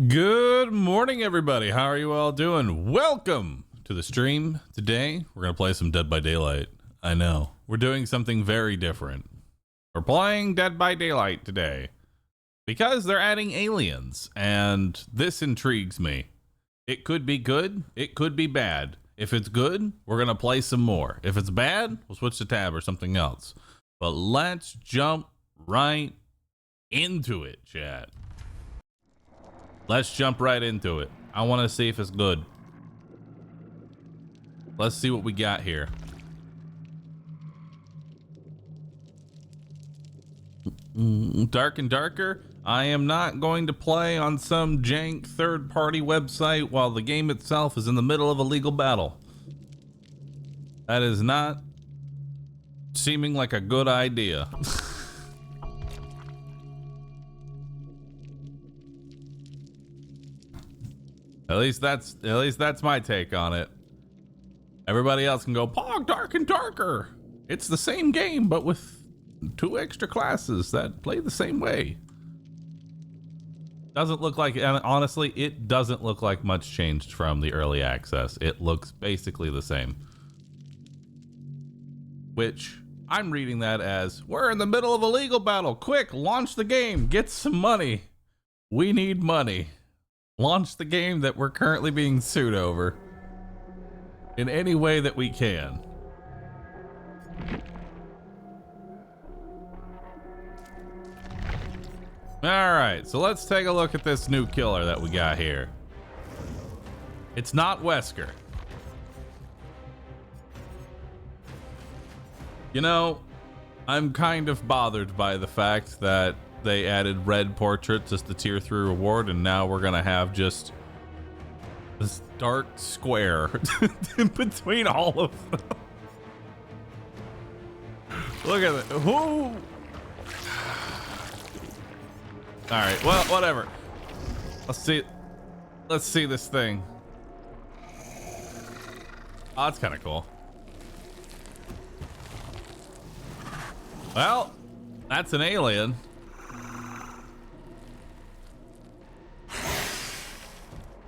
Good morning, everybody. How are you all doing? Welcome to the stream. Today, we're going to play some Dead by Daylight. I know. We're doing something very different. We're playing Dead by Daylight today because they're adding aliens, and this intrigues me. It could be good. It could be bad. If it's good, we're going to play some more. If it's bad, we'll switch the tab or something else. But let's jump right into it, chat. Let's jump right into it. I want to see if it's good. Let's see what we got here. Dark and darker. I am not going to play on some jank third-party website while the game itself is in the middle of a legal battle. That is not seeming like a good idea. At least that's my take on it. Everybody else can go, Pog, dark and darker. It's the same game, but with 2 extra classes that play the same way. Doesn't look like, and honestly, it doesn't look like much changed from the early access. It looks basically the same. Which, I'm reading that as, we're in the middle of a legal battle. Quick, launch the game. Get some money. We need money. Launch the game that we're currently being sued over in any way that we can. All right, so let's take a look at this new killer that we got here. It's not Wesker. You know, I'm kind of bothered by the fact that they added red portraits as the tier 3 reward, and now we're gonna have just this dark square in between all of them. Look at it. Who? All right, well, whatever. Let's see this thing. Oh, that's kind of cool. Well, that's an alien.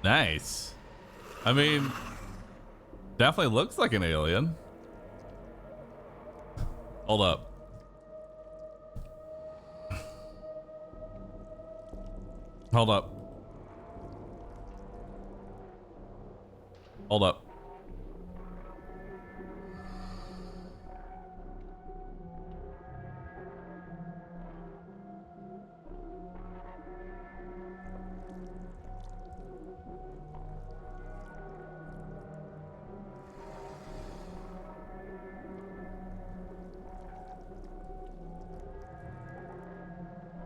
Nice. I mean, definitely looks like an alien. Hold up. Hold up. Hold up.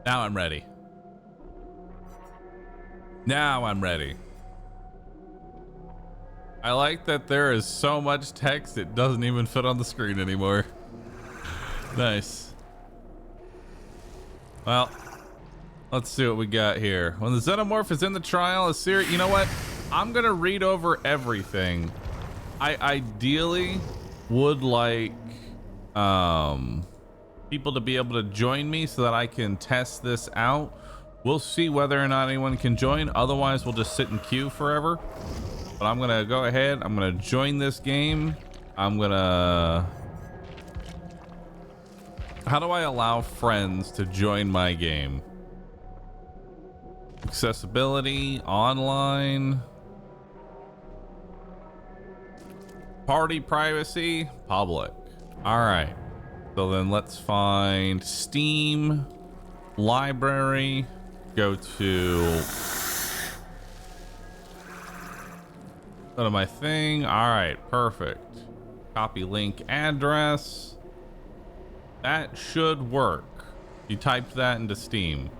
Now I'm ready. Now I'm ready. I like that there is so much text it doesn't even fit on the screen anymore. Nice. Well, let's see what we got here. When the xenomorph is in the trial, a series, you know what? I'm gonna read over everything. I ideally would like people to be able to join me so that I can test this out. We'll see whether or not anyone can join. Otherwise, we'll just sit in queue forever. But I'm gonna go ahead. I'm gonna join this game. I'm gonna... How do I allow friends to join my game? Accessibility, online. Party privacy, public. All right. So then let's find Steam, library, go to my thing. All right, perfect. Copy link address. That should work. You typed that into Steam.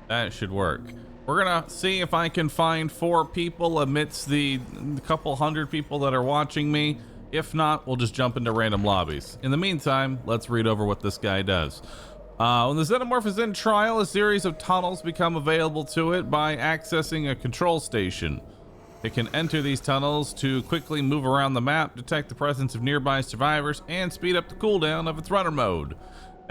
That should work. We're gonna see if I can find 4 people amidst the couple hundred people that are watching me. If not, we'll just jump into random lobbies. In the meantime, let's read over what this guy does. When the xenomorph is in trial, a series of tunnels become available to it by accessing a control station. It can enter these tunnels to quickly move around the map, detect the presence of nearby survivors, and speed up the cooldown of its runner mode.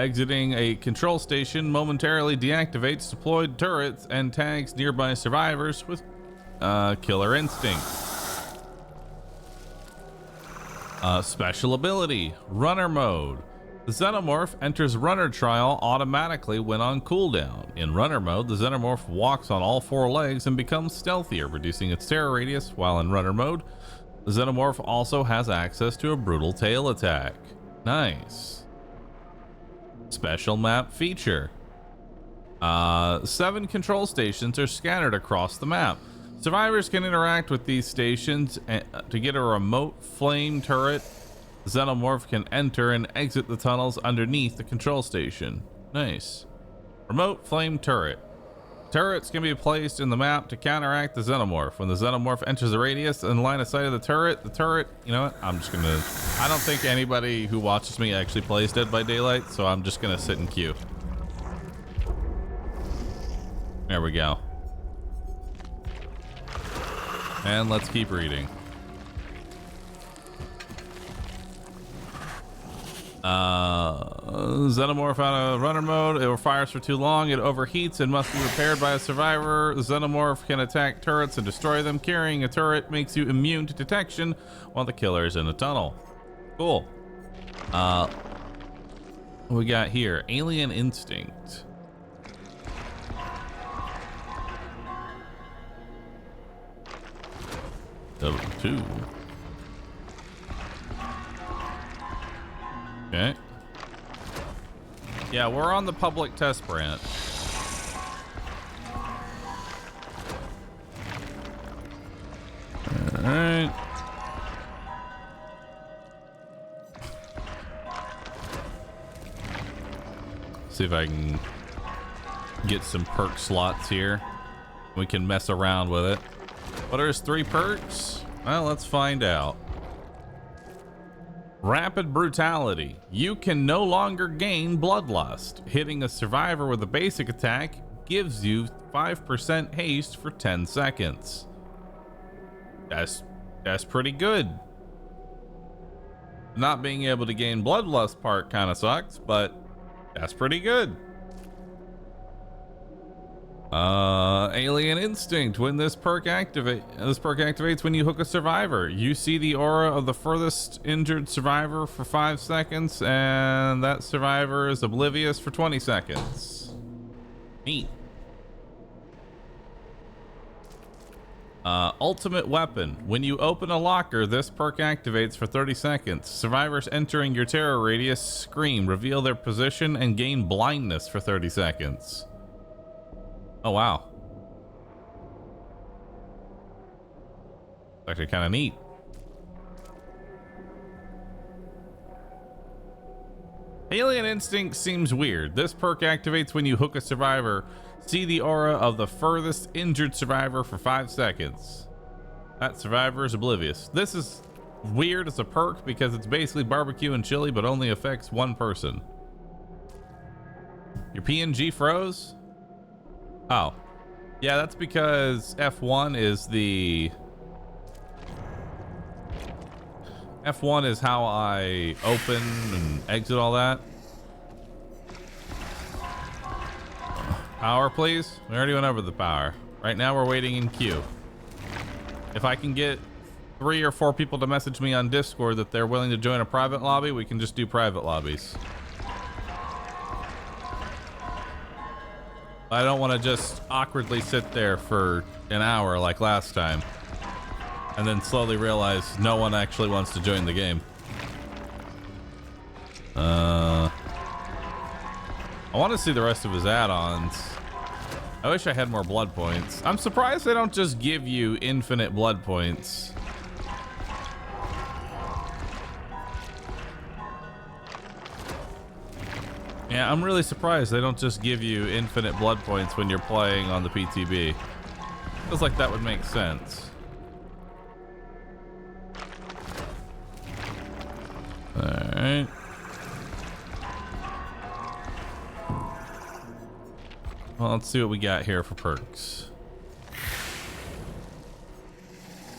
Exiting a control station momentarily deactivates deployed turrets and tags nearby survivors with Killer Instinct. Special ability, Runner Mode. The Xenomorph enters Runner Trial automatically when on cooldown. In Runner Mode, the Xenomorph walks on all 4 legs and becomes stealthier, reducing its terror radius. While in Runner Mode, the Xenomorph also has access to a brutal tail attack. Nice. Special map feature. 7 control stations are scattered across the map. Survivors can interact with these stations to get a remote flame turret. The Xenomorph can enter and exit the tunnels underneath the control station. Nice. Remote flame turret. Turrets can be placed in the map to counteract the Xenomorph. When the Xenomorph enters the radius and line of sight of the turret, you know what? I don't think anybody who watches me actually plays Dead by Daylight, so I'm just gonna sit in queue. There we go. And let's keep reading. Xenomorph out of Runner Mode. It fires for too long. It overheats and must be repaired by a survivor. The Xenomorph can attack turrets and destroy them. Carrying a turret makes you immune to detection while the killer is in a tunnel. Cool. What we got here? Alien Instinct. Level 2. Okay. Yeah, we're on the public test branch. All right. See if I can get some perk slots here. We can mess around with it. What are his 3 perks? Well, let's find out. Rapid Brutality. You can no longer gain Bloodlust. Hitting a survivor with a basic attack gives you 5% haste for 10 seconds. That's pretty good. Not being able to gain Bloodlust part kind of sucks, but that's pretty good. Alien Instinct. When this perk activates when you hook a survivor. You see the aura of the furthest injured survivor for 5 seconds, and that survivor is oblivious for 20 seconds. Neat. Ultimate Weapon. When you open a locker, this perk activates for 30 seconds. Survivors entering your terror radius scream, reveal their position, and gain blindness for 30 seconds. Oh, wow. It's actually kind of neat. Alien Instinct seems weird. This perk activates when you hook a survivor. See the aura of the furthest injured survivor for 5 seconds. That survivor is oblivious. This is weird as a perk because it's basically barbecue and chili, but only affects 1 person. Your PNG froze? Oh. Yeah, that's because F1 is F1 is how I open and exit all that. Power, please. We already went over the power. Right now we're waiting in queue. If I can get 3 or 4 people to message me on Discord that they're willing to join a private lobby, we can just do private lobbies. I don't want to just awkwardly sit there for an hour like last time and then slowly realize no one actually wants to join the game. I want to see the rest of his add-ons. I wish I had more blood points. I'm surprised they don't just give you infinite blood points. Yeah, I'm really surprised they don't just give you infinite blood points when you're playing on the PTB. Feels like that would make sense. Alright. Well, let's see what we got here for perks.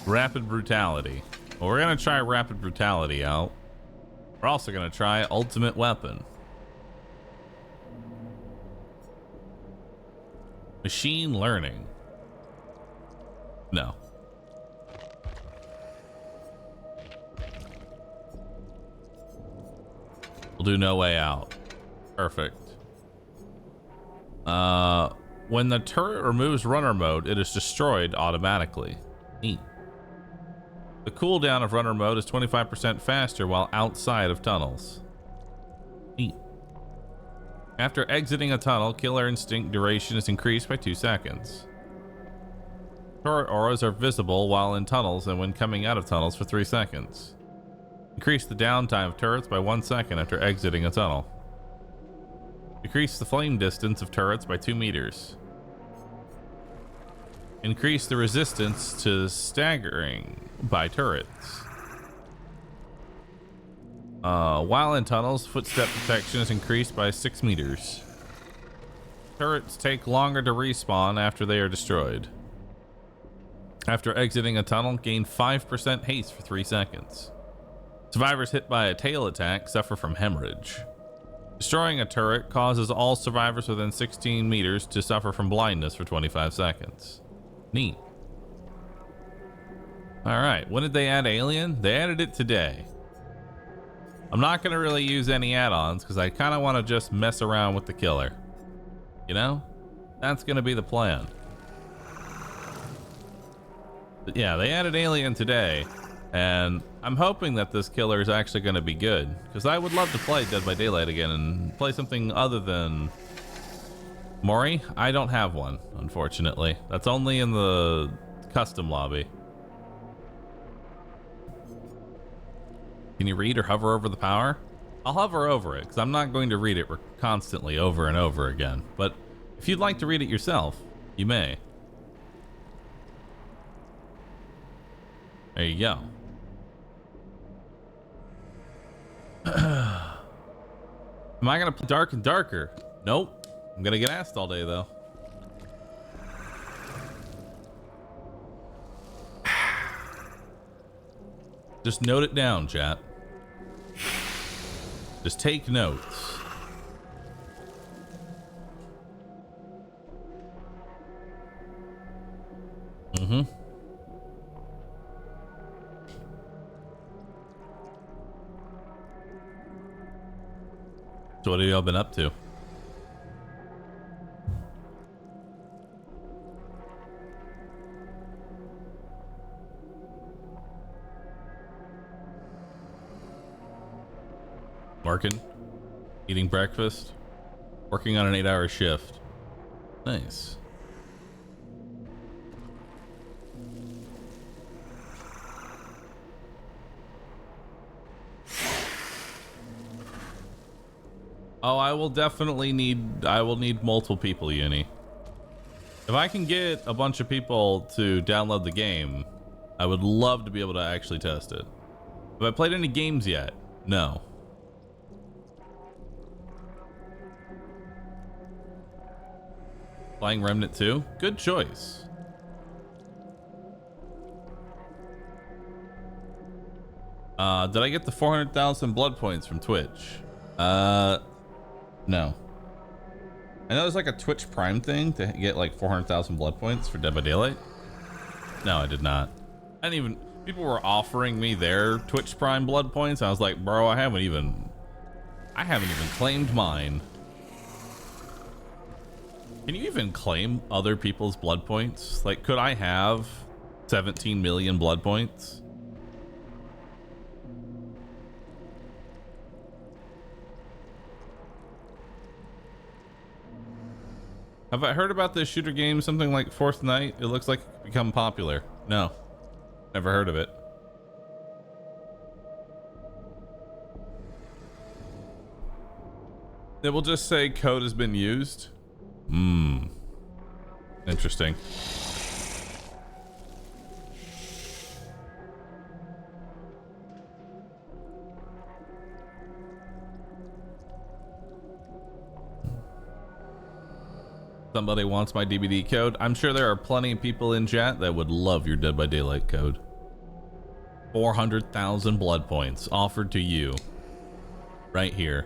Rapid Brutality. Well, we're gonna try Rapid Brutality out. We're also gonna try Ultimate Weapon. Machine Learning. No. We'll do no way out. Perfect. When the turret removes runner mode, it is destroyed automatically. Neat. The cooldown of runner mode is 25% faster while outside of tunnels. Neat. After exiting a tunnel, killer instinct duration is increased by 2 seconds. Turret auras are visible while in tunnels and when coming out of tunnels for 3 seconds. Increase the downtime of turrets by 1 second after exiting a tunnel. Decrease the flame distance of turrets by 2 meters. Increase the resistance to staggering by turrets. While in tunnels, footstep detection is increased by 6 meters. Turrets take longer to respawn after they are destroyed. After exiting a tunnel, gain 5% haste for 3 seconds. Survivors hit by a tail attack suffer from hemorrhage. Destroying a turret causes all survivors within 16 meters to suffer from blindness for 25 seconds. Neat. Alright, when did they add Alien? They added it today. I'm not going to really use any add-ons because I kind of want to just mess around with the killer. You know? That's going to be the plan. But yeah, they added Alien today. And I'm hoping that this killer is actually going to be good. Because I would love to play Dead by Daylight again and play something other than Mori. I don't have one, unfortunately. That's only in the custom lobby. Can you read or hover over the power? I'll hover over it because I'm not going to read it constantly over and over again. But if you'd like to read it yourself, you may. There you go. Am I gonna play dark and darker? Nope. I'm gonna get asked all day though. Just note it down, chat. Just take notes. Mm-hmm. So what have y'all been up to? Working, eating breakfast, working on an 8-hour shift. Nice. Oh, I will need multiple people, Uni. If I can get a bunch of people to download the game, I would love to be able to actually test it. Have I played any games yet? No. Playing Remnant 2? Good choice. Did I get the 400,000 blood points from Twitch? No. I know there's like a Twitch Prime thing to get like 400,000 blood points for Dead by Daylight. No, I did not. I didn't even, people were offering me their Twitch Prime blood points. I was like, bro, I haven't even claimed mine. Can you even claim other people's blood points? Like, could I have 17 million blood points? Have I heard about this shooter game, something like Fourth Night? It looks like it could become popular. No, never heard of it. It will just say code has been used. Interesting. Somebody wants my DBD code. I'm sure there are plenty of people in chat that would love your Dead by Daylight code. 400,000 blood points offered to you right here.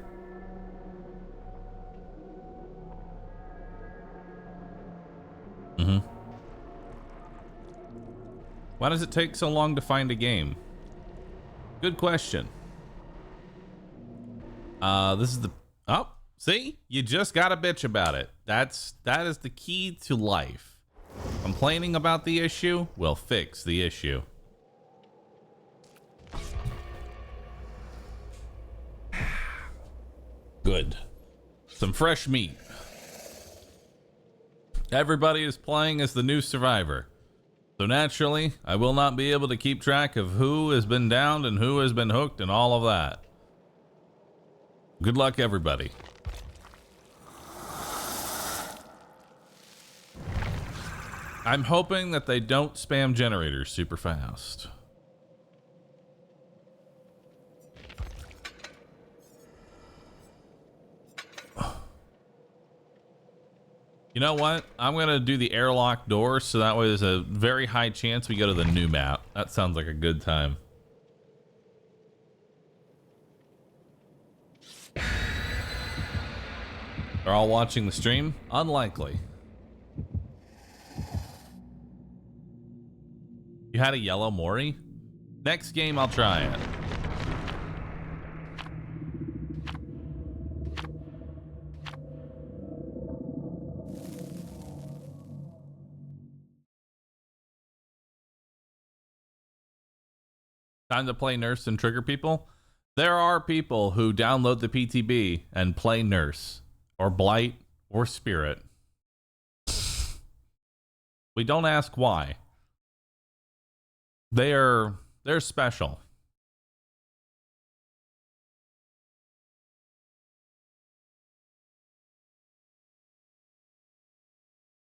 Why does it take so long to find a game? Good question. This is the... Oh, see? You just gotta bitch about it. That is the key to life. Complaining about the issue will fix the issue. Good. Some fresh meat. Everybody is playing as the new survivor. So naturally, I will not be able to keep track of who has been downed and who has been hooked and all of that. Good luck, everybody. I'm hoping that they don't spam generators super fast. You know what? I'm going to do the airlock door so that way there's a very high chance we go to the new map. That sounds like a good time. They're all watching the stream? Unlikely. You had a yellow Mori? Next game I'll try it. Time to play nurse and trigger people? There are people who download the PTB and play nurse or blight or spirit. We don't ask why. They're special.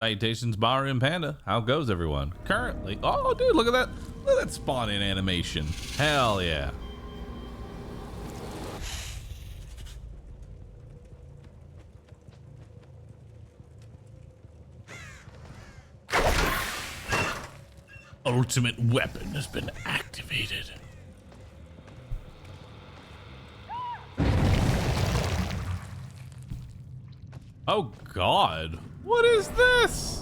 Salutations, Bahroo and Panda. How goes everyone? Currently, oh dude, look at that. Look at that spawn in animation. Hell yeah. Ultimate weapon has been activated. Oh God, what is this?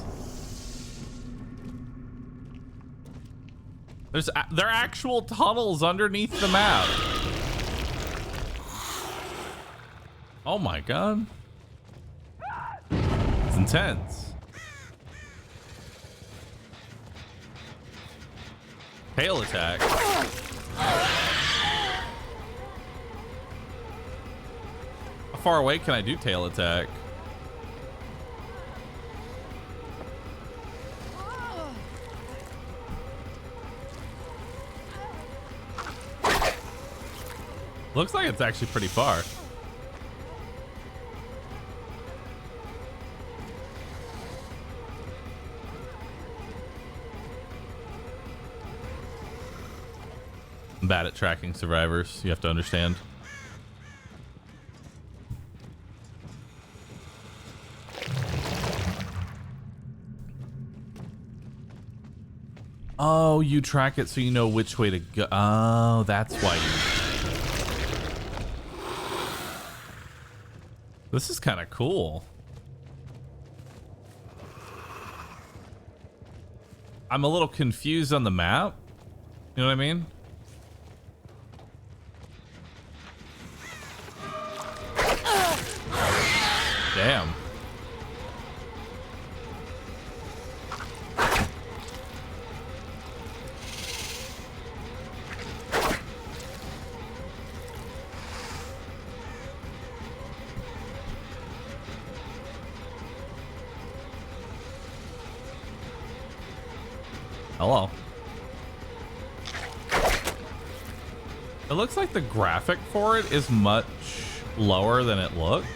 There are actual tunnels underneath the map. Oh my God. It's intense. Tail attack. How far away can I do tail attack? Looks like it's actually pretty far. I'm bad at tracking survivors, you have to understand. Oh, you track it so you know which way to go. Oh, that's why you... This is kind of cool. I'm a little confused on the map. You know what I mean? Damn. Hello. It looks like the graphic for it is much lower than it looks.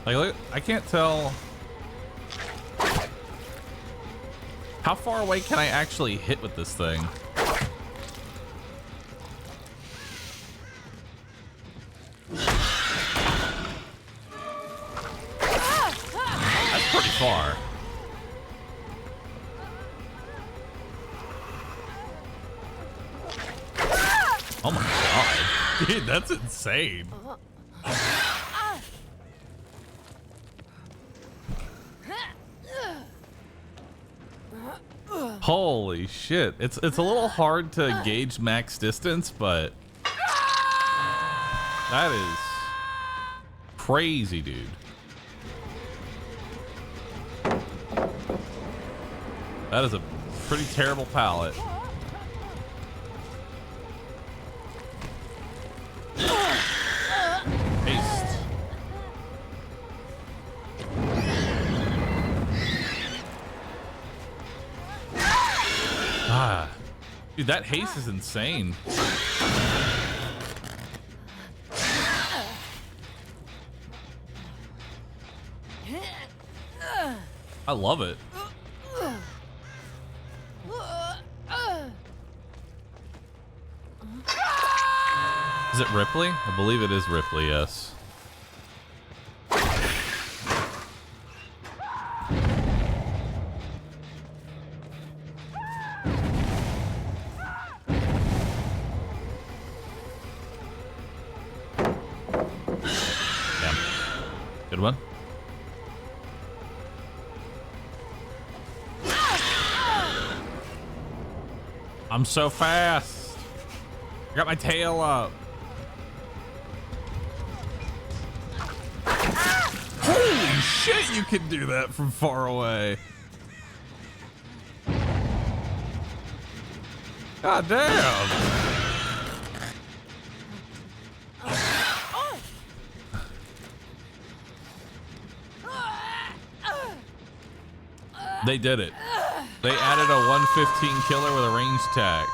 Like, look, I can't tell. How far away can I actually hit with this thing? Far. Oh my God, dude, that's insane. Holy shit. It's a little hard to gauge max distance, but that is crazy, dude. That is a pretty terrible pallet. Haste. Ah, dude, that haste is insane. I love it. Is it Ripley? I believe it is Ripley, yes. Damn. Good one. I'm so fast. I got my tail up. Holy shit, you can do that from far away. God damn. They did it. They added a 115 killer with a ranged attack.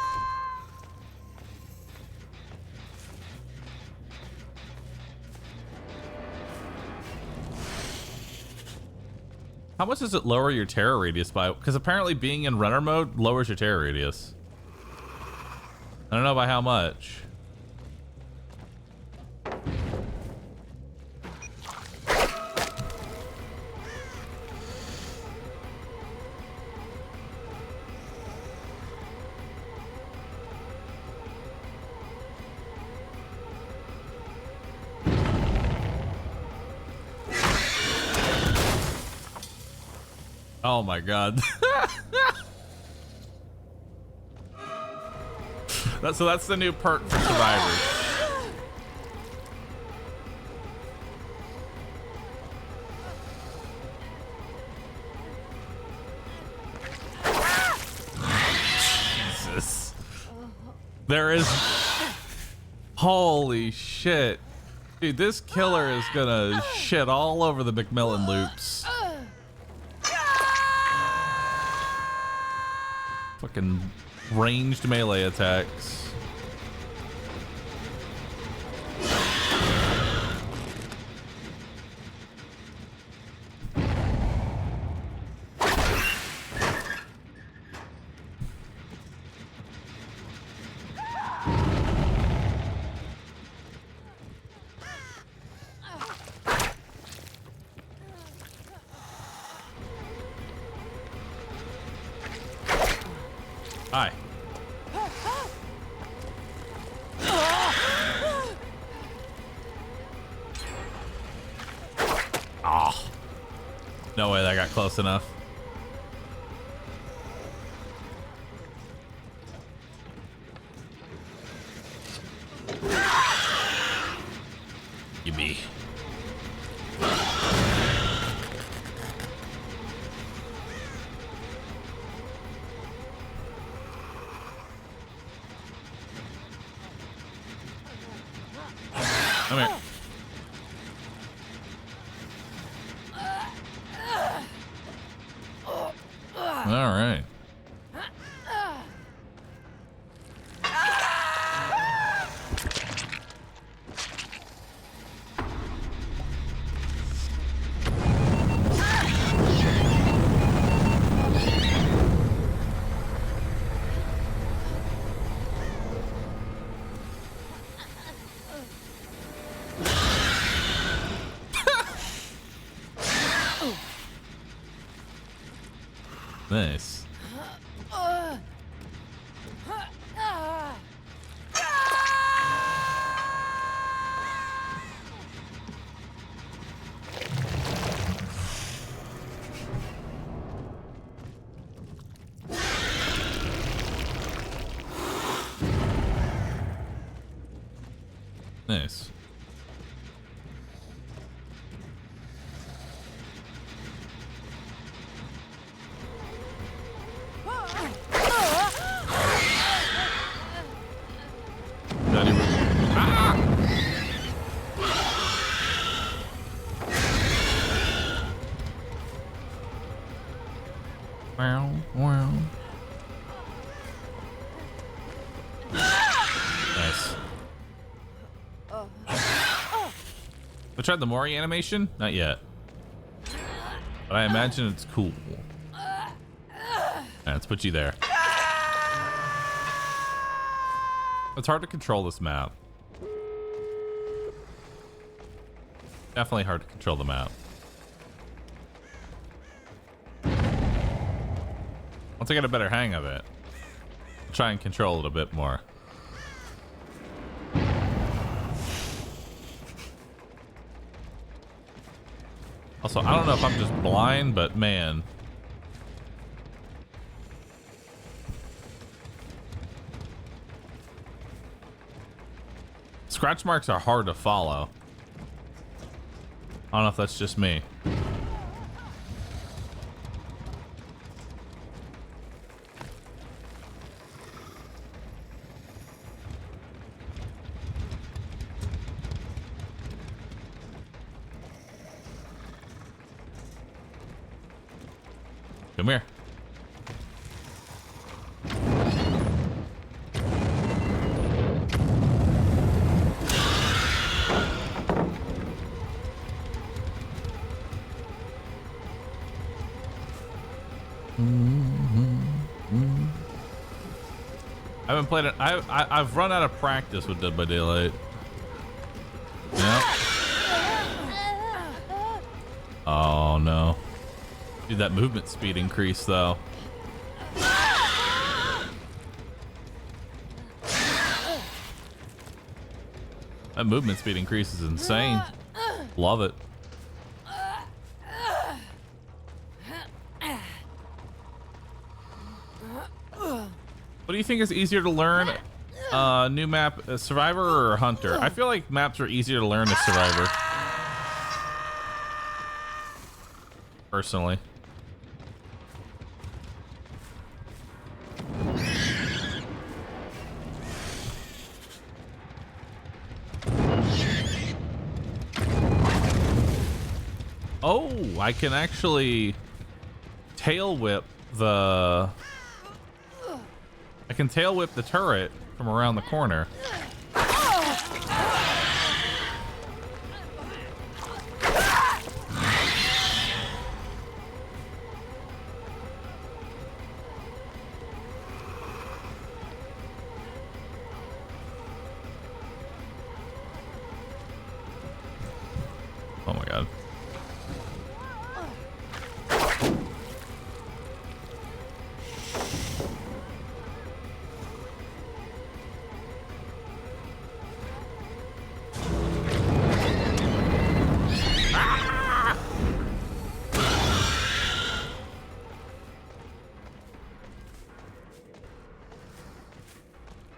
How much does it lower your terror radius by? Because apparently being in runner mode lowers your terror radius. I don't know by how much. Oh my god. So that's the new perk for survivors. Jesus. There is... Holy shit. Dude, this killer is gonna shit all over the McMillan loops. Fucking ranged melee attacks. Hi. Oh. No way that got close enough. Gimme. Come here. All right. Nice. Nice. Wow, wow. Nice. I tried the Mori animation? Not yet. But I imagine it's cool. Let's put you there. It's hard to control this map. Definitely hard to control the map. Once I get a better hang of it, I'll try and control it a bit more. Also, I don't know if I'm just blind, but man. Scratch marks are hard to follow. I don't know if that's just me. Come here. I haven't played it. I've run out of practice with Dead by Daylight. Yeah. Oh no. Dude, that movement speed increase though. That movement speed increase is insane. Love it. What do you think is easier to learn? New map, Survivor or Hunter? I feel like maps are easier to learn as Survivor. Personally. Oh, I can actually tail whip the... I can tail whip the turret from around the corner. Oh my god.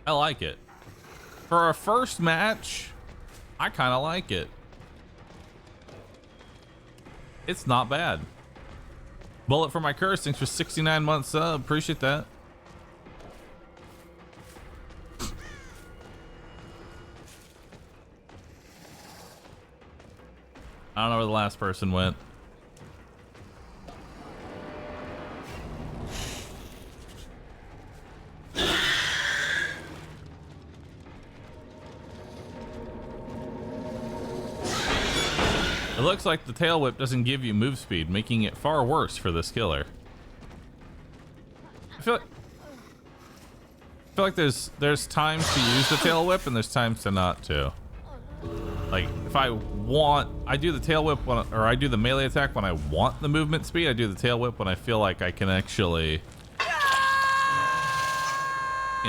I like it. For a first match, I kind of like it. It's not bad. Bullet for my curse, thanks for 69 months sub. Appreciate that. I don't know where the last person went. It looks like the tail whip doesn't give you move speed, making it far worse for this killer. I feel like there's times to use the tail whip and there's times to not to. Like if I do the tail whip when, or I do the melee attack when I want the movement speed. I do the tail whip when I feel like I can actually, you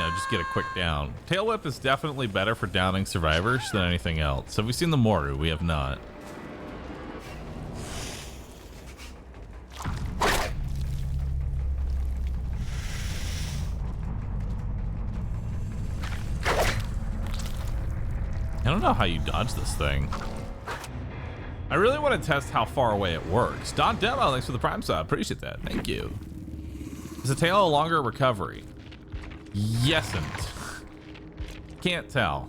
know, just get a quick down. Tail whip is definitely better for downing survivors than anything else. Have we seen the Moru? We have not. don't know how you dodge this thing. I really want to test how far away it works. Don Demo, thanks for the Prime sub. Appreciate that. Thank you. Is the tail a longer recovery? Yesn't. Can't tell.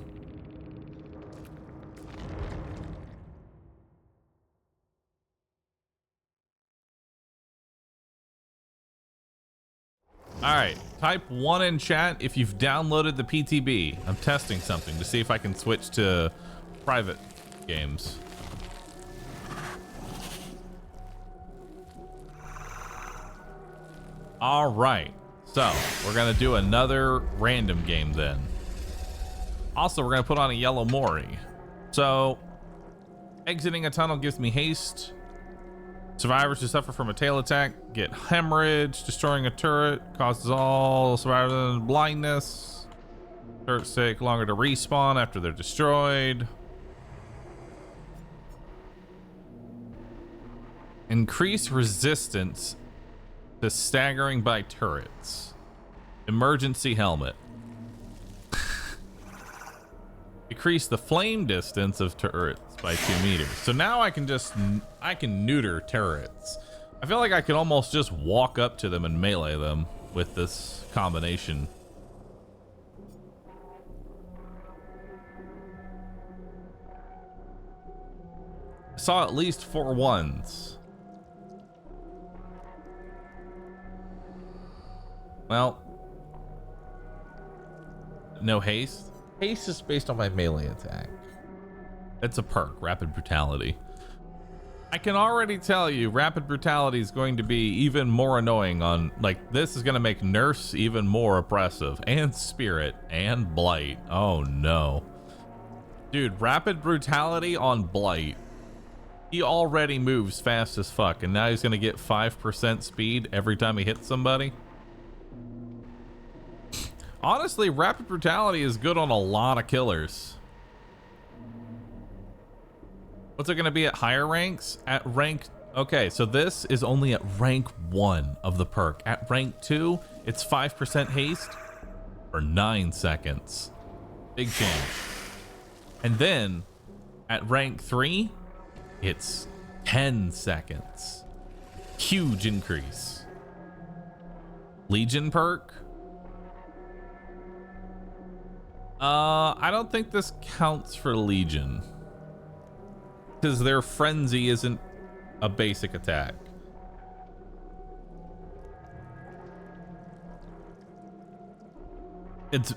All right, type 1 in chat if you've downloaded the PTB. I'm testing something to see if I can switch to private games. All right, so we're gonna do another random game then. Also, we're gonna put on a yellow Mori. So, exiting a tunnel gives me haste. Survivors who suffer from a tail attack get hemorrhage. Destroying a turret causes all survivors blindness. Turrets take longer to respawn after they're destroyed. Increase resistance to staggering by turrets. Emergency helmet. Decrease the flame distance of turrets by 2 meters. So now I can neuter turrets. I feel like I could almost just walk up to them and melee them with this combination. I saw at least 4 ones. Well, no haste. Haste is based on my melee attack. It's a perk, Rapid Brutality. I can already tell you Rapid Brutality is going to be even more annoying on, like, this is going to make Nurse even more oppressive, and Spirit, and Blight. Oh no. Dude, Rapid Brutality on Blight. He already moves fast as fuck, and now he's going to get 5% speed every time he hits somebody. Honestly, Rapid Brutality is good on a lot of killers. What's it going to be at higher ranks? At rank... Okay, so this is only at rank 1 of the perk. At rank 2, it's 5% haste for 9 seconds. Big change. And then at rank 3, it's 10 seconds. Huge increase. Legion perk. I don't think this counts for Legion, because their frenzy isn't a basic attack.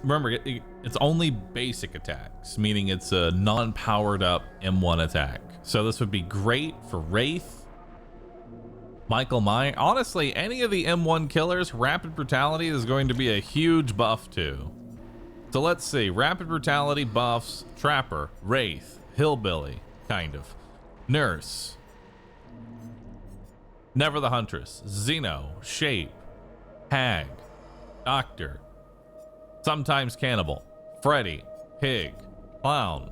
Remember, it's only basic attacks, meaning it's a non-powered up M1 attack. So this would be great for Wraith, Michael Myers. Honestly, any of the M1 killers, Rapid Brutality is going to be a huge buff to. So let's see, Rapid Brutality buffs Trapper, Wraith, Hillbilly, kind of, Nurse, Never the Huntress, Xeno, Shape, Hag, Doctor, sometimes Cannibal, Freddy, Pig, Clown,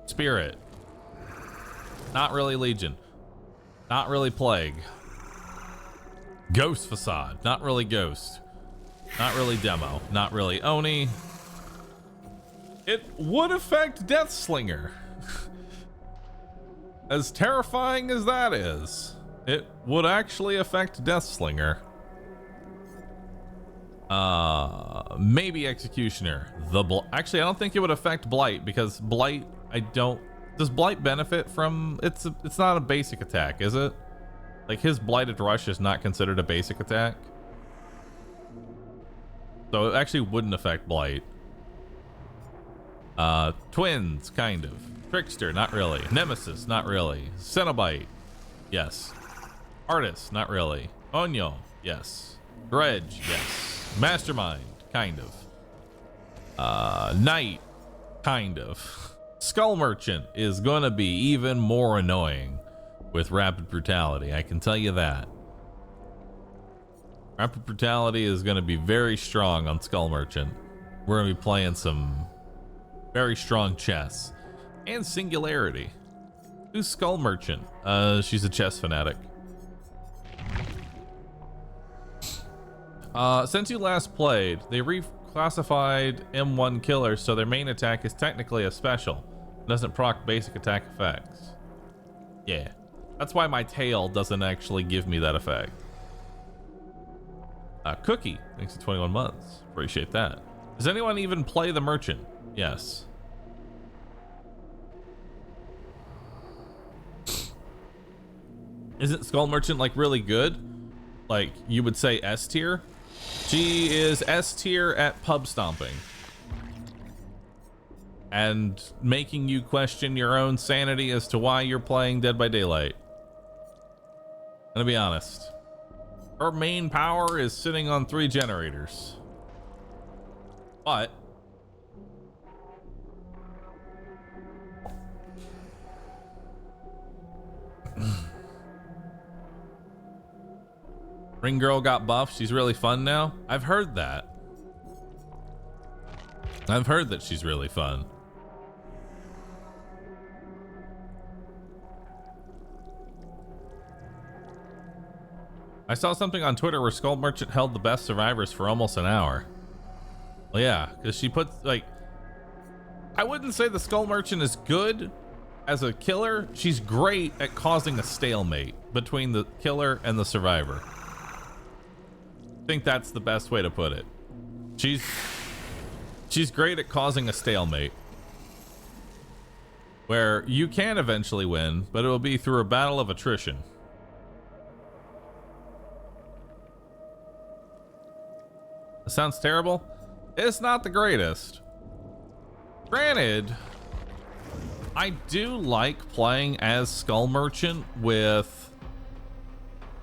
Spirit, not really Legion, not really Plague, Ghost Facade, not really Ghost, not really Demo, not really Oni. It would affect Death Slinger. As terrifying as that is, it would actually affect Death Slinger. Maybe Executioner. Actually, I don't think it would affect Blight, because Blight, does Blight benefit from, it's not a basic attack, is it? Like, his Blighted Rush is not considered a basic attack. So it actually wouldn't affect Blight. Twins, kind of. Trickster, not really. Nemesis, not really. Cenobite, yes. Artist, not really. Onyo, yes. Dredge, yes. Mastermind, kind of. Knight, kind of. Skull Merchant is gonna be even more annoying with Rapid Brutality, I can tell you that. Rapid Brutality is gonna be very strong on Skull Merchant. We're gonna be playing some very strong chess. And Singularity. Who's Skull Merchant? She's a chess fanatic. Since you last played, they reclassified M1 killers, so their main attack is technically a special. Doesn't proc basic attack effects. Yeah. That's why my tail doesn't actually give me that effect. Cookie, thanks to 21 months. Appreciate that. Does anyone even play the merchant? Yes. Isn't Skull Merchant like really good? Like you would say S tier? She is S tier at pub stomping. And making you question your own sanity as to why you're playing Dead by Daylight. I'm gonna be honest. Her main power is sitting on 3 generators. But Ring Girl got buffed. She's really fun now. I've heard that. I've heard that she's really fun. I saw something on Twitter where Skull Merchant held the best survivors for almost an hour. Well, yeah, because she puts like, I wouldn't say the Skull Merchant is good as a killer. She's great at causing a stalemate between the killer and the survivor. I think that's the best way to put it. She's great at causing a stalemate where you can eventually win, but it will be through a battle of attrition. It sounds terrible. It's not the greatest. Granted, I do like playing as Skull Merchant with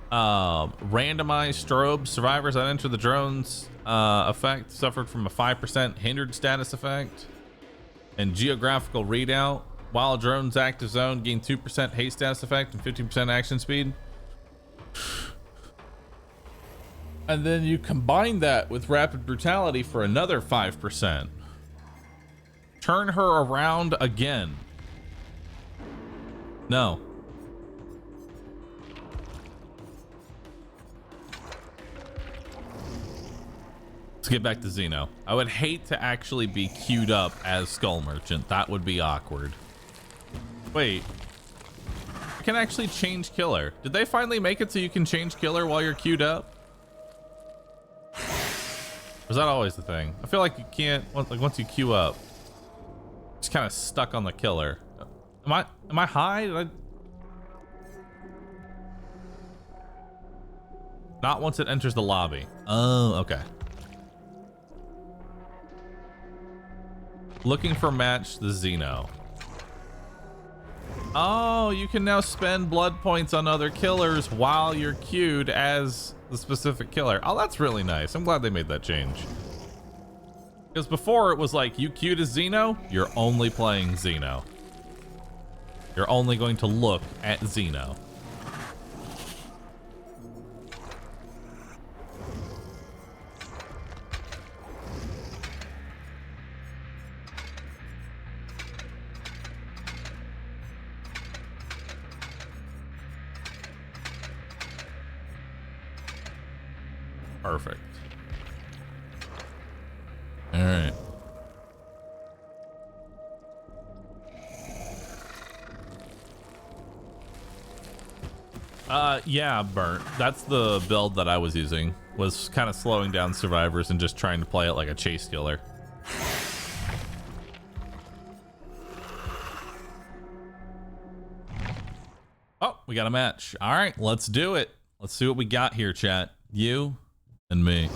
randomized strobe. Survivors that enter the drone's effect suffered from a 5% hindered status effect, and geographical readout. While drone's active zone gain 2% haste status effect and 15% action speed. And then you combine that with rapid brutality for another 5%. Turn her around again. No. Let's get back to Xeno. I would hate to actually be queued up as Skull Merchant. That would be awkward. Wait. You can actually change killer. Did they finally make it so you can change killer while you're queued up? Or is that always the thing? I feel like you can't, like once you queue up, it's kind of stuck on the killer. Am I high? Not once it enters the lobby. Oh, okay. Looking for match the Xeno. Oh, you can now spend blood points on other killers while you're queued as the specific killer. Oh, that's really nice. I'm glad they made that change. Because before it was like, you queued as Xeno, you're only playing Xeno. You're only going to look at Xeno. Perfect. All right. Yeah, Burnt. That's the build that I was using. Was kind of slowing down survivors and just trying to play it like a chase killer. Oh, we got a match. All right, let's do it. Let's see what we got here, chat. You and me.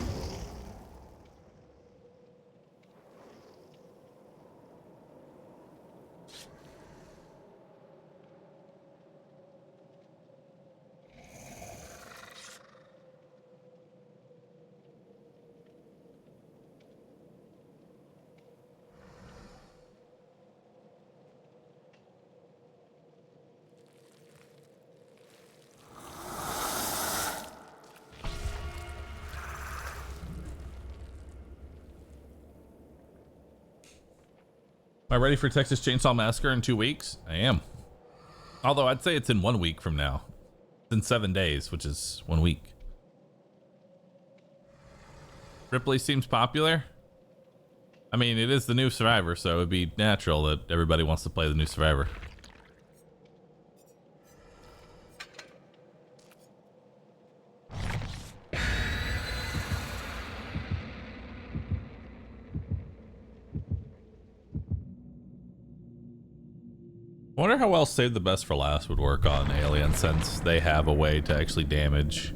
Am I ready for Texas Chainsaw Massacre in 2 weeks? I am. Although I'd say it's in 1 week from now. It's in 7 days, which is 1 week. Ripley seems popular. I mean, it is the new Survivor, so it'd be natural that everybody wants to play the new Survivor. I wonder how well Save the Best for Last would work on Alien, since they have a way to actually damage.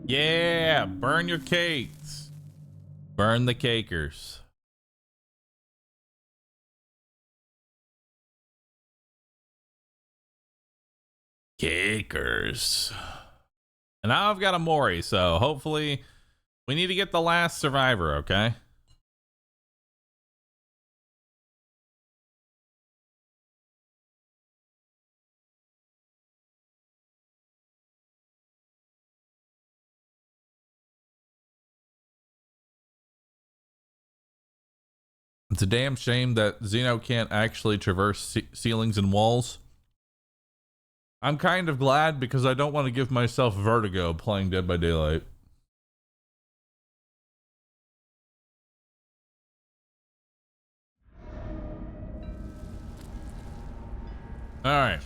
Yeah, burn your cakes. Burn the cakers. Cakers. And now I've got a Mori, so hopefully we need to get the last survivor, okay? It's a damn shame that Xeno can't actually traverse ceilings and walls. I'm kind of glad because I don't want to give myself vertigo playing Dead by Daylight. All right.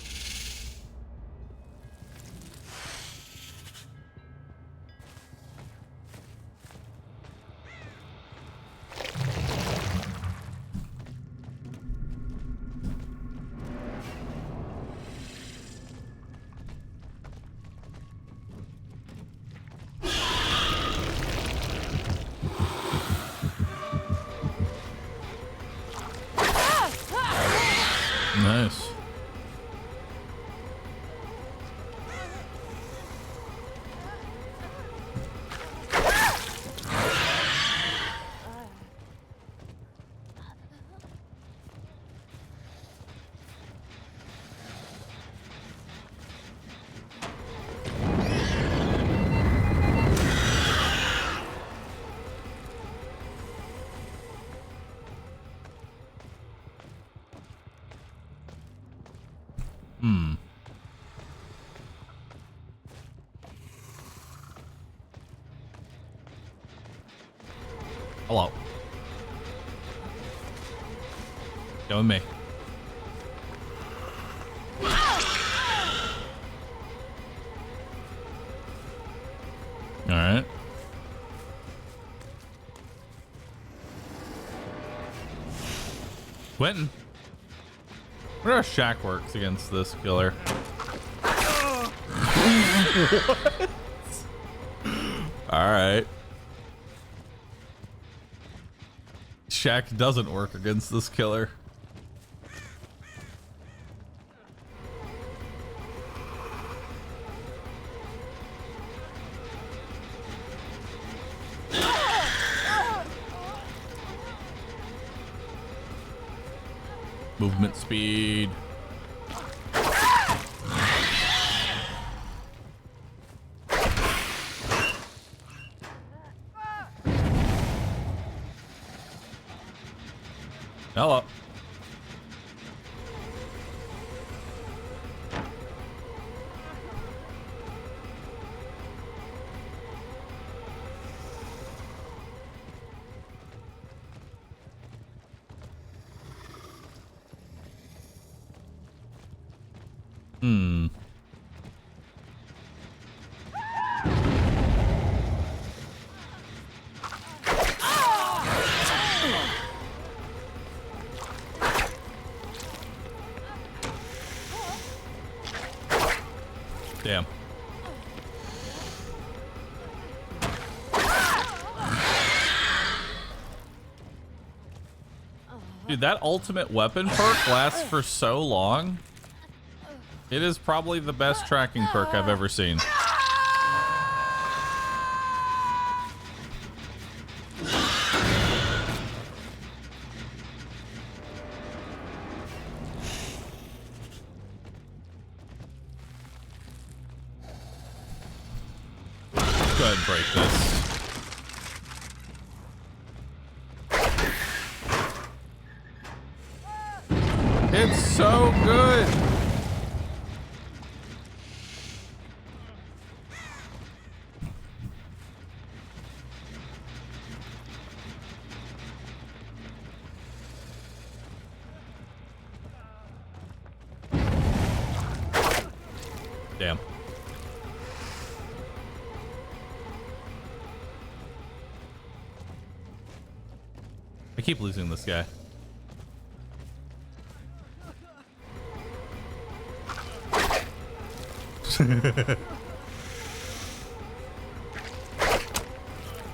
Nice. Hello. Go with me. All right. Quentin. What our shack works against this killer? What? All right. Shack doesn't work against this killer. Movement speed. Hello. Damn. Dude, that ultimate weapon perk lasts for so long. It is probably the best tracking perk I've ever seen. Go ahead and break this. It's so good. Damn. I keep losing this guy.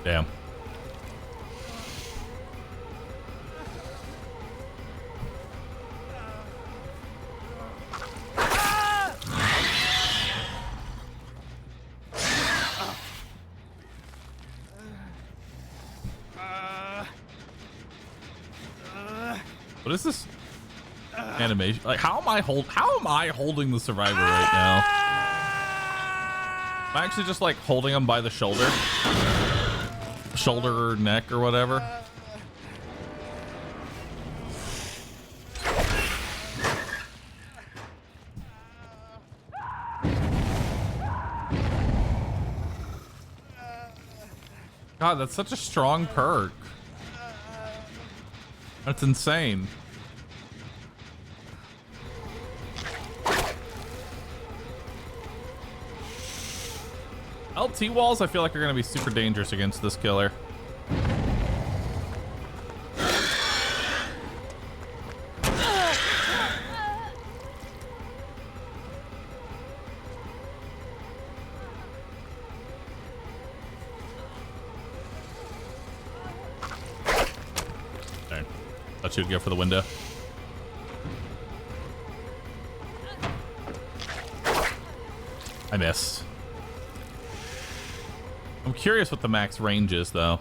Damn. What is this animation? Like, how am I holding the survivor right now? Am I actually just like holding him by the shoulder or neck or whatever? God, that's such a strong perk. That's insane. LT walls, I feel like are going to be super dangerous against this killer. Darn. Thought you'd go for the window. I missed. I'm curious what the max range is, though.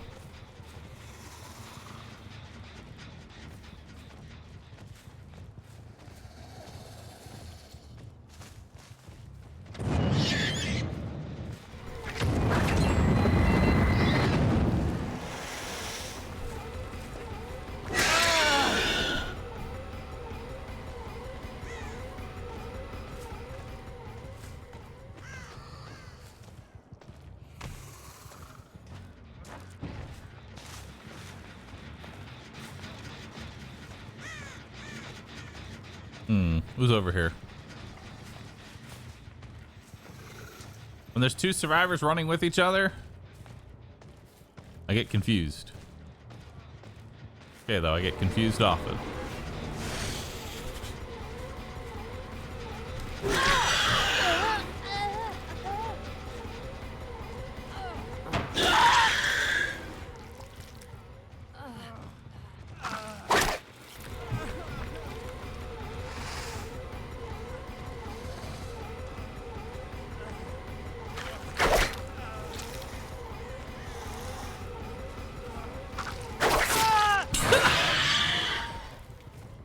Who's over here? When there's two survivors running with each other, I get confused. Okay, though, I get confused often.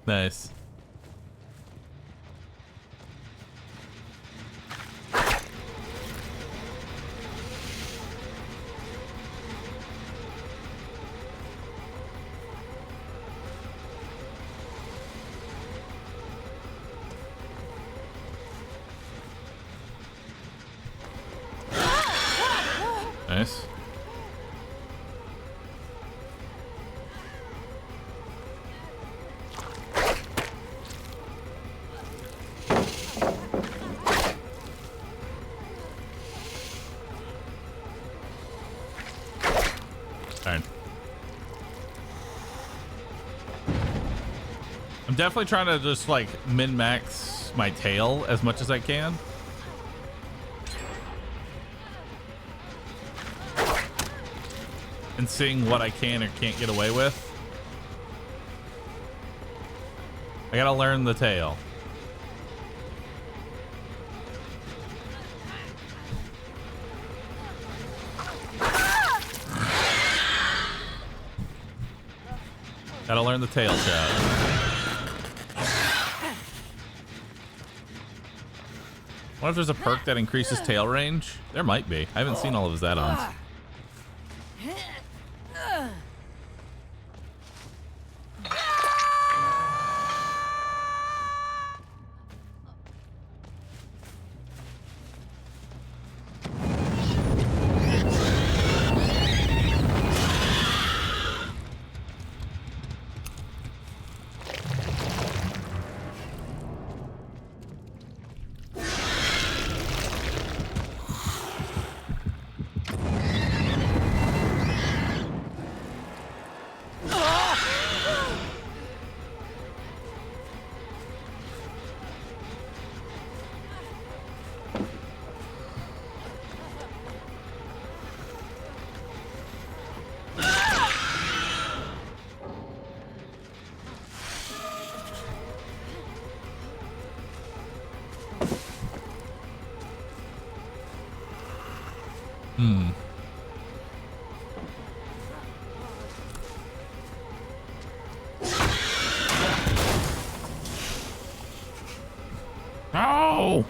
Nice. Nice. I'm definitely trying to just like min-max my tail as much as I can. And seeing what I can or can't get away with. I gotta learn the tail. Gotta learn the tail shot. What if there's a perk that increases tail range? There might be. I haven't seen all of his add-ons. Hmm. No!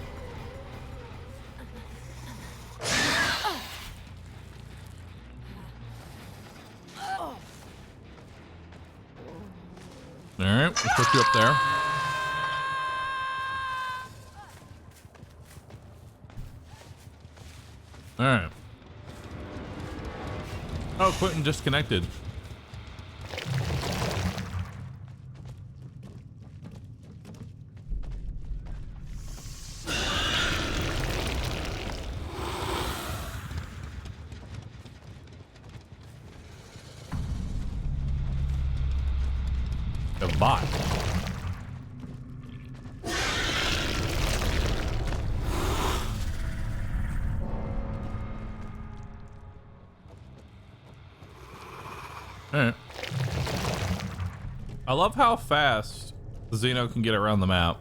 Alright, we'll put you up there. Alright. Oh, Quentin disconnected. A bot. Alright. I love how fast the Xeno can get around the map.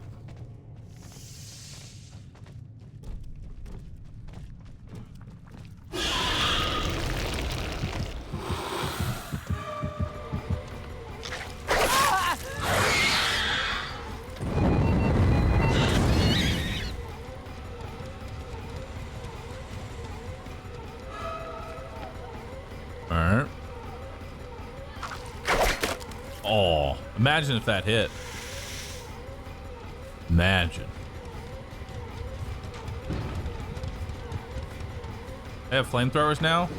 Alright. Oh, imagine if that hit. Imagine. They have flamethrowers now?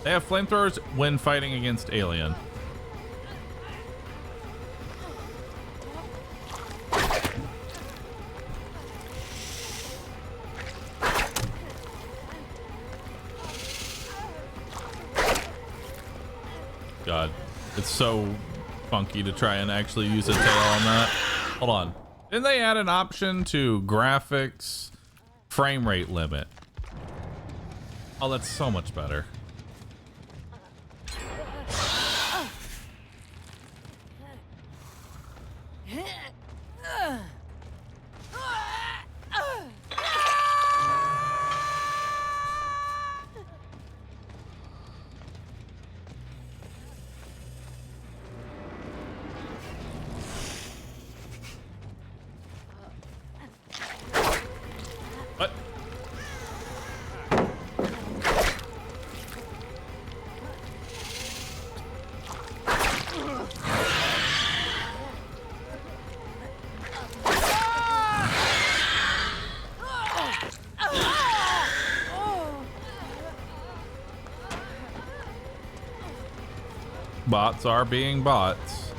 They have flamethrowers when fighting against alien. God, it's so funky to try and actually use a tail on that. Hold on. Didn't they add an option to graphics frame rate limit? Oh, that's so much better. What? Bots are being bots.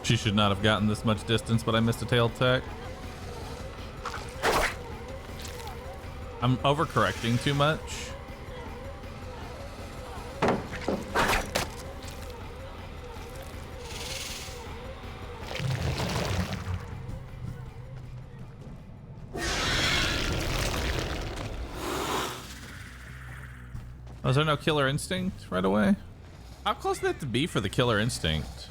She should not have gotten this much distance, but I missed a tail tech. I'm overcorrecting too much. Oh, is there no killer instinct right away? How close did it have to be for the killer instinct?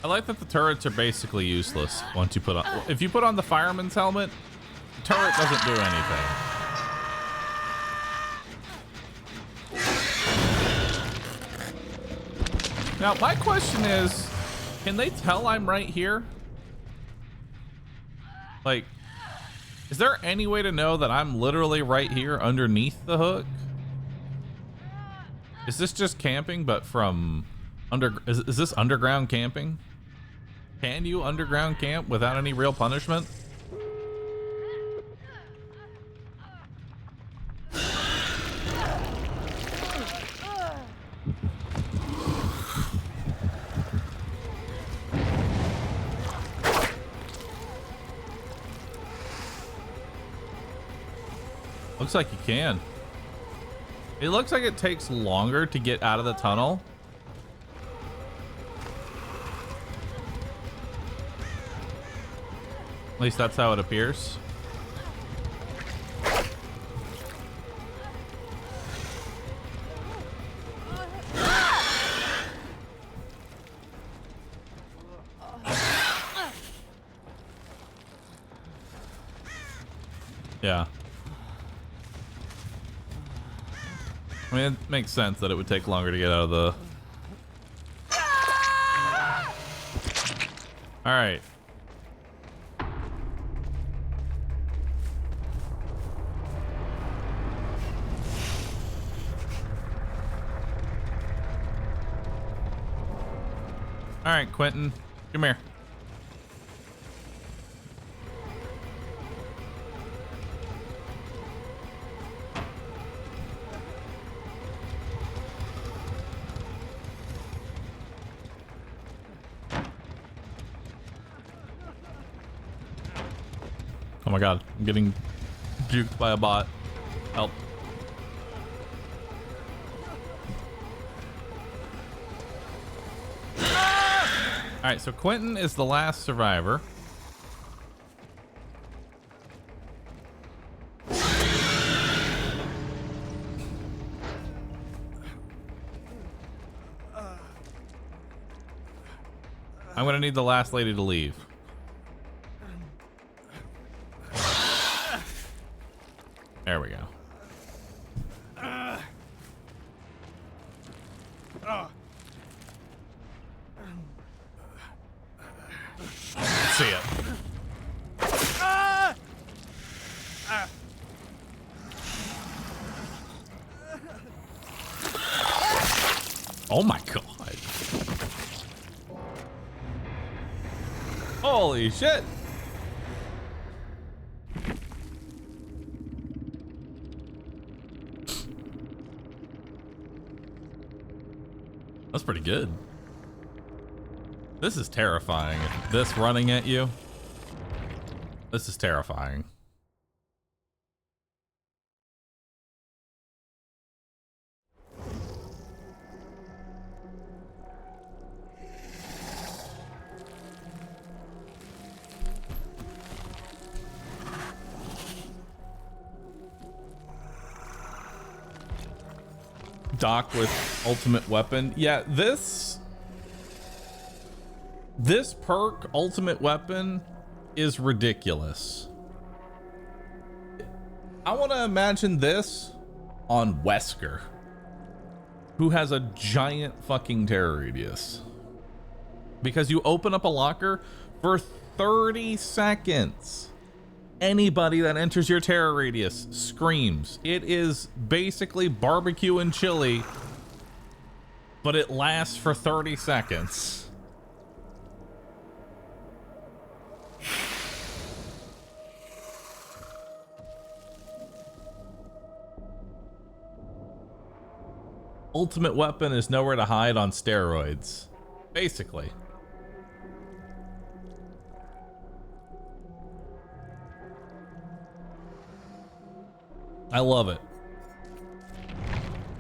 I like that the turrets are basically useless once you put on. If you put on the fireman's helmet, the turret doesn't do anything. Now, my question is, can they tell I'm right here? Like, is there any way to know that I'm literally right here underneath the hook? Is this just camping, but from is this underground camping? Can you underground camp without any real punishment? Looks like you can. It looks like it takes longer to get out of the tunnel. At least that's how it appears. Yeah. I mean, it makes sense that it would take longer to get out of the... All right. All right, Quentin, come here. Oh my god, I'm getting juked by a bot. Help. Alright, so Quentin is the last survivor. I'm gonna need the last lady to leave. There we go. See it. Oh my god. Holy shit. That's pretty good. This is terrifying. This running at you. This is terrifying. Doc with ultimate weapon. Yeah, this perk, ultimate weapon, is ridiculous. I want to imagine this on Wesker, who has a giant fucking terror radius. Because you open up a locker for 30 seconds. Anybody that enters your terror radius screams. It is basically barbecue and chili, but it lasts for 30 seconds. Ultimate weapon is nowhere to hide on steroids, basically. I love it.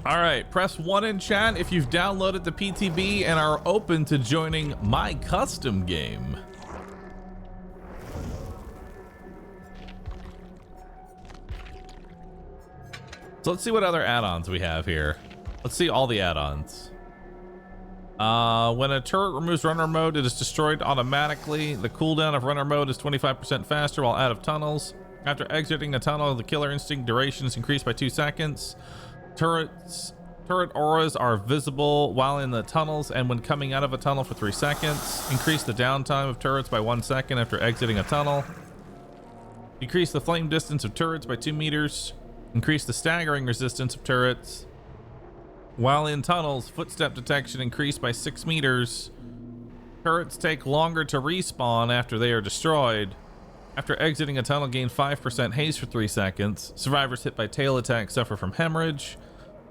All right, press 1 in chat if you've downloaded the PTB and are open to joining my custom game. So let's see what other add-ons we have here. Let's see all the add-ons. When a turret removes runner mode, it is destroyed automatically. The cooldown of runner mode is 25% faster while out of tunnels. After exiting a tunnel, the killer instinct duration is increased by 2 seconds. Turret auras are visible while in the tunnels and when coming out of a tunnel for 3 seconds. Increase the downtime of turrets by 1 second after exiting a tunnel. Decrease the flame distance of turrets by 2 meters. Increase the staggering resistance of turrets. While in tunnels, footstep detection increased by 6 meters. Turrets take longer to respawn after they are destroyed. After exiting a tunnel, gain 5% haste for 3 seconds. Survivors hit by tail attacks suffer from hemorrhage.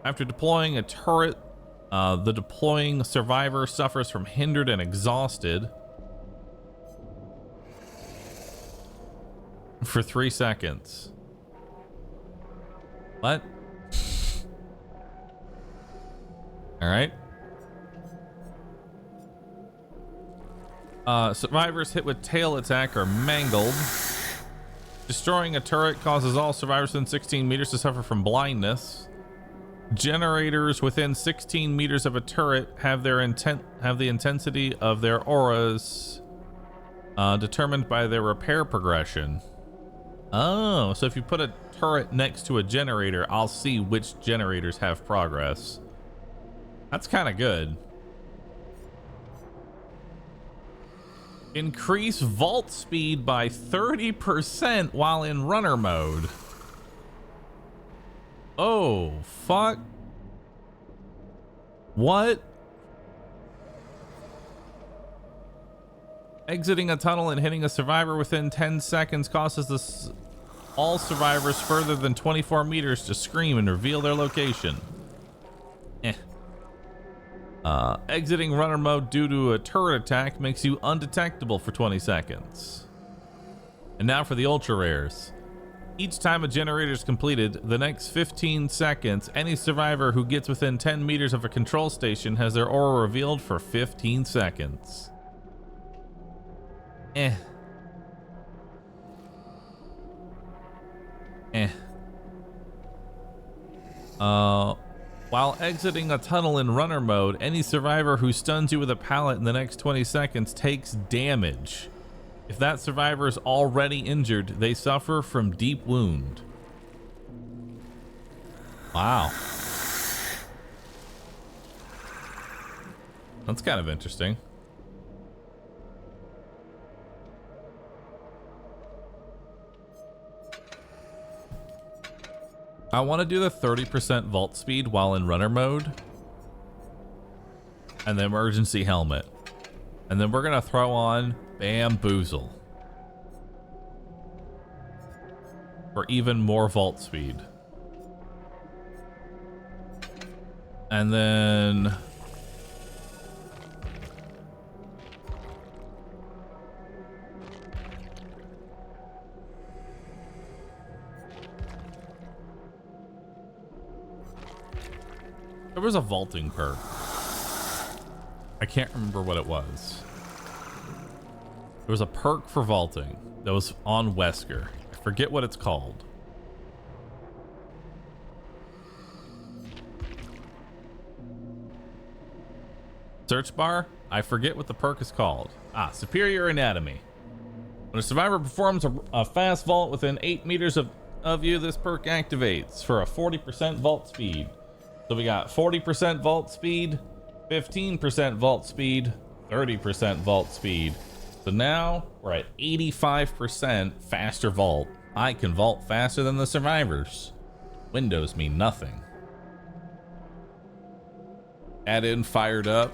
After deploying a turret, the deploying survivor suffers from hindered and exhausted for 3 seconds. What? All right. Survivors hit with tail attack are mangled. Destroying a turret causes all survivors within 16 meters to suffer from blindness. Generators within 16 meters of a turret have the intensity of their auras determined by their repair progression. Oh, so if you put a turret next to a generator, I'll see which generators have progress. That's kind of good. Increase vault speed by 30% while in runner mode. Oh, fuck. What? Exiting a tunnel and hitting a survivor within 10 seconds causes all survivors further than 24 meters to scream and reveal their location. Exiting runner mode due to a turret attack makes you undetectable for 20 seconds. And now for the ultra rares. Each time a generator is completed, the next 15 seconds, any survivor who gets within 10 meters of a control station has their aura revealed for 15 seconds. While exiting a tunnel in runner mode, any survivor who stuns you with a pallet in the next 20 seconds takes damage. If that survivor is already injured, they suffer from deep wound. Wow. That's kind of interesting. I want to do the 30% vault speed while in runner mode. And the emergency helmet. And then we're going to throw on Bamboozle. For even more vault speed. And then... there was a vaulting perk. I can't remember what it was. There was a perk for vaulting that was on Wesker. I forget what it's called. Search bar? I forget what the perk is called. Ah, Superior Anatomy. When a survivor performs a fast vault within 8 meters of you, this perk activates for a 40% vault speed. So we got 40% vault speed, 15% vault speed, 30% vault speed. So now we're at 85% faster vault. I can vault faster than the survivors. Windows mean nothing. Add in fired up.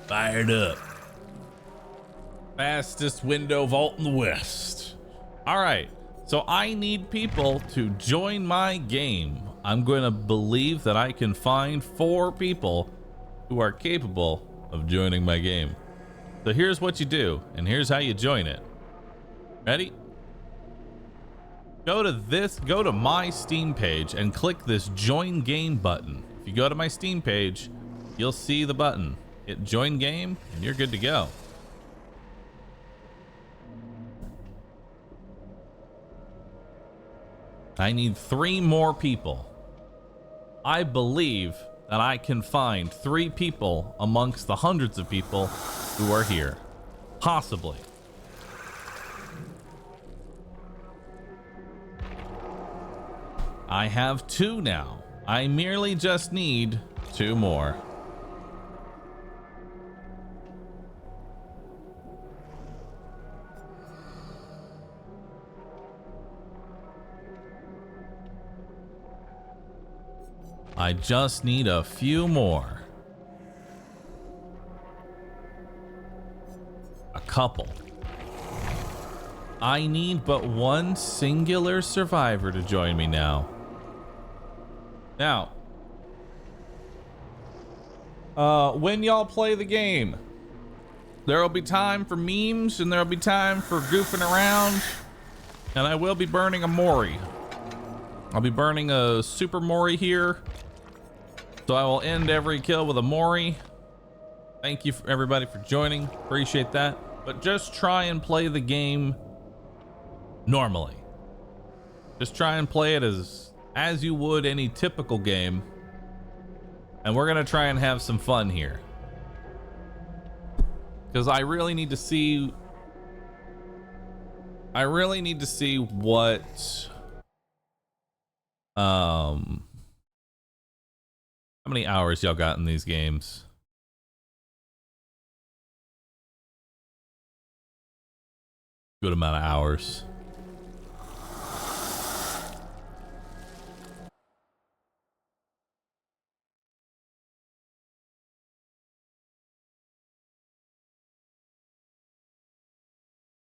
Fired up. Fastest window vault in the West. All right. So I need people to join my game. I'm going to believe that I can find 4 people who are capable of joining my game. So here's what you do, and here's how you join it. Ready? Go to my Steam page and click this join game button. If you go to my Steam page, you'll see the button. Hit join game and you're good to go. I need 3 more people. I believe that I can find 3 people amongst the hundreds of people who are here. Possibly. I have 2 now. I merely just need 2 more. I just need a few more. A couple. I need but 1 singular survivor to join me now. Now, when y'all play the game, there will be time for memes and there will be time for goofing around. And I will be burning a Mori. I'll be burning a super Mori here. So I will end every kill with a Mori. Thank you for everybody for joining. Appreciate that. But just try and play the game normally. Just try and play it as you would any typical game. And we're gonna try and have some fun here. Because I really need to see what how many hours y'all got in these games? Good amount of hours.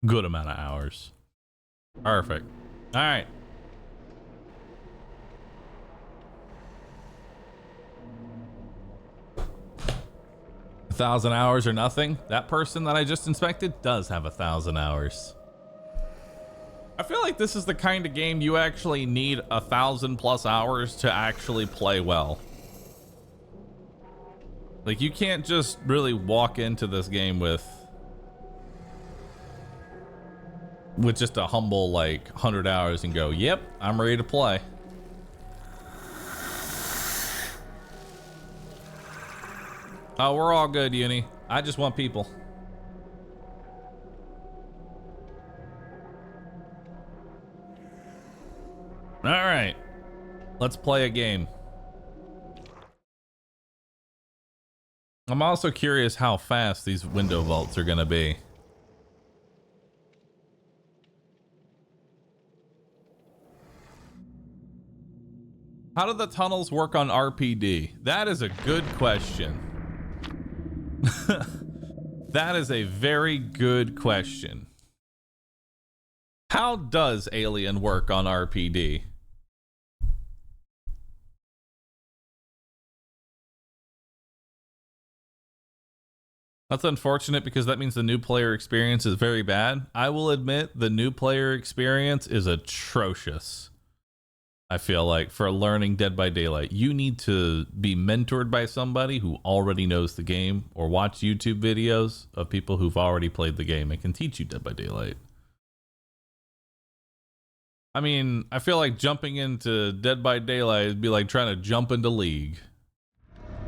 Good amount of hours. Perfect. All right. A 1,000 hours or nothing. That person that I just inspected does have 1,000 hours. I feel like this is the kind of game you actually need 1,000+ hours to actually play well. Like, you can't just really walk into this game with just a humble like 100 hours and go, yep, I'm ready to play. Oh, we're all good, Uni. I just want people. All right, let's play a game. I'm also curious how fast these window vaults are gonna be. How do the tunnels work on RPD? That is a good question. That is a very good question. How does Alien work on RPD? That's unfortunate because that means the new player experience is very bad. I will admit the new player experience is atrocious. I feel like for learning Dead by Daylight, you need to be mentored by somebody who already knows the game, or watch YouTube videos of people who've already played the game and can teach you Dead by Daylight. I mean, I feel like jumping into Dead by Daylight would be like trying to jump into League.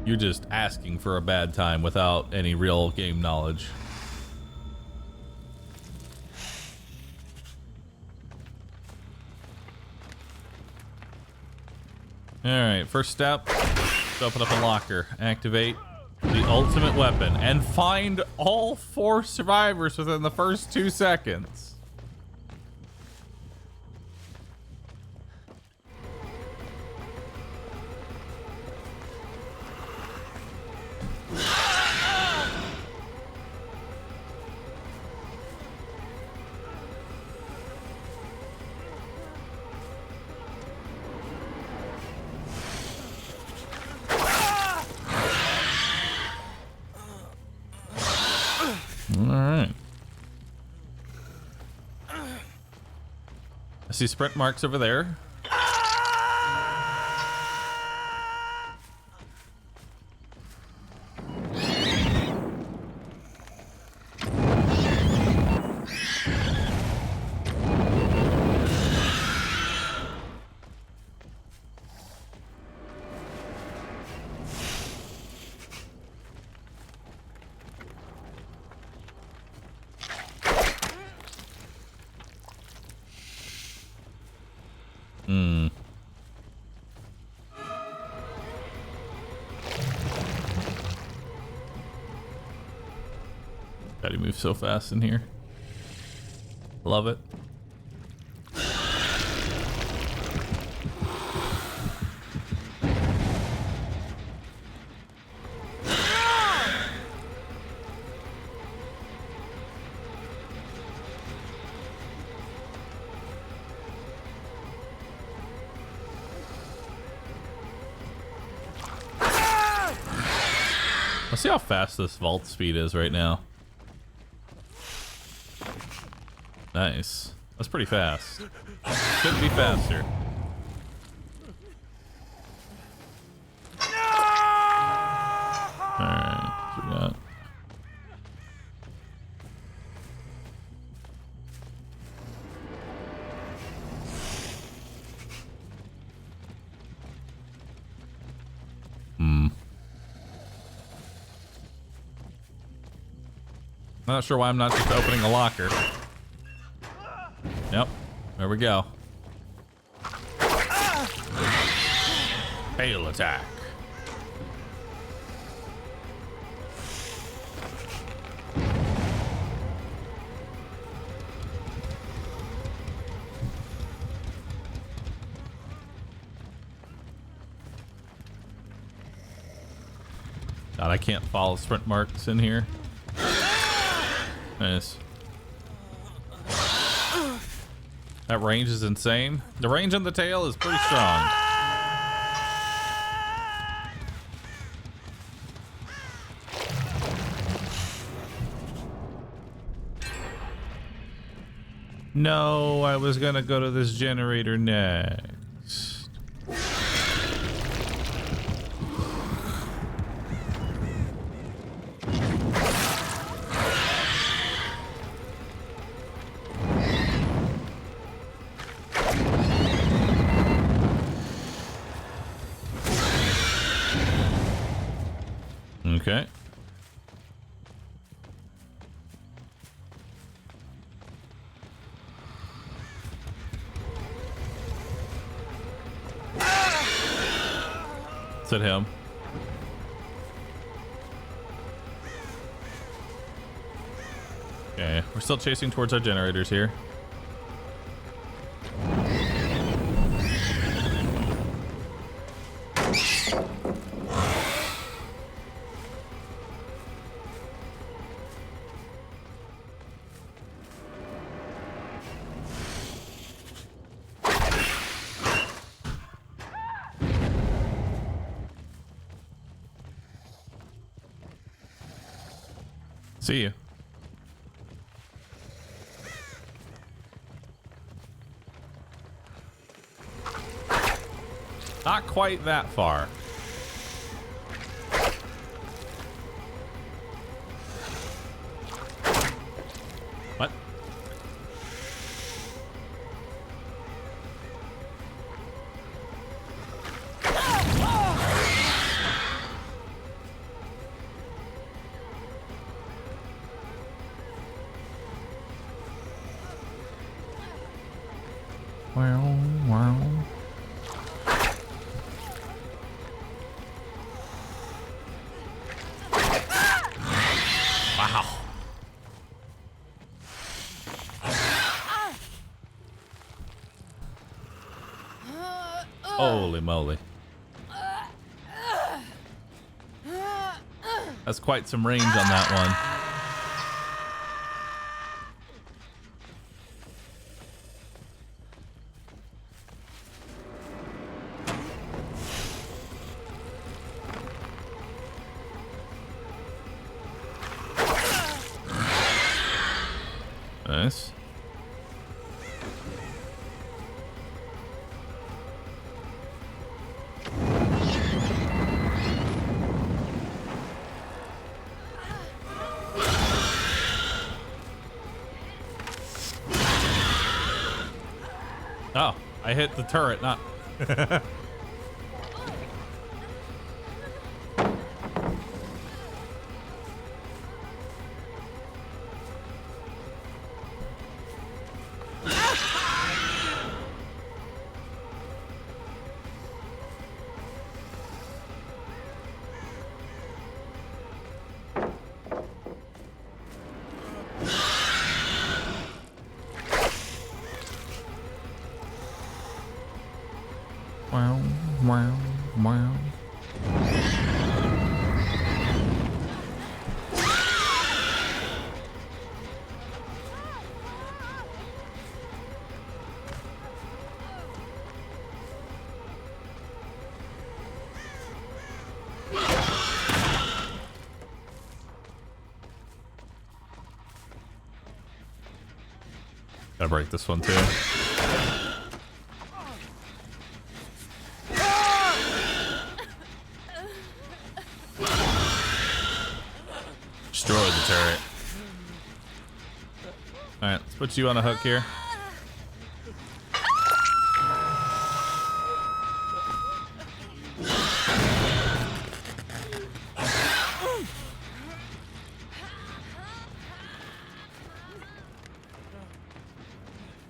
You're just asking for a bad time without any real game knowledge. Alright, first step, open up a locker, activate the ultimate weapon, and find all 4 survivors within the first 2 seconds. Alright. I see sprint marks over there. God, he moves so fast in here. Love it. Let's see how fast this vault speed is right now. Nice. That's pretty fast. Should be faster. Alright, so we got... Not sure why I'm not just opening a locker. Yep, there we go. Hail attack. God, I can't follow sprint marks in here. Nice. That range is insane. The range on the tail is pretty strong. No, I was gonna go to this generator next. Okay. Is it him? Okay, we're still chasing towards our generators here. See you. Not quite that far. What? Wow, wow. Wow. Holy moly. That's quite some range on that one. Nice. Oh, I hit the turret, not... Wow, wow, wow. Gotta gonna break this one too. Destroy the turret. Alright, let's put you on a hook here.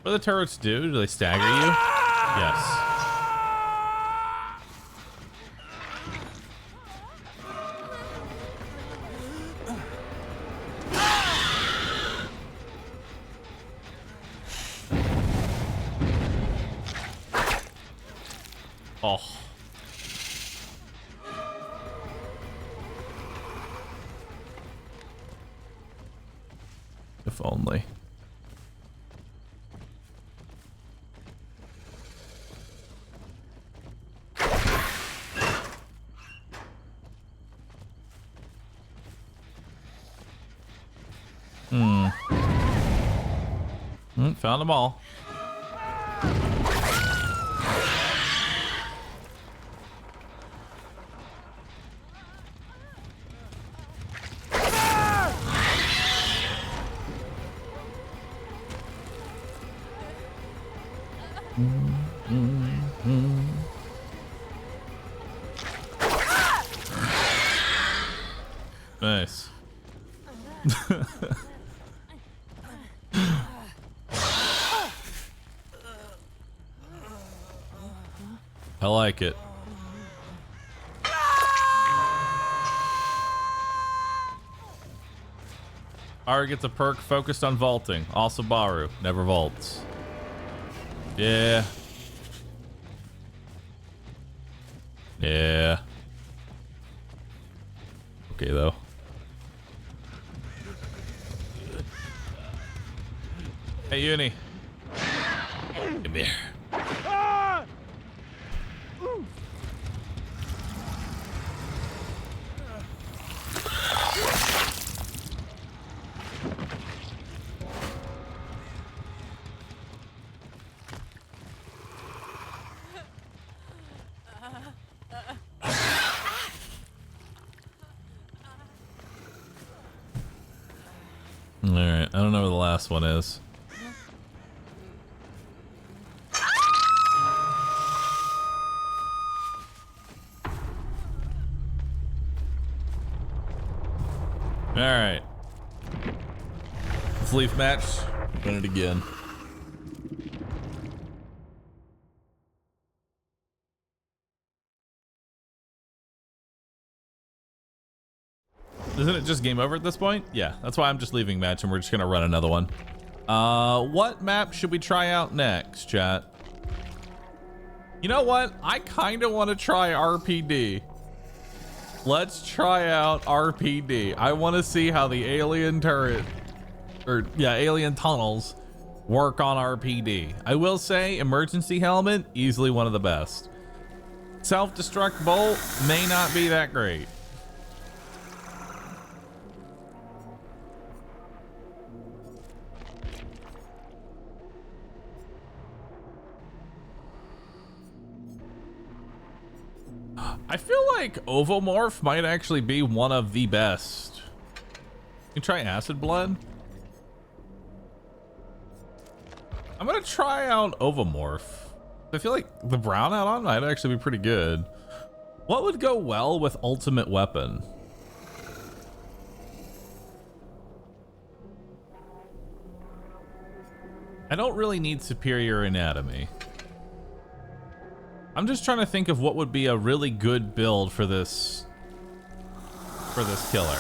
What do the turrets do? Do they stagger you? Yes. Oh. If only. Found them all. Nice. I like it. Ari gets a perk focused on vaulting. Also Bahroo, never vaults. Yeah. Yeah. Okay though. Hey Uni. Come here. Alright, I don't know where the last one is. Alright. Let's leaf match. Run it again. Isn't it just game over at this point? Yeah, that's why I'm just leaving match and we're just gonna run another one. What map should we try out next, chat? You know what? I kind of want to try RPD. Let's try out RPD. I want to see how the alien turret, or yeah, alien tunnels work on RPD. I will say emergency helmet, easily one of the best. Self-destruct bolt may not be that great. I feel like Ovomorph might actually be one of the best. You try Acid Blood? I'm gonna try out Ovomorph. I feel like the brownout on might actually be pretty good. What would go well with Ultimate Weapon? I don't really need Superior Anatomy. I'm just trying to think of what would be a really good build for this killer.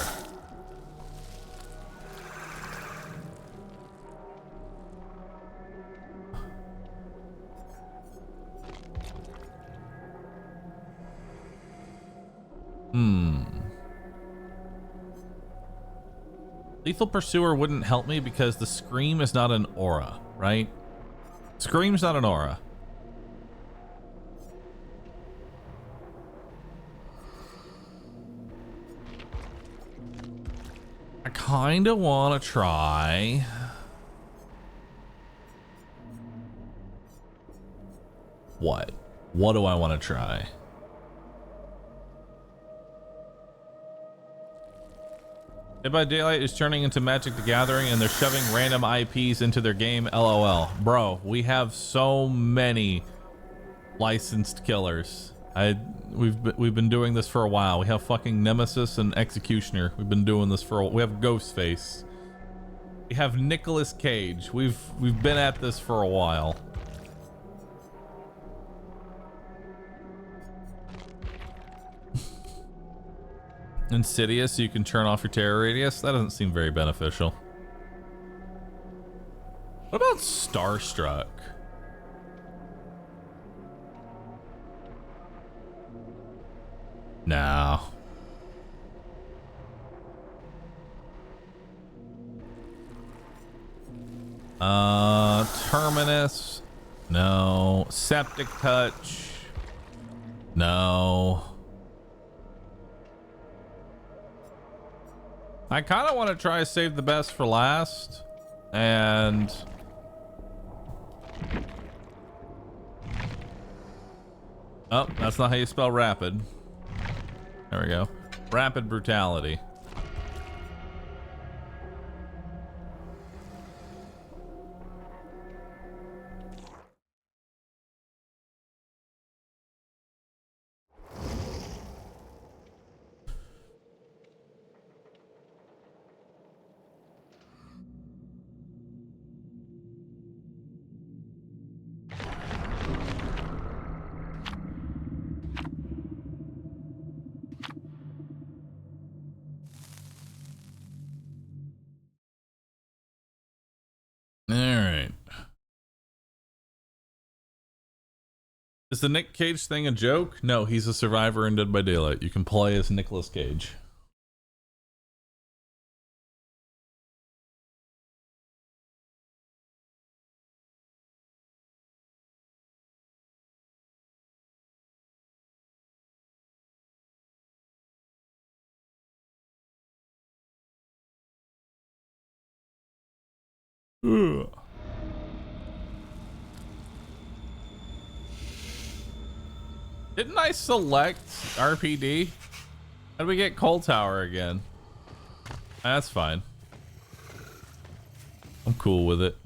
Lethal Pursuer wouldn't help me because the Scream is not an aura, right? Scream's not an aura. I kind of want to try What? What do I want to try? Dead by Daylight is turning into Magic the Gathering and they're shoving random IPs into their game. LOL. Bro, we have so many licensed killers. We've been doing this for a while. We have fucking Nemesis and Executioner. We've been doing this for we have Ghostface. We have Nicolas Cage. We've been at this for a while. Insidious, so you can turn off your terror radius. That doesn't seem very beneficial. What about Starstruck? No. Terminus. No. Septic Touch. No. I kind of want to try save the best for last. And oh, that's not how you spell rapid. There we go. Rapid brutality. Is the Nick Cage thing a joke? No, he's a survivor in Dead by Daylight. You can play as Nicolas Cage. Ugh. Didn't I select RPD? How do we get Cold Tower again? That's fine. I'm cool with it.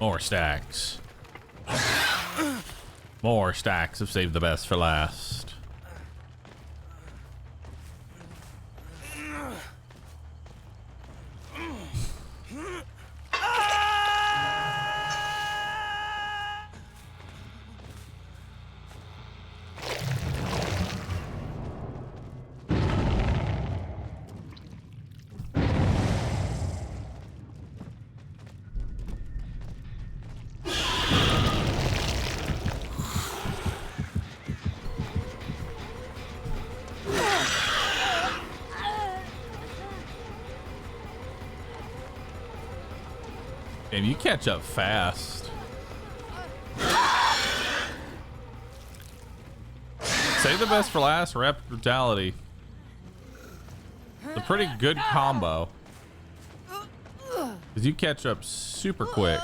More stacks. More stacks have saved the best for last. Damn, you catch up fast. Save the best for last. Rapid brutality. It's a pretty good combo. Because you catch up super quick.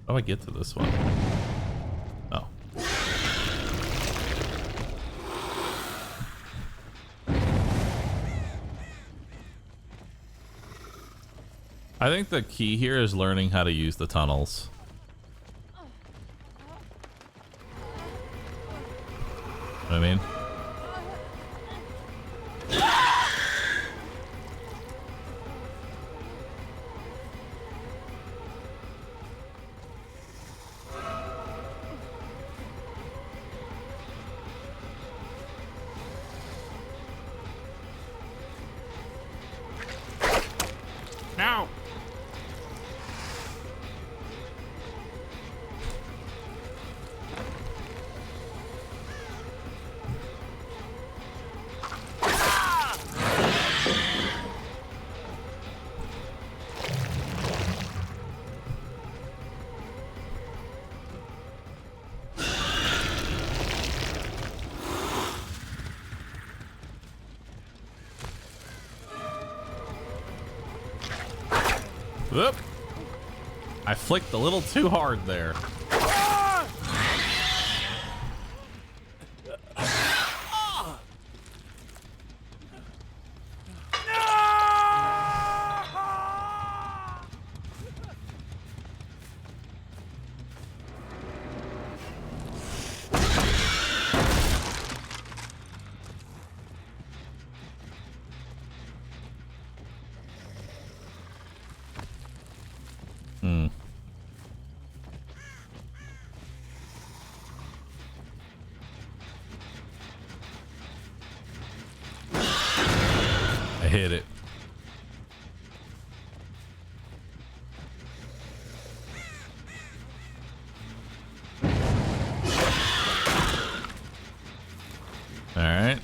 How do I get to this one? Oh. I think the key here is learning how to use the tunnels. You know what I mean? No. Whoop. I flicked a little too hard there. I hit it. All right.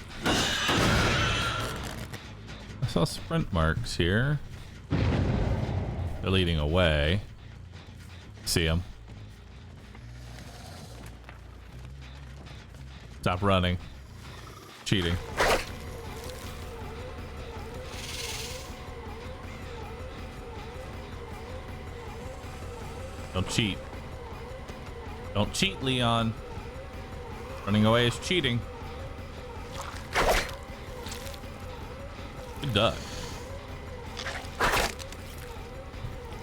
I saw sprint marks here. They're leading away. See them. Stop running. Cheating. Don't cheat. Don't cheat, Leon. Running away is cheating. Good duck.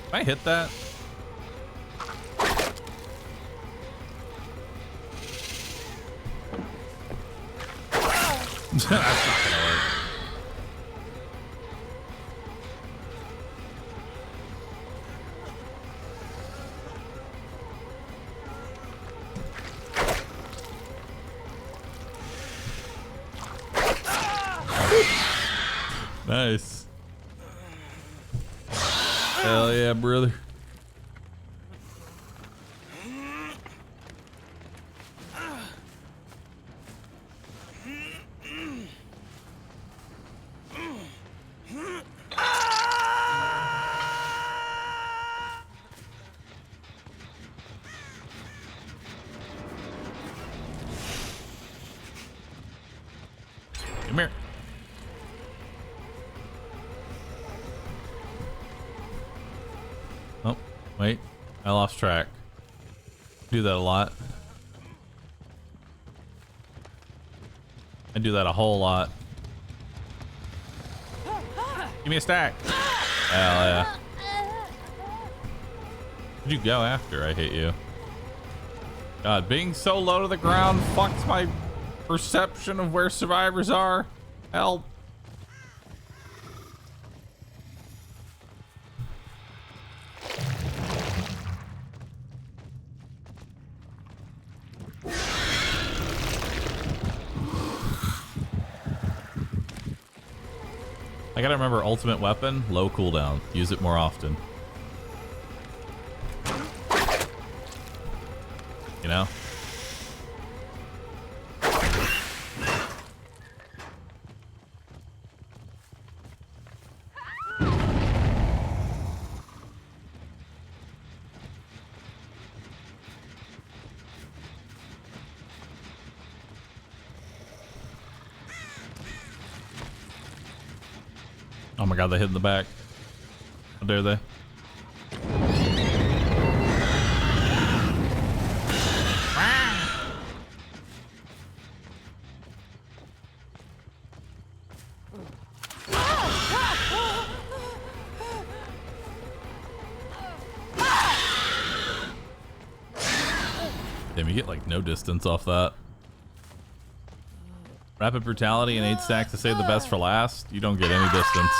Can I hit that? That's not gonna work. Nice. Hell yeah, brother. Come here. Oh, wait. I lost track. Do that a lot. I do that a whole lot. Give me a stack. Hell yeah. Where'd you go after I hit you? God, being so low to the ground fucks my perception of where survivors are. Help. I gotta remember ultimate weapon, low cooldown. Use it more often. You know? Oh my god, they hid in the back. How dare they? Damn, you get like no distance off that. Rapid brutality and 8 stacks to save the best for last. You don't get any distance.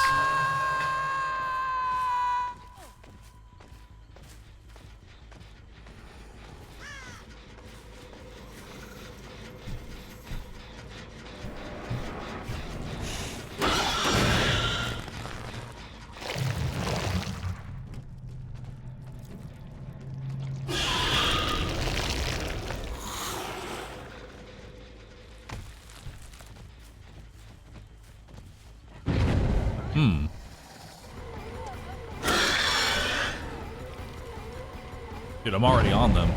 Dude, I'm already on them.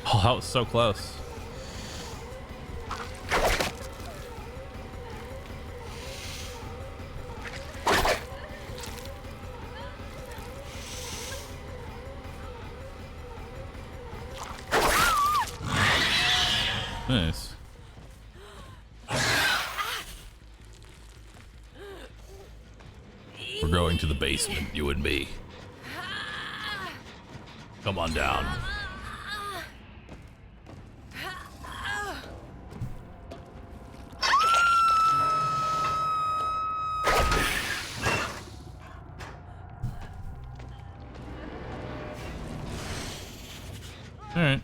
Oh, that was so close. Nice. We're going to the basement, you and me. Come on down. All right.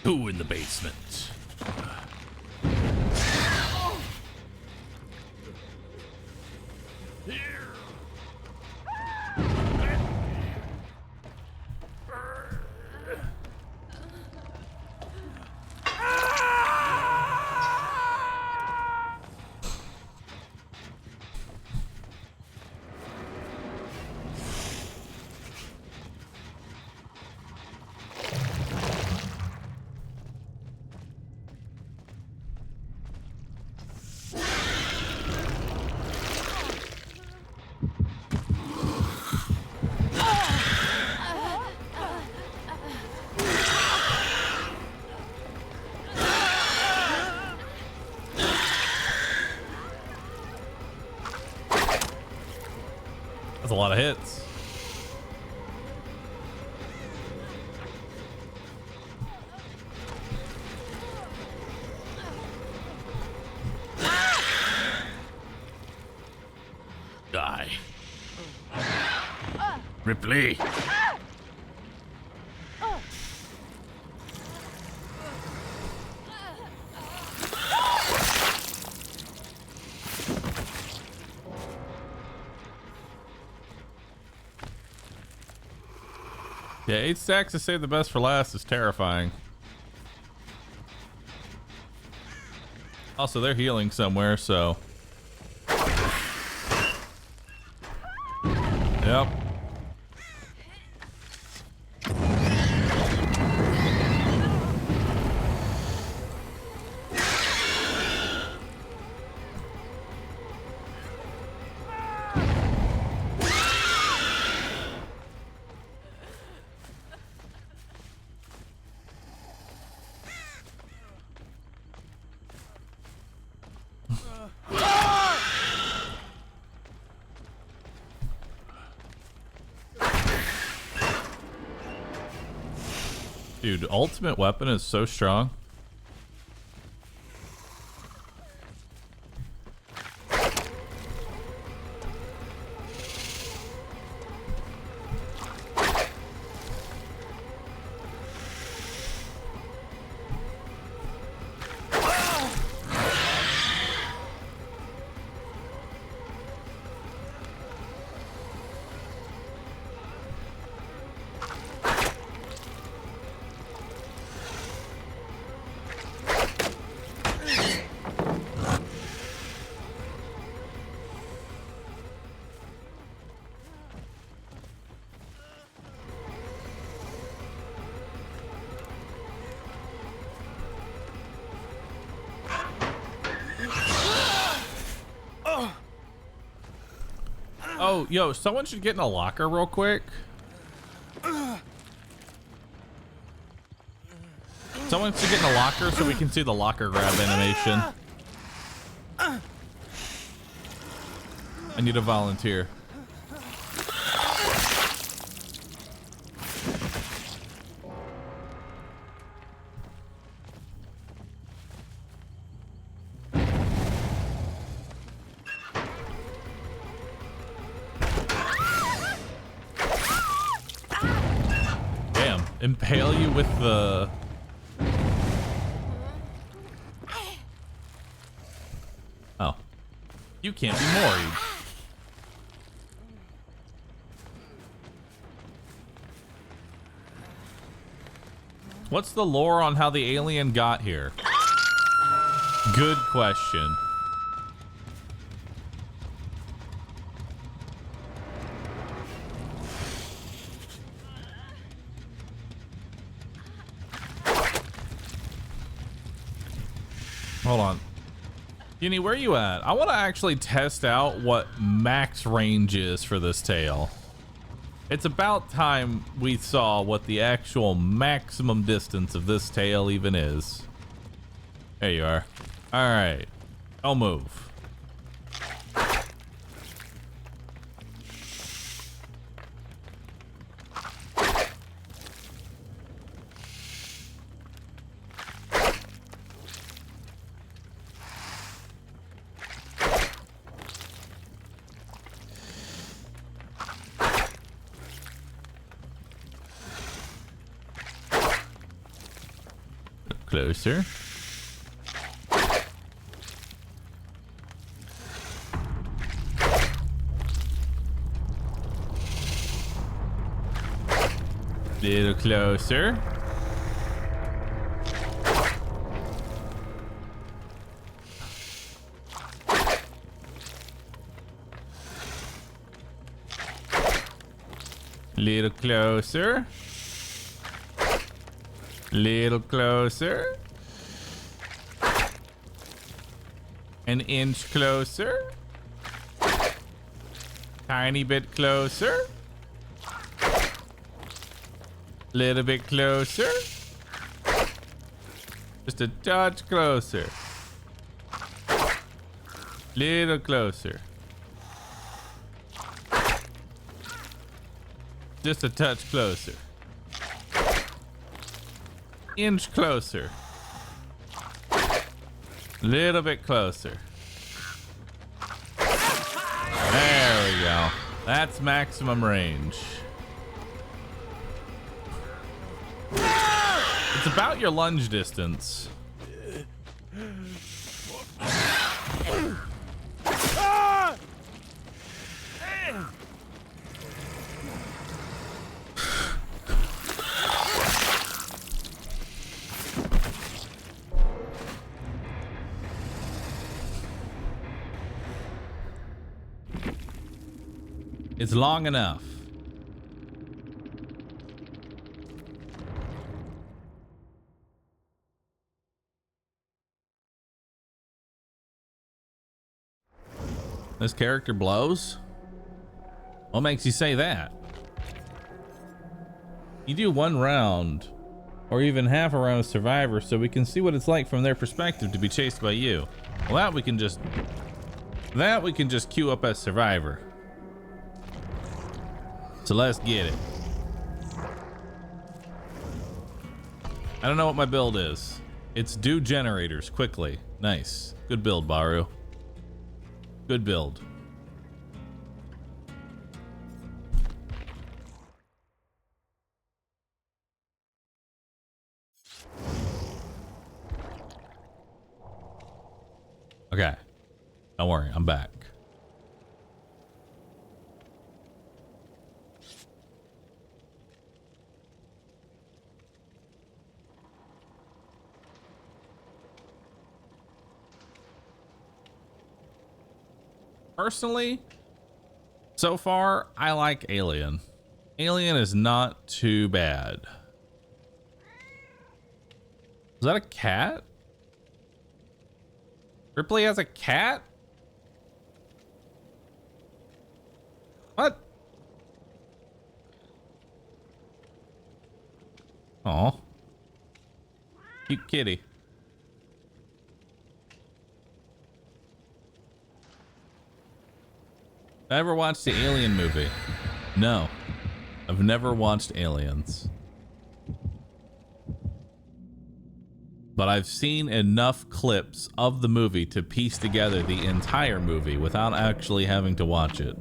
Who in the basement? That's a lot of hits. Die. Ripley. Yeah, 8 stacks to save the best for last is terrifying. Also, they're healing somewhere, so. Yep. Dude, ultimate weapon is so strong. Oh, yo, someone should get in a locker real quick. Someone should get in a locker so we can see the locker grab animation. I need a volunteer. Damn, impale you with the... Oh. You can't be moried. What's the lore on how the alien got here? Good question. Hold on. Guinea, where are you at? I want to actually test out what max range is for this tail. It's about time we saw what the actual maximum distance of this tail even is. There you are. All right. I'll move. Closer. Little closer. Little closer. Little closer. An inch closer. Tiny bit closer. Little bit closer. Just a touch closer. Little closer. Just a touch closer. Inch closer. Little bit closer. There we go. That's maximum range. It's about your lunge distance. It's long enough. This character blows? What makes you say that? You do one round or even half a round of Survivor so we can see what it's like from their perspective to be chased by you. Well, that we can just queue up as Survivor. So let's get it. I don't know what my build is. It's do generators quickly. Nice. Good build, Bahroo. Good build. Okay. Don't worry, I'm back. Personally, so far, I like Alien. Alien is not too bad. Is that a cat? Ripley has a cat? What? Aw. Cute kitty. I ever watched the Alien movie? No. I've never watched Aliens. But I've seen enough clips of the movie to piece together the entire movie without actually having to watch it.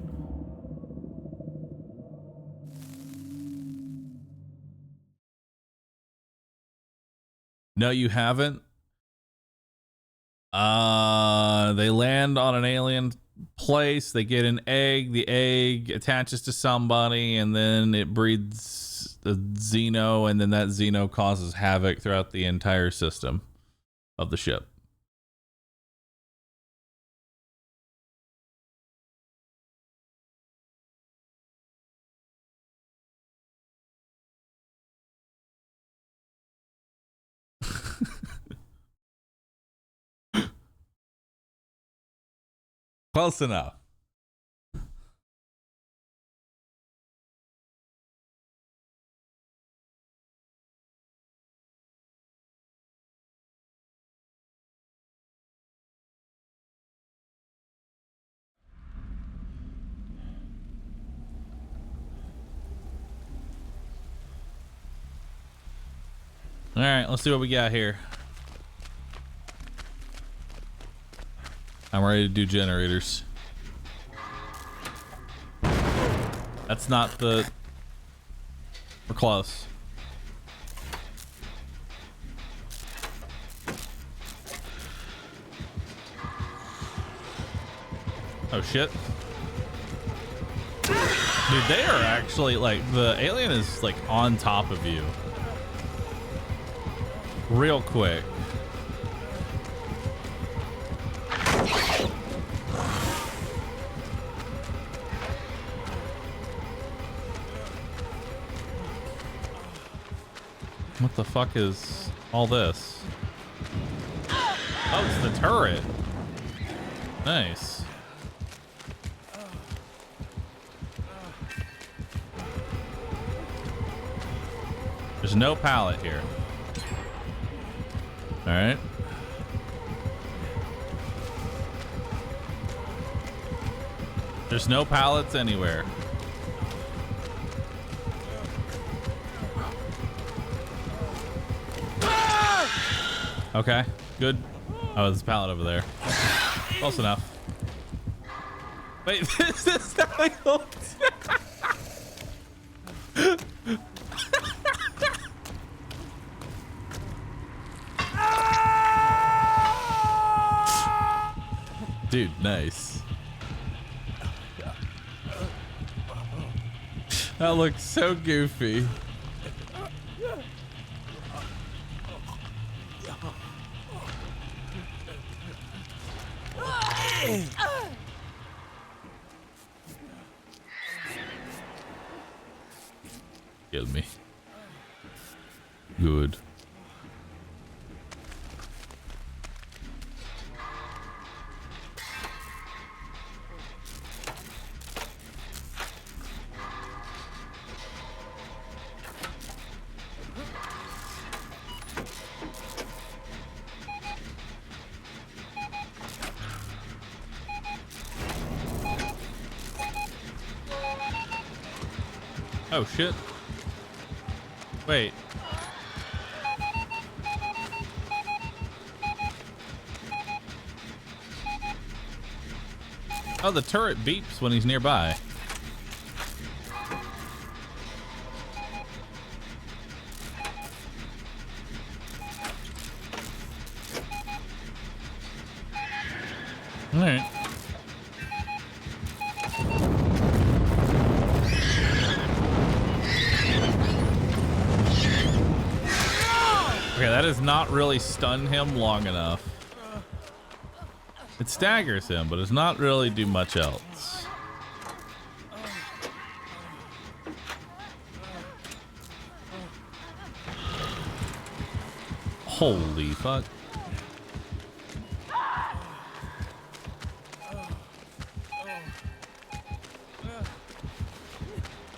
No, you haven't? They land on an alien place, they get an egg, the egg attaches to somebody, and then it breeds the xeno, and then that xeno causes havoc throughout the entire system of the ship. Close enough. All right, let's see what we got here. I'm ready to do generators. That's not the... We're close. Oh shit. Dude, they are actually like, the alien is like on top of you. Real quick. What the fuck is all this? Oh, it's the turret. Nice. There's no pallet here. All right. There's no pallets anywhere. Okay, good. Oh, there's a pallet over there. Close enough. Wait, this is not Dude, nice. That looks so goofy. Kill me. Good. Oh shit. Wait. Oh, the turret beeps when he's nearby. All right. Okay, that does not really stun him long enough. It staggers him, but does not really do much else. Holy fuck.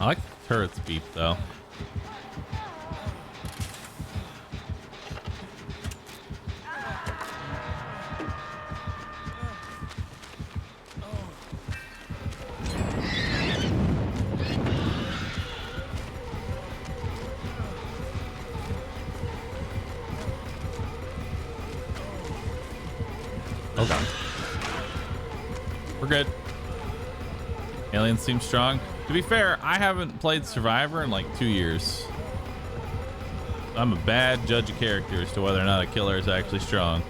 I like the turret's beep though. Okay. We're good. Aliens seem strong. To be fair, I haven't played Survivor in like 2 years. I'm a bad judge of character as to whether or not a killer is actually strong.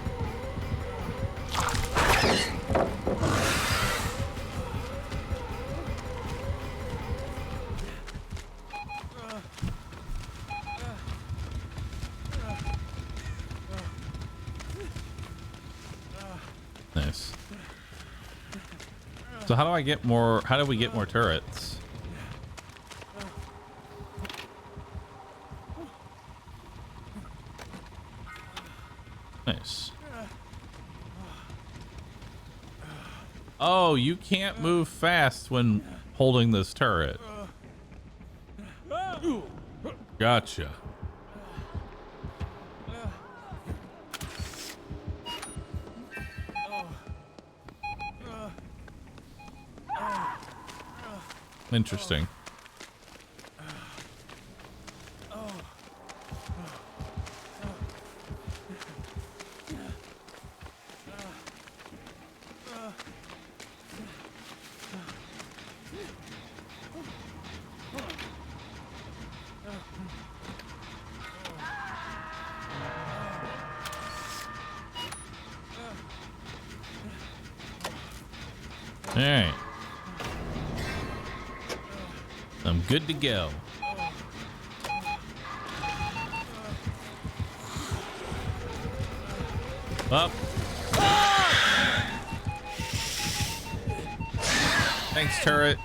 Nice. So how do I get more? How do we get more turrets? Nice. Oh, you can't move fast when holding this turret. Gotcha. Interesting. All right. I'm good to go. Up. Thanks, turret.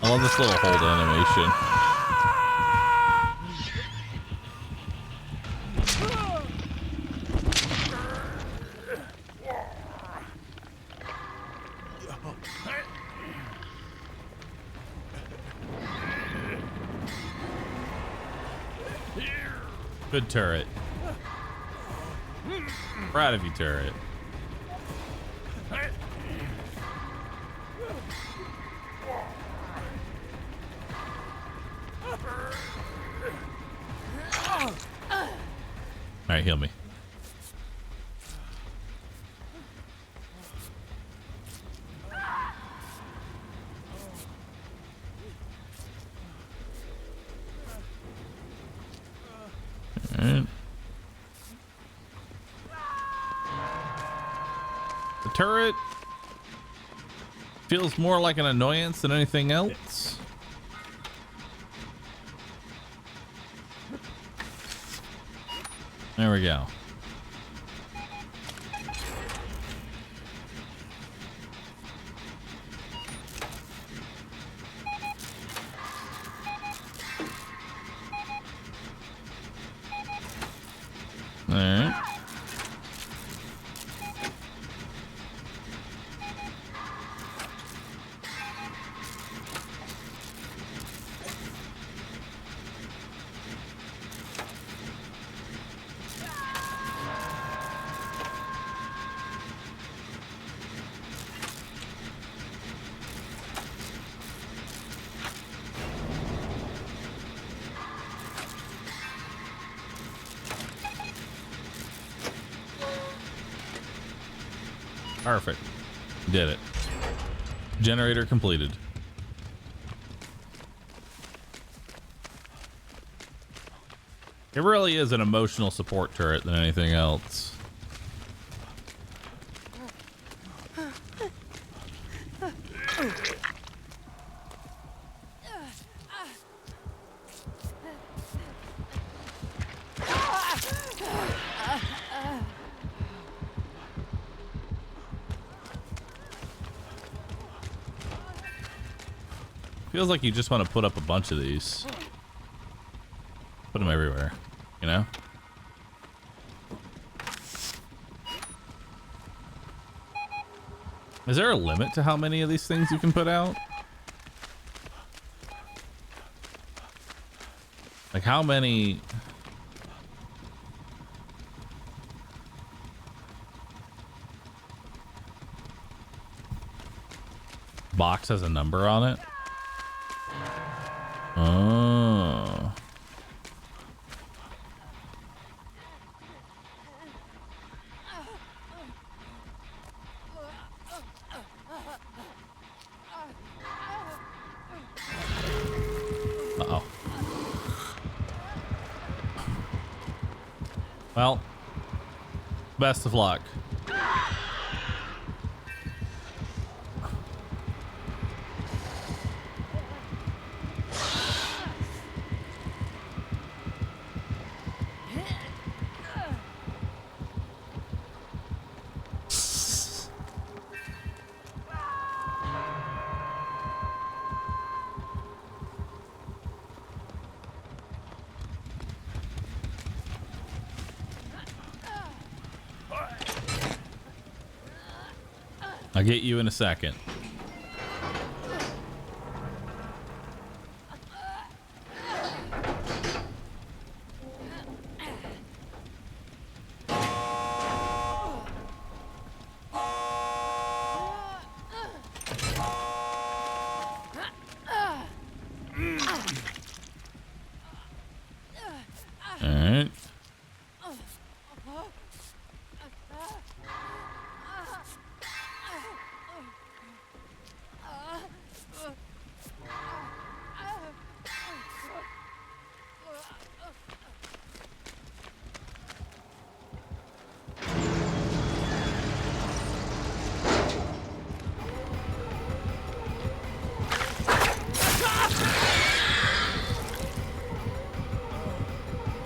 I love this little hold animation. Good turret. Proud of you, turret. All right, heal me. Alright. The turret feels more like an annoyance than anything else. There we go. All right. Perfect. Did it. Generator completed. It really is an emotional support turret than anything else. Feels like you just want to put up a bunch of these. Put them everywhere, you know? Is there a limit to how many of these things you can put out? Like how many? Box has a number on it. Oh. Uh-oh. Well, best of luck. I'll get you in a second. All right.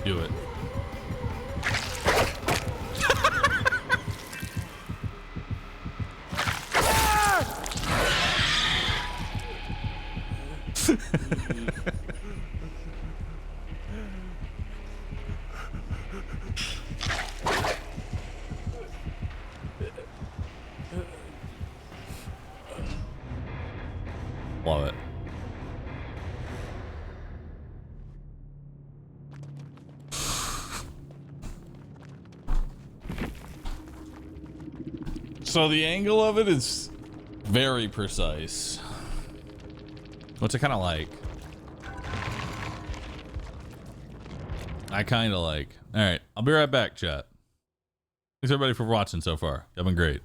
Do it. Love it. So the angle of it is very precise. What's it kind of like? I kind of like. All right, I'll be right back, chat. Thanks everybody for watching so far. Y'all been great.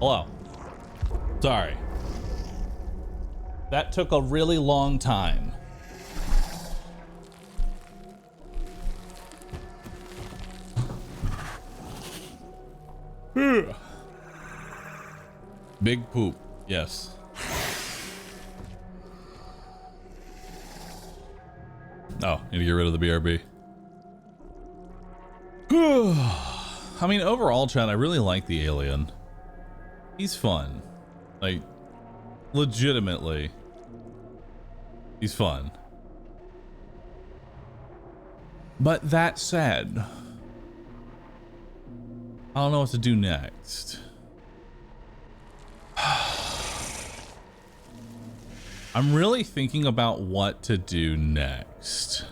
Hello. Sorry. That took a really long time. Big poop. Yes. Oh, need to get rid of the BRB. I mean, overall, Chad, I really like the alien. He's fun. Like, legitimately. He's fun. But that said, I don't know what to do next. I'm really thinking about what to do next.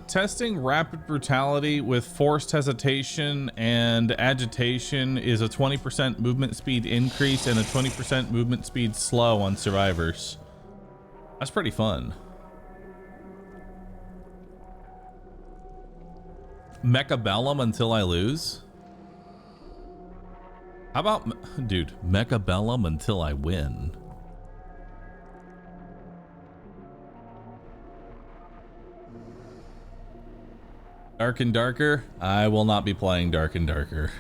Testing rapid brutality with forced hesitation and agitation is a 20% movement speed increase and a 20% movement speed slow on survivors. That's pretty fun. Mechabellum until I lose? How about, dude, Mechabellum until I win? Dark and Darker? I will not be playing Dark and Darker.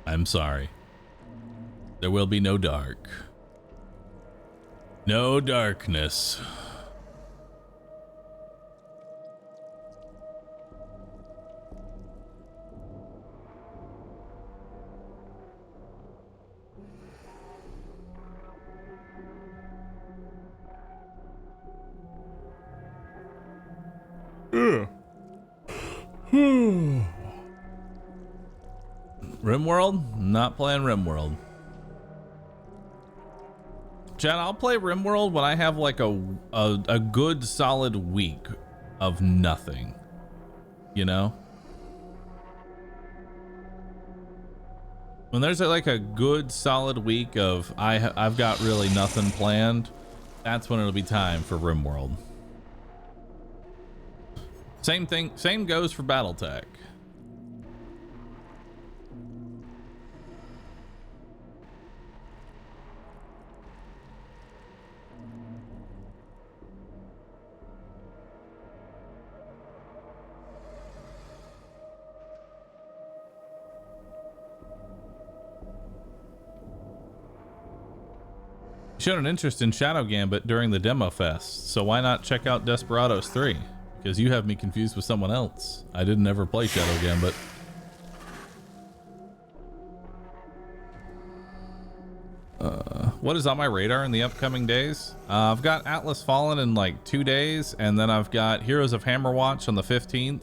I'm sorry. There will be no dark. No darkness. RimWorld? Not playing RimWorld. Chad, I'll play RimWorld when I have like a good solid week of nothing. You know? When there's like a good solid week of I've got really nothing planned, that's when it'll be time for RimWorld. Same thing, same goes for BattleTech. Showed an interest in Shadow Gambit during the demo fest, so why not check out Desperados 3? Because you have me confused with someone else. I didn't ever play Shadow Gambit. What is on my radar in the upcoming days? I've got Atlas Fallen in like 2 days, and then I've got Heroes of Hammerwatch on the 15th.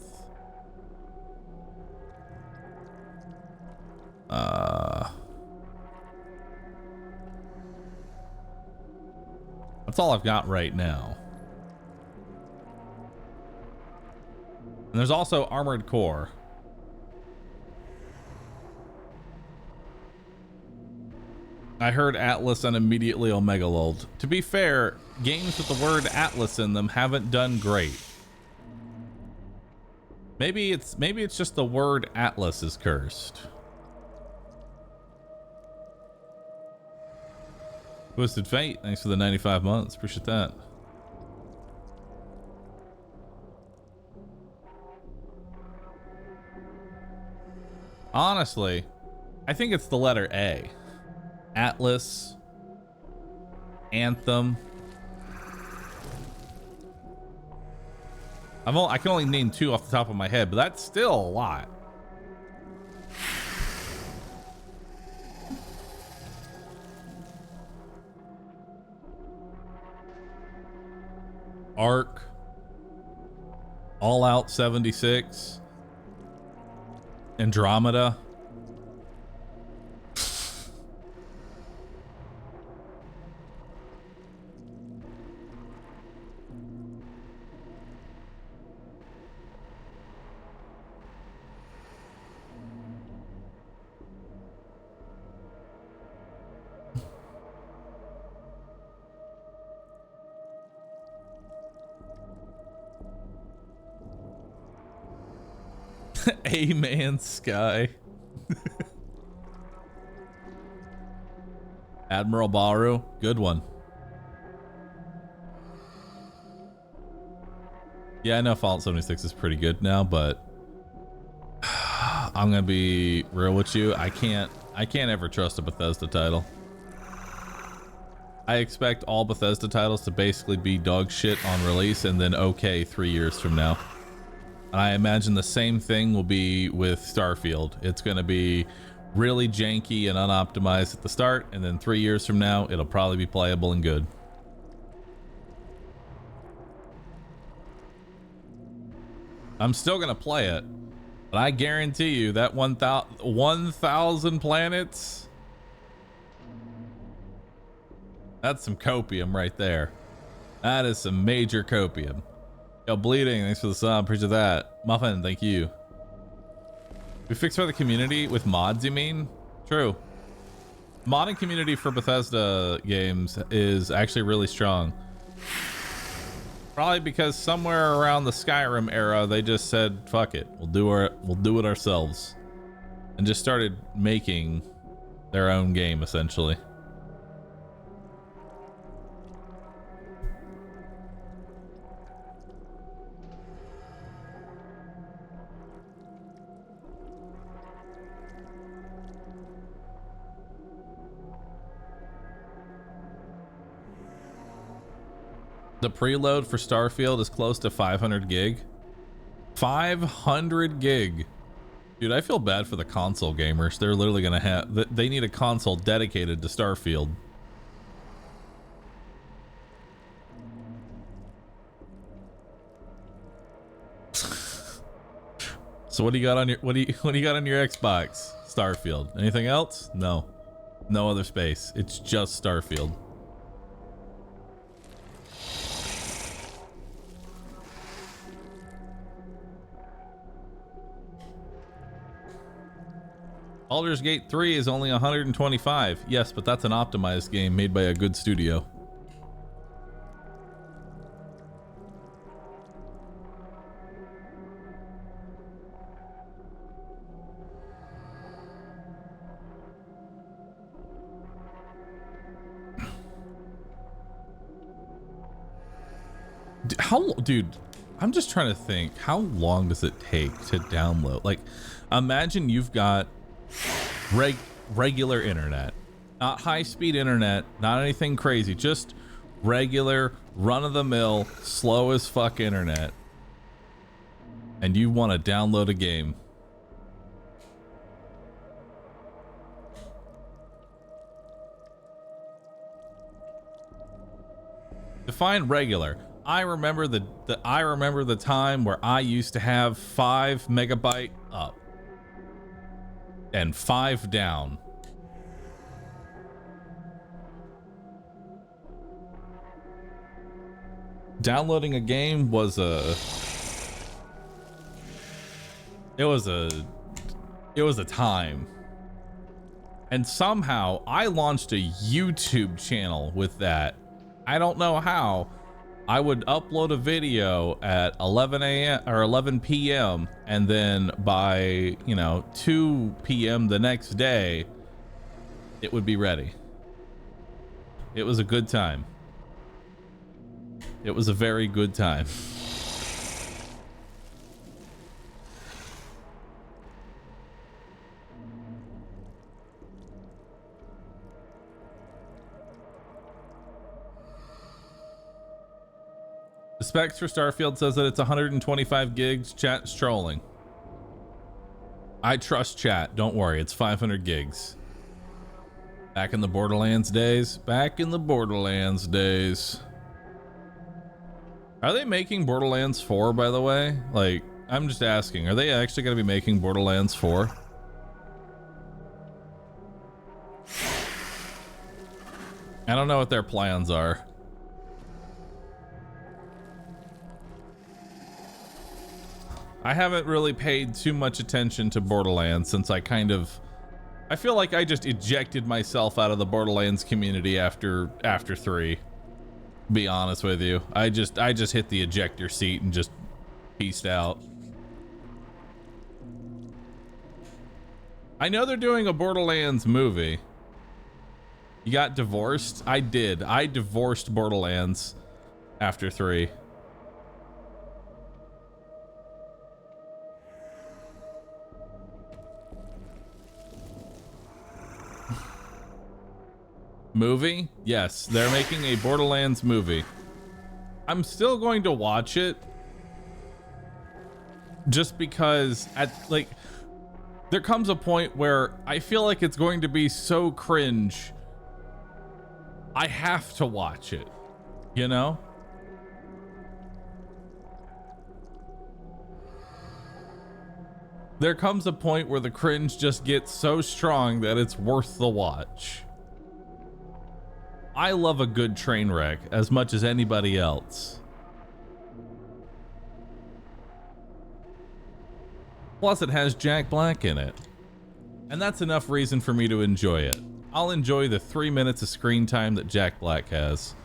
That's all I've got right now. And there's also Armored Core. I heard Atlas and immediately Omega lulled. To be fair, games with the word Atlas in them haven't done great. Maybe it's just the word Atlas is cursed. Twisted Fate, thanks for the 95 months. Appreciate that. Honestly, I think it's the letter A. Atlas, Anthem. I can only name 2 off the top of my head, but that's still a lot. Arc, All Out 76, Andromeda. A-Man Sky. AdmiralBahroo, good one. Yeah, I know Fallout 76 is pretty good now, but I'm gonna be real with you. I can't ever trust a Bethesda title. I expect all Bethesda titles to basically be dog shit on release and then okay 3 years from now. And I imagine the same thing will be with Starfield. It's gonna be really janky and unoptimized at the start, and then 3 years from now, it'll probably be playable and good. I'm still gonna play it, but I guarantee you that 1,000 planets, that's some copium right there. That is some major copium. Yo, Bleeding, thanks for the sub, appreciate that. Muffin, thank you. We fixed by the community with mods, you mean? True. Modding community for Bethesda games is actually really strong. Probably because somewhere around the Skyrim era, they just said, fuck it, we'll do it ourselves. And just started making their own game, essentially. The preload for Starfield is close to 500 gig. 500 gig. Dude, I feel bad for the console gamers. They're literally gonna have, they need a console dedicated to Starfield. So what do you got on your, what do you got on your Xbox? Starfield. Anything else? No. No other space. It's just Starfield. Baldur's Gate 3 is only 125. Yes, but that's an optimized game made by a good studio. Dude, I'm just trying to think, how long does it take to download? Like, imagine you've got regular internet, not high-speed internet, not anything crazy, just regular run-of-the-mill slow as fuck internet, and you want to download a game. Define regular. I remember the time where I used to have 5 megabyte up and 5 down. Downloading a game was a time. And somehow I launched a YouTube channel with that. I don't know how. I would upload a video at 11 a.m. or 11 p.m. and then by, 2 p.m. the next day, it would be ready. It was a good time. It was a very good time. The specs for Starfield says that it's 125 gigs. Chat's trolling. I trust chat. Don't worry. It's 500 gigs. Back in the Borderlands days. Back in the Borderlands days. Are they making Borderlands 4, by the way? Like, I'm just asking. Are they actually going to be making Borderlands 4? I don't know what their plans are. I haven't really paid too much attention to Borderlands since I feel like I just ejected myself out of the Borderlands community after 3. Be honest with you. I just hit the ejector seat and just peaced out. I know they're doing a Borderlands movie. You got divorced? I did. I divorced Borderlands after 3. Movie? Yes, they're making a Borderlands movie. I'm still going to watch it just because there comes a point where I feel like it's going to be so cringe I have to watch it, you know? There comes a point where the cringe just gets so strong that it's worth the watch. I love a good train wreck as much as anybody else. Plus it has Jack Black in it. And that's enough reason for me to enjoy it. I'll enjoy the 3 minutes of screen time that Jack Black has.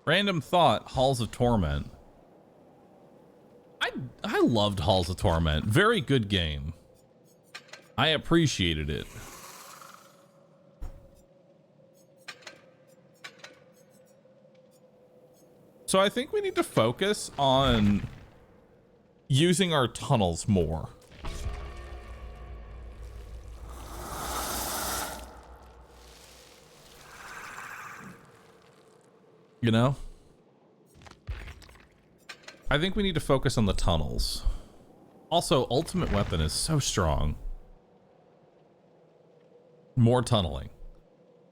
Random thought, Halls of Torment. I loved Halls of Torment. Very good game. I appreciated it. So I think we need to focus on using our tunnels more. You know? I think we need to focus on the tunnels. Also, Ultimate Weapon is so strong. More tunneling.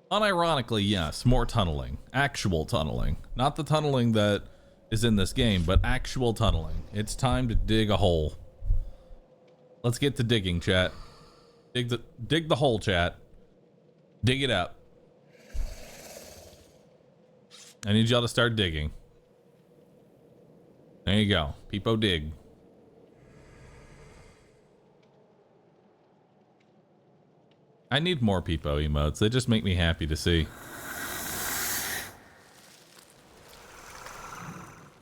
Unironically, yes, more tunneling. Actual tunneling. Not the tunneling that is in this game, but actual tunneling. It's time to dig a hole. Let's get to digging, chat. Dig the hole, chat. Dig it up. I need y'all to start digging. There you go. Peepo dig. I need more Peepo emotes. They just make me happy to see.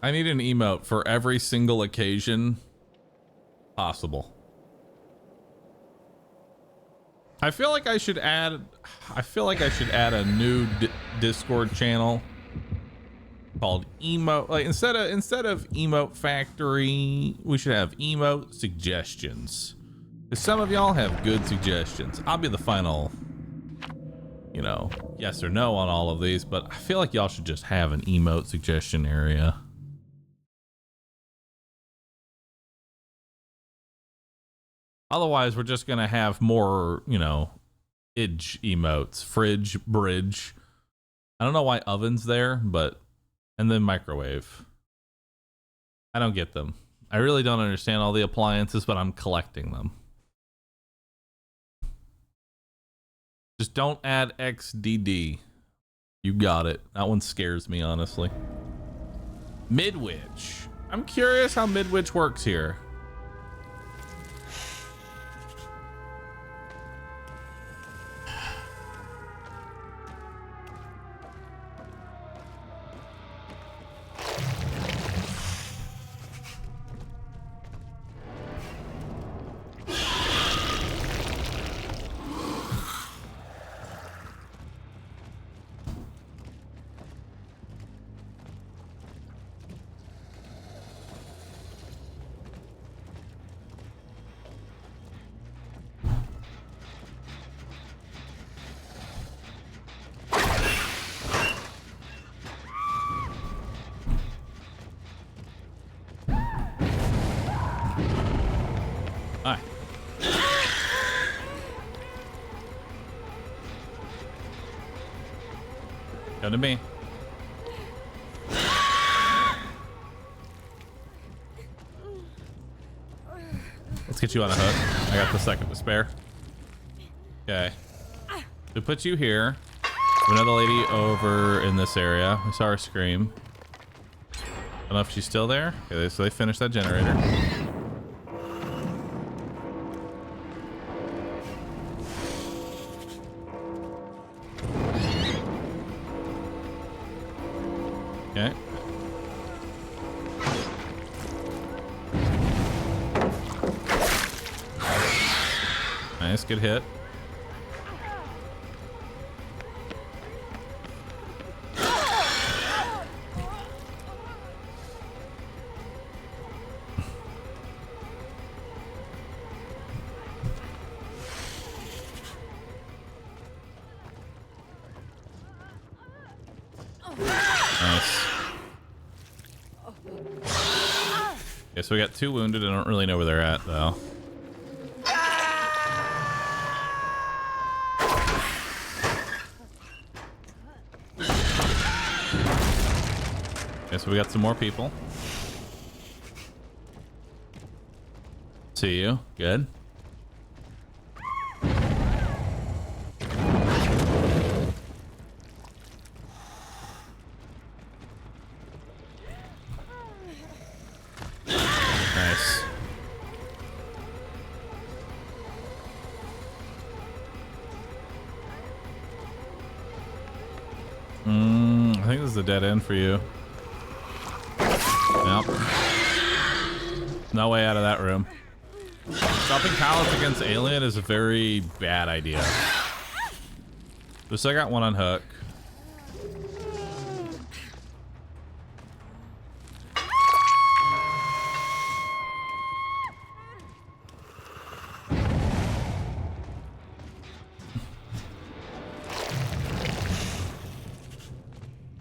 I need an emote for every single occasion possible. I feel like I should add a new Discord channel called emote, like instead of emote factory, we should have emote suggestions, because some of y'all have good suggestions. I'll be the final, you know, yes or no on all of these, but I feel like y'all should just have an emote suggestion area. Otherwise we're just gonna have more, you know, emotes, fridge, bridge. I don't know why oven's there, but and then microwave. I don't get them. I really don't understand all the appliances, but I'm collecting them. Just don't add XDD. You got it. That one scares me, honestly. Midwich. I'm curious how Midwich works here. Come to me. Let's get you on a hook. I got the second to spare. Okay. We put you here. Another lady over in this area. We saw her scream. I don't know if she's still there. Okay, so they finished that generator. Okay. Nice, good hit. Nice. Okay, so we got 2 wounded. I don't really know where they're at, though. Okay, so we got some more people. See you. Good. Nice. I think this is a dead end for you. Nope. No way out of that room. Stopping pallets against alien is a very bad idea. Just I got one on hook.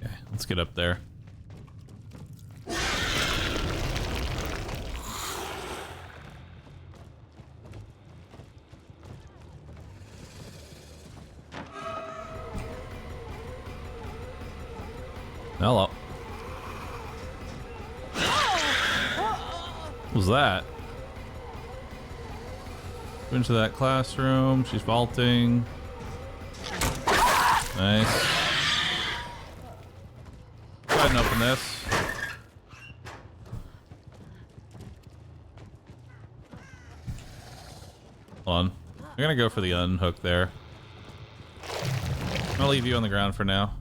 Okay, let's get up there. Hello. What was that? Into that classroom. She's vaulting. Nice. Go ahead and open this. Hold on. I'm gonna go for the unhook there. I'll leave you on the ground for now.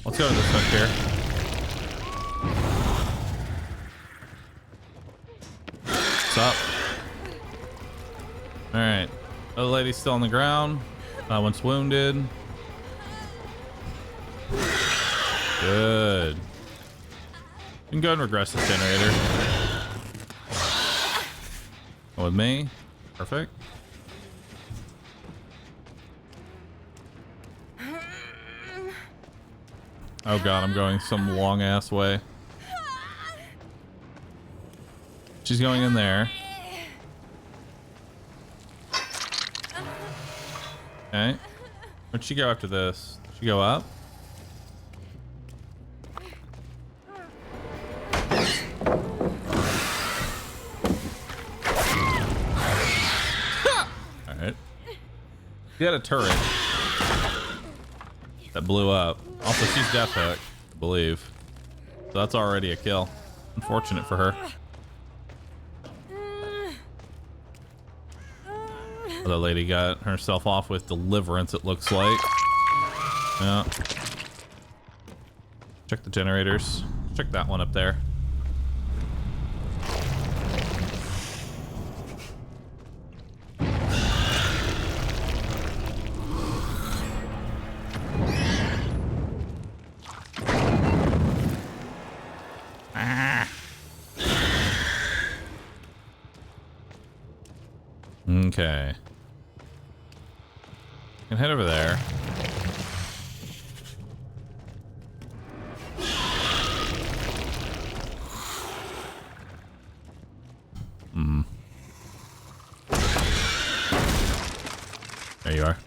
Let's go to this hook here. What's up? Alright. Other lady's still on the ground. That one's wounded. Good. You can go and regress this generator. Go with me. Perfect. Oh god, I'm going some long ass way. She's going in there. Okay. Where'd she go after this? Did she go up? Alright. She had a turret that blew up. Also, she's death hook, I believe. So that's already a kill. Unfortunate for her. Other lady got herself off with deliverance, it looks like. Yeah. Check the generators. Check that one up there. Okay. Can head over there. There you are.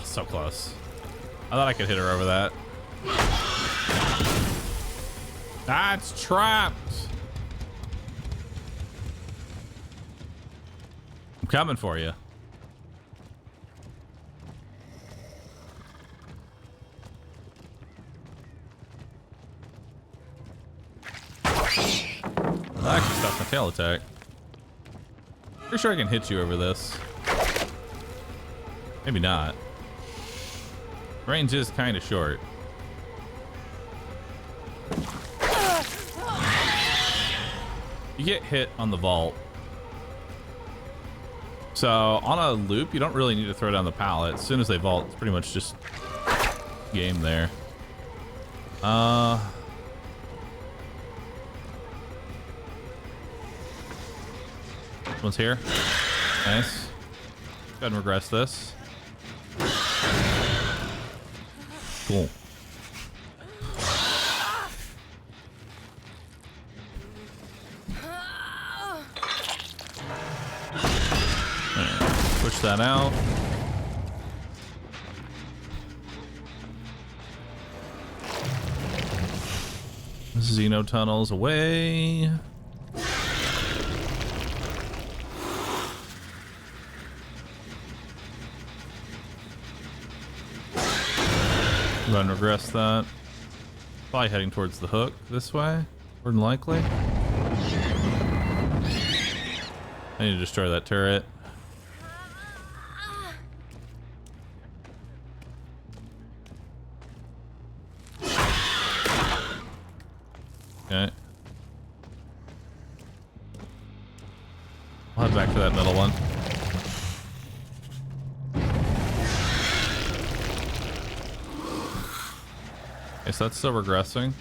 So close. I thought I could hit her over that. That's trapped. coming for you. I actually stopped my tail attack. Pretty sure I can hit you over this. Maybe not. Range is kind of short. You get hit on the vault. So on a loop, you don't really need to throw down the pallet. As soon as they vault, it's pretty much just game there. This one's here. Nice. Go ahead and regress this. Cool. Push that out. Xeno tunnels away. Go ahead and regress that. Probably heading towards the hook this way, more than likely. I need to destroy that turret. Okay. I'll head back to that middle one. Okay, so that's still regressing.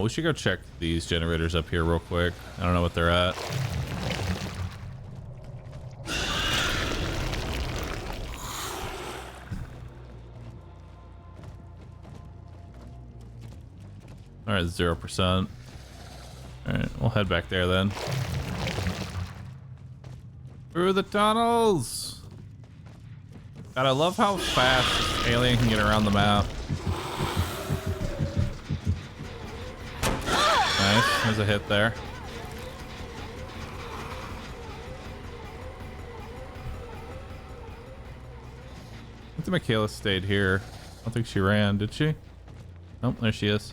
We should go check these generators up here real quick. I don't know what they're at. All right, 0%. All right, we'll head back there then. Through the tunnels. God, I love how fast Alien can get around the map. Nice, there's a hit there. I think Michaela stayed here. I don't think she ran, did she? Nope, there she is.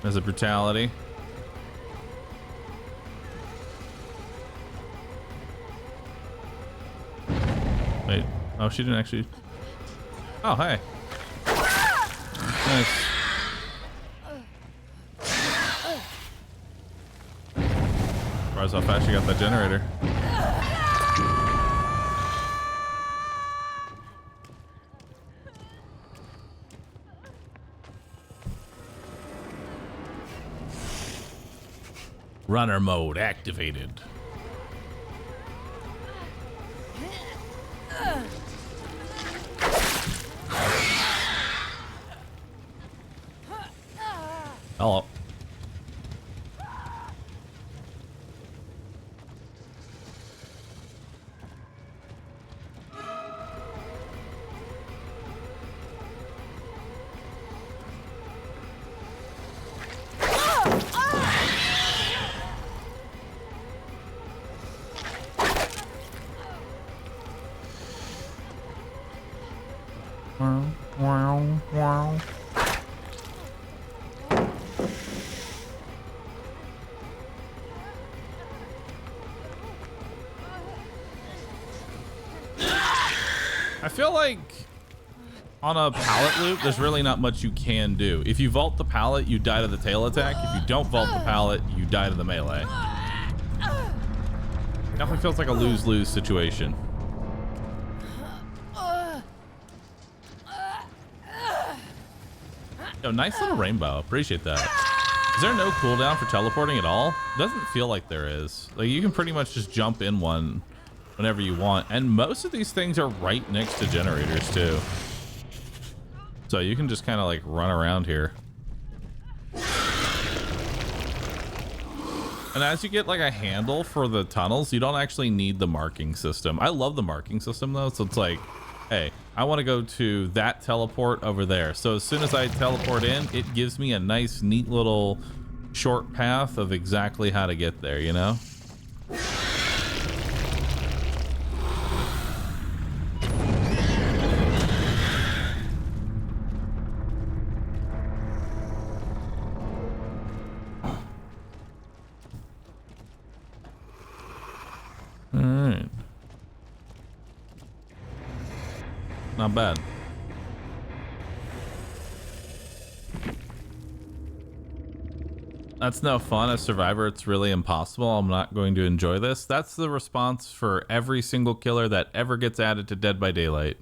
There's a brutality. Wait, oh, she didn't actually. Oh, hey. Nice. Surprised how fast you got that generator. Runner mode activated. Hello. I feel like on a pallet loop, there's really not much you can do. If you vault the pallet, you die to the tail attack. If you don't vault the pallet, you die to the melee. Definitely feels like a lose-lose situation. Yo, nice little rainbow. Appreciate that. Is there no cooldown for teleporting at all? Doesn't feel like there is. Like, you can pretty much just jump in one whenever you want, and most of these things are right next to generators too, so you can just kind of like run around here. And as you get like a handle for the tunnels, you don't actually need the marking system. I love the marking system though, so it's like, hey, I want to go to that teleport over there, so as soon as I teleport in, it gives me a nice neat little short path of exactly how to get there, you know? All right. Not bad. That's no fun. As Survivor, it's really impossible. I'm not going to enjoy this. That's the response for every single killer that ever gets added to Dead by Daylight.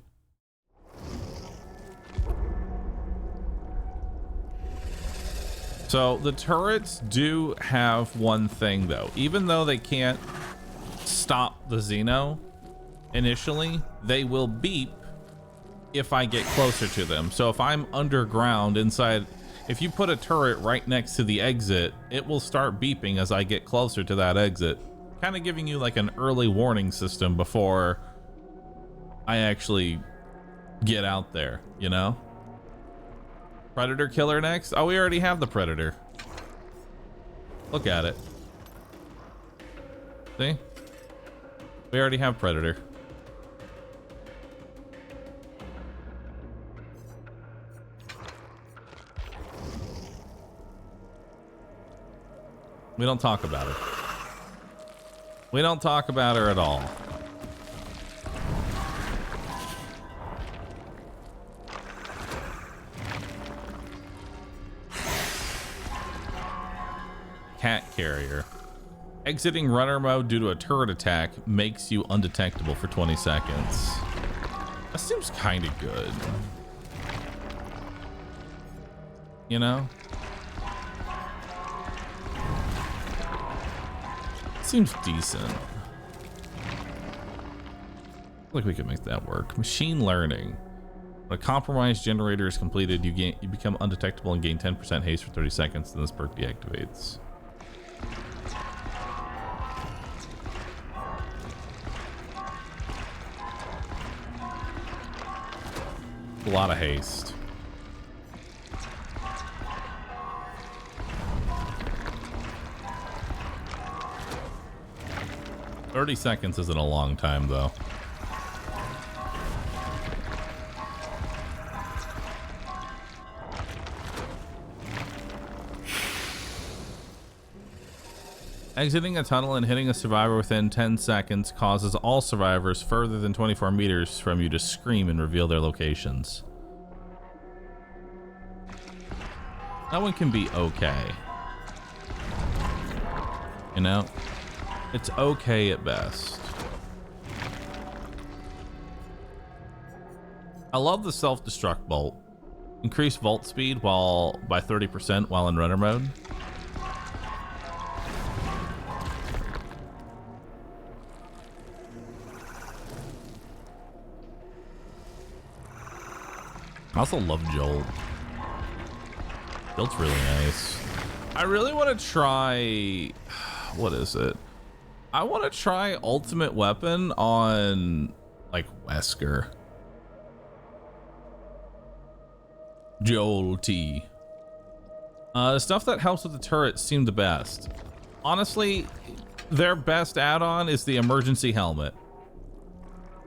So the turrets do have one thing though. Even though they can't stop the Xeno initially, they will beep if I get closer to them. So if I'm underground inside, if you put a turret right next to the exit, it will start beeping as I get closer to that exit, kind of giving you like an early warning system before I actually get out there, you know? Predator killer next? Oh, we already have the Predator. Look at it. See? We already have Predator. We don't talk about her. We don't talk about her at all. Cat carrier. Exiting runner mode due to a turret attack makes you undetectable for 20 seconds. That seems kind of good. You know? Seems decent. Like we could make that work. Machine learning. When a compromised generator is completed, you become undetectable and gain 10% haste for 30 seconds, then this perk deactivates. A lot of haste. $30 seconds isn't a long time, though. Exiting a tunnel and hitting a survivor within 10 seconds causes all survivors further than 24 meters from you to scream and reveal their locations. That one can be okay. You know? It's okay at best. I love the self-destruct bolt. Increase vault speed by 30% while in runner mode. I also love Jolt. Jolt's really nice. I really want to try... What is it? I want to try ultimate weapon on like Wesker. Jolty. The stuff that helps with the turret seemed the best. Honestly, their best add-on is the emergency helmet.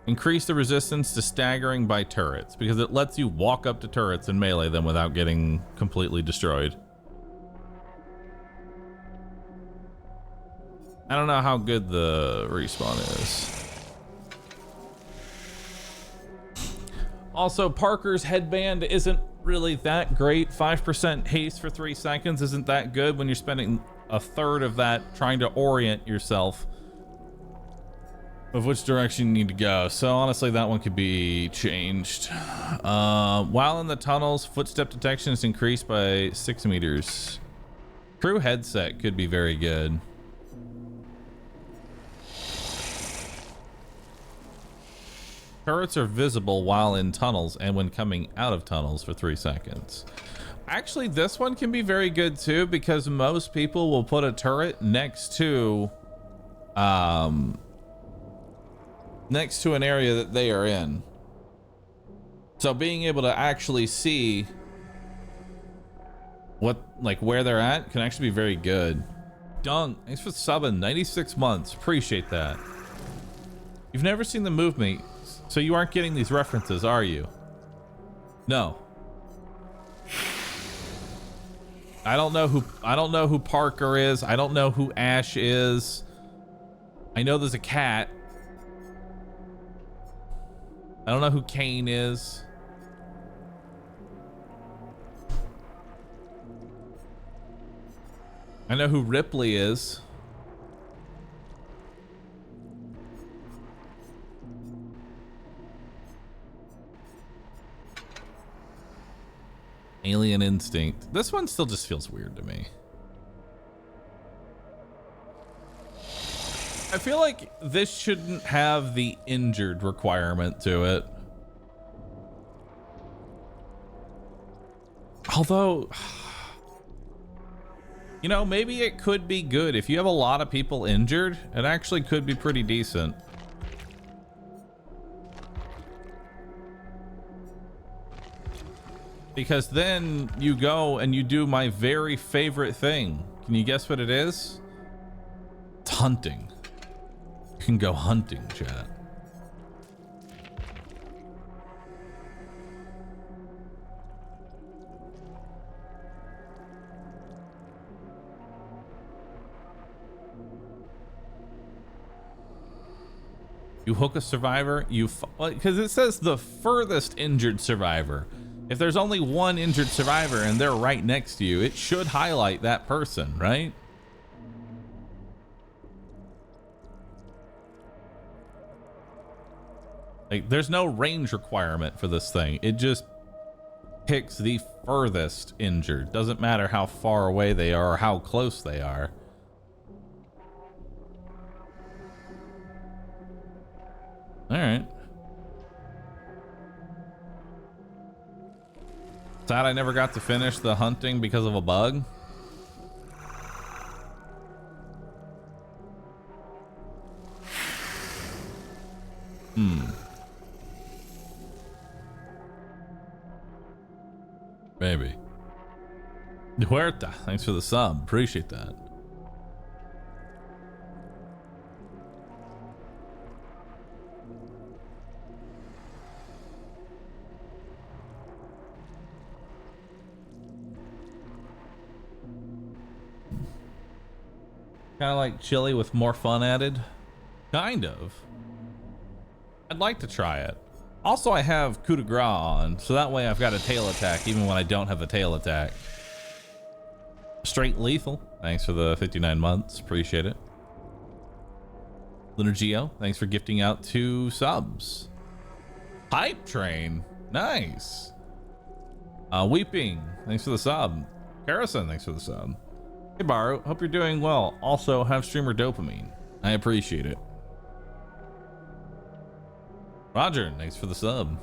Increase the resistance to staggering by turrets because it lets you walk up to turrets and melee them without getting completely destroyed. I don't know how good the respawn is. Also, Parker's headband isn't really that great. 5% haste for 3 seconds isn't that good when you're spending a third of that trying to orient yourself of which direction you need to go. So honestly, that one could be changed. While in the tunnels, footstep detection is increased by 6 meters. Crew headset could be very good. Turrets are visible while in tunnels and when coming out of tunnels for 3 seconds. Actually, this one can be very good too because most people will put a turret next to an area that they are in. So being able to actually see where they're at can actually be very good. Dunk, thanks for subbing, 96 months. Appreciate that. You've never seen the movie, so you aren't getting these references, are you? No. I don't know who Parker is. I don't know who Ash is. I know there's a cat. I don't know who Kane is. I know who Ripley is. Alien Instinct. This one still just feels weird to me. I feel like this shouldn't have the injured requirement to it. Although, you know, maybe it could be good. If you have a lot of people injured, it actually could be pretty decent. Because then you go and you do my very favorite thing. Can you guess what it is? It's hunting. You can go hunting, chat. You hook a survivor, because it says the furthest injured survivor. If there's only one injured survivor and they're right next to you, it should highlight that person, right? Like, there's no range requirement for this thing. It just picks the furthest injured. Doesn't matter how far away they are or how close they are. All right. Sad I never got to finish the hunting because of a bug. Maybe. Huerta, thanks for the sub. Appreciate that. Kind of like chili with more fun added. Kind of. I'd like to try it. Also, I have coup de grace on, so that way I've got a tail attack even when I don't have a tail attack. Straight lethal, thanks for the 59 months, appreciate it. Lunar Geo, thanks for gifting out 2 subs. Hype Train, nice. Weeping, thanks for the sub. Harrison, thanks for the sub. Hey Bahroo, hope you're doing well. Also, have streamer dopamine. I appreciate it. Roger, thanks for the sub.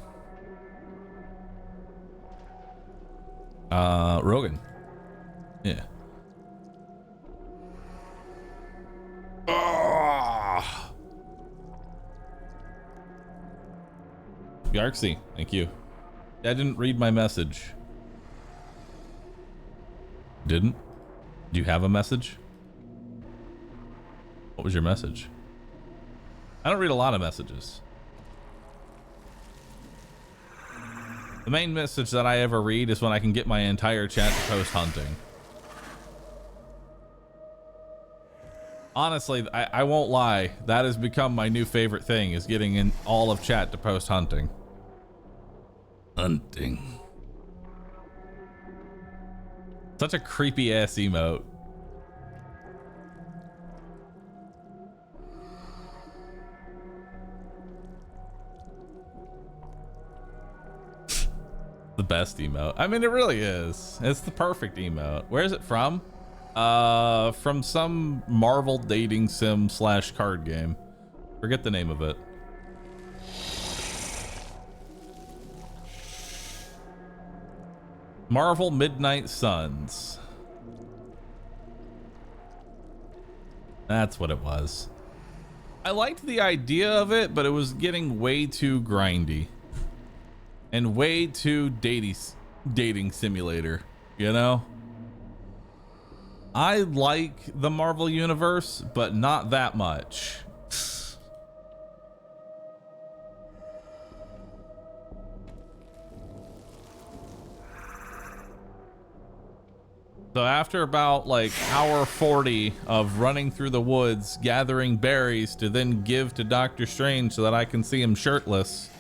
Rogan. Yeah. Oh! Yarksy, thank you. I didn't read my message. Didn't? Do you have a message? What was your message? I don't read a lot of messages. The main message that I ever read is when I can get my entire chat to post hunting. Honestly, I won't lie. That has become my new favorite thing, is getting in all of chat to post hunting. Hunting. Such a creepy ass emote. The best emote. I mean, it really is. It's the perfect emote. Where is it from? From some Marvel dating sim / card game. Forget the name of it. Marvel Midnight Suns. That's what it was. I liked the idea of it, but it was getting way too grindy. And way too dating simulator, you know? I like the Marvel Universe, but not that much. So after about like hour 40 of running through the woods, gathering berries to then give to Doctor Strange so that I can see him shirtless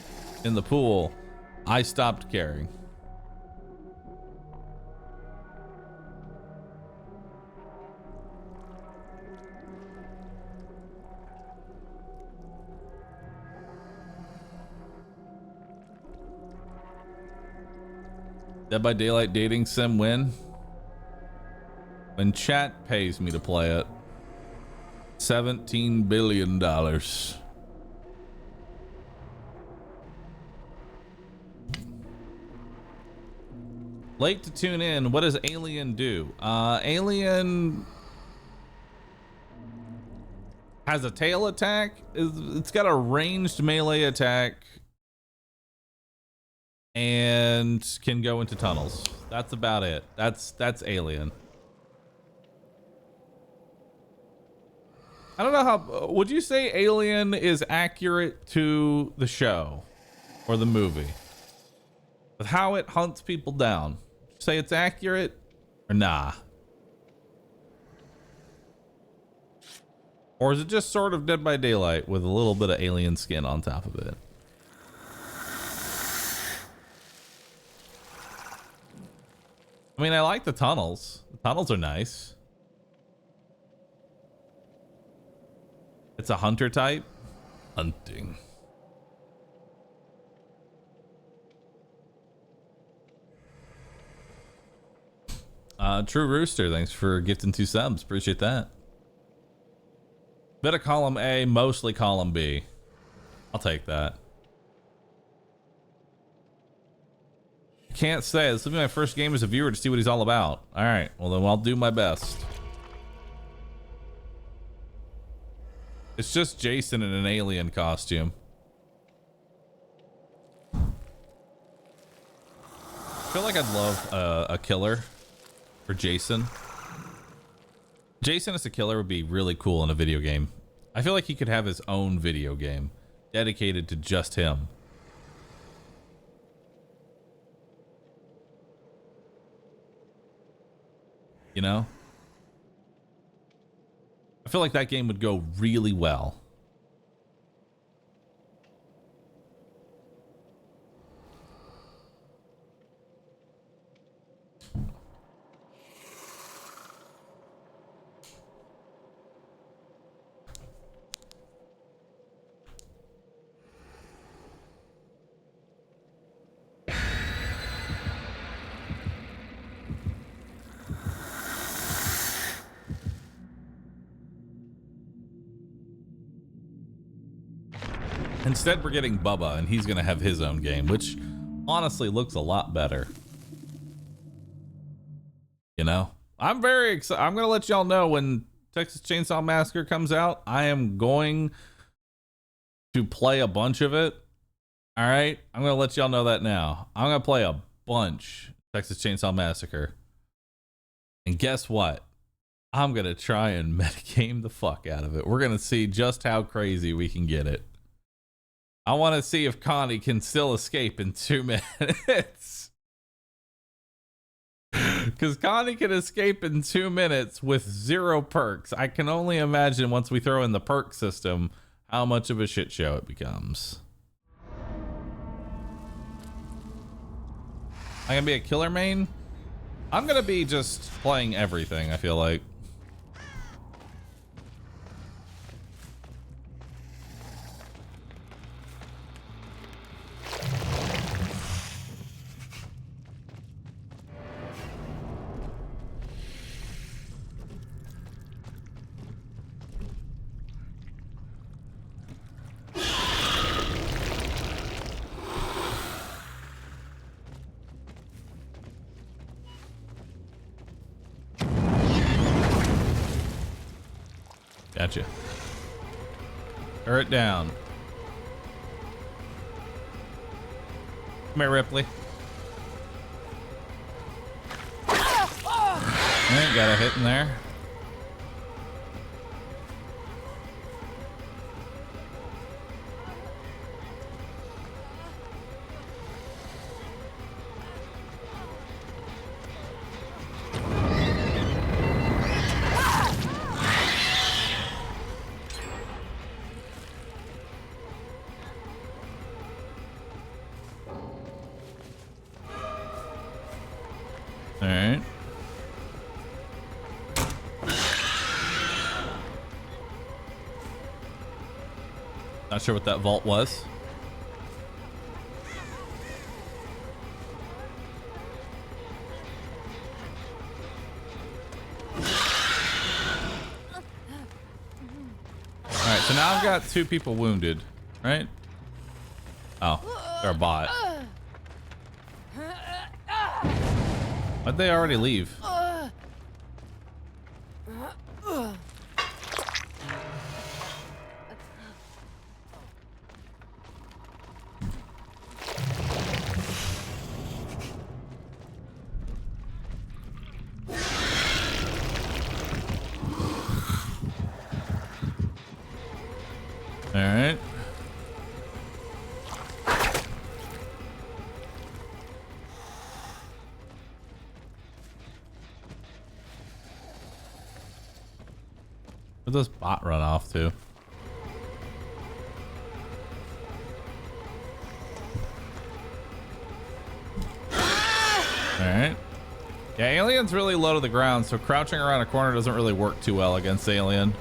in the pool, I stopped caring. Dead by Daylight dating sim win? When chat pays me to play it. $17 billion. Late to tune in. What does Alien do? Alien has a tail attack. It's got a ranged melee attack and can go into tunnels. That's about it. That's Alien. I don't know how, would you say Alien is accurate to the show or the movie? With how it hunts people down? Say it's accurate or nah? Or is it just sort of Dead by Daylight with a little bit of alien skin on top of it? I mean, I like the tunnels. The tunnels are nice. It's a hunter type. Hunting. True Rooster, thanks for gifting 2 subs. Appreciate that. Bit of column A, mostly column B. I'll take that. Can't say. This will be my first game as a viewer to see what he's all about. All right, well then I'll do my best. It's just Jason in an alien costume. I feel like I'd love a killer for Jason. Jason as a killer would be really cool in a video game. I feel like he could have his own video game dedicated to just him. You know? I feel like that game would go really well. Instead, we're getting Bubba, and he's going to have his own game, which honestly looks a lot better. You know? I'm very excited. I'm going to let y'all know when Texas Chainsaw Massacre comes out. I am going to play a bunch of it. All right? I'm going to let y'all know that now. I'm going to play a bunch Texas Chainsaw Massacre. And guess what? I'm going to try and metagame the fuck out of it. We're going to see just how crazy we can get it. I want to see if Connie can still escape in 2 minutes. Because Connie can escape in 2 minutes with 0 perks. I can only imagine once we throw in the perk system how much of a shit show it becomes. I'm going to be a killer main? I'm going to be just playing everything, I feel like. Gotcha. Tear it down. Come here, Ripley. Alright, got a hit in there. right. Not sure what that vault was. Alright, so now I've got 2 people wounded, right? Oh, they're a bot. Why'd they already leave? All right. Where'd this bot run off to? All right. Yeah, Alien's really low to the ground, so crouching around a corner doesn't really work too well against Alien.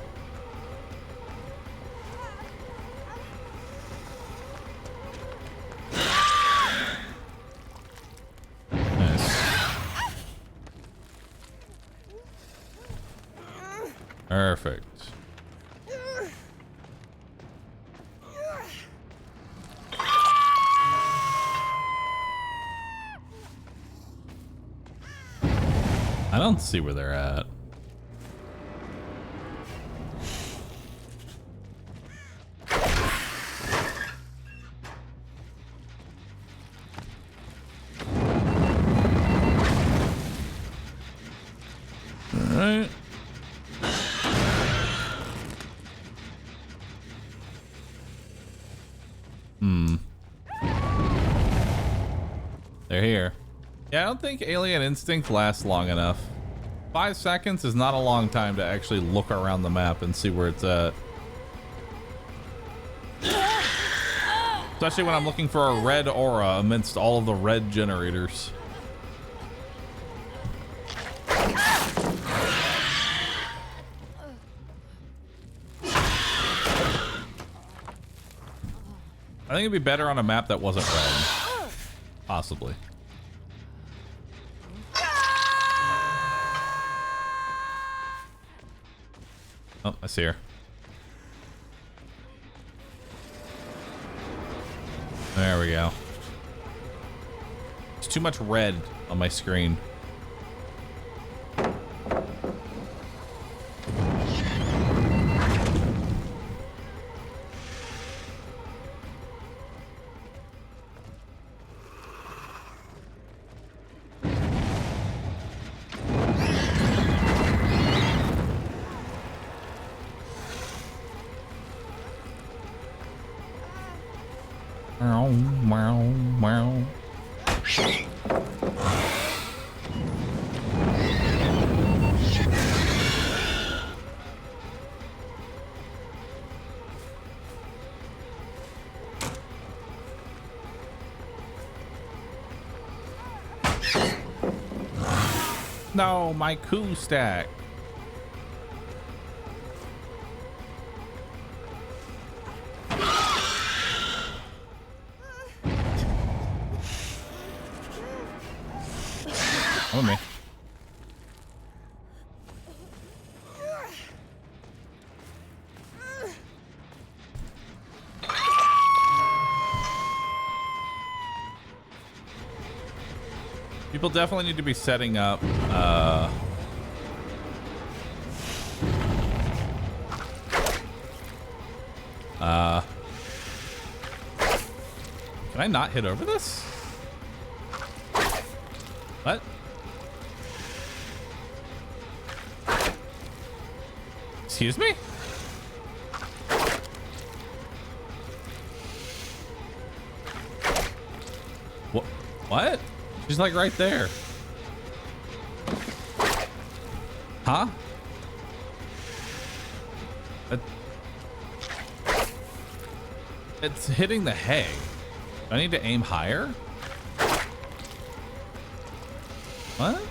Perfect. I don't see where they're at. All right. They're here. Yeah, I don't think Alien Instinct lasts long enough. 5 seconds is not a long time to actually look around the map and see where it's at. Especially when I'm looking for a red aura amidst all of the red generators. I think it'd be better on a map that wasn't red. Possibly. Oh, I see her. There we go. There's too much red on my screen. No, my coup stack. Oh, me. People definitely need to be setting up can I not hit over this? What? Excuse me? What? She's like right there. Huh? It's hitting the hay. Do I need to aim higher? What?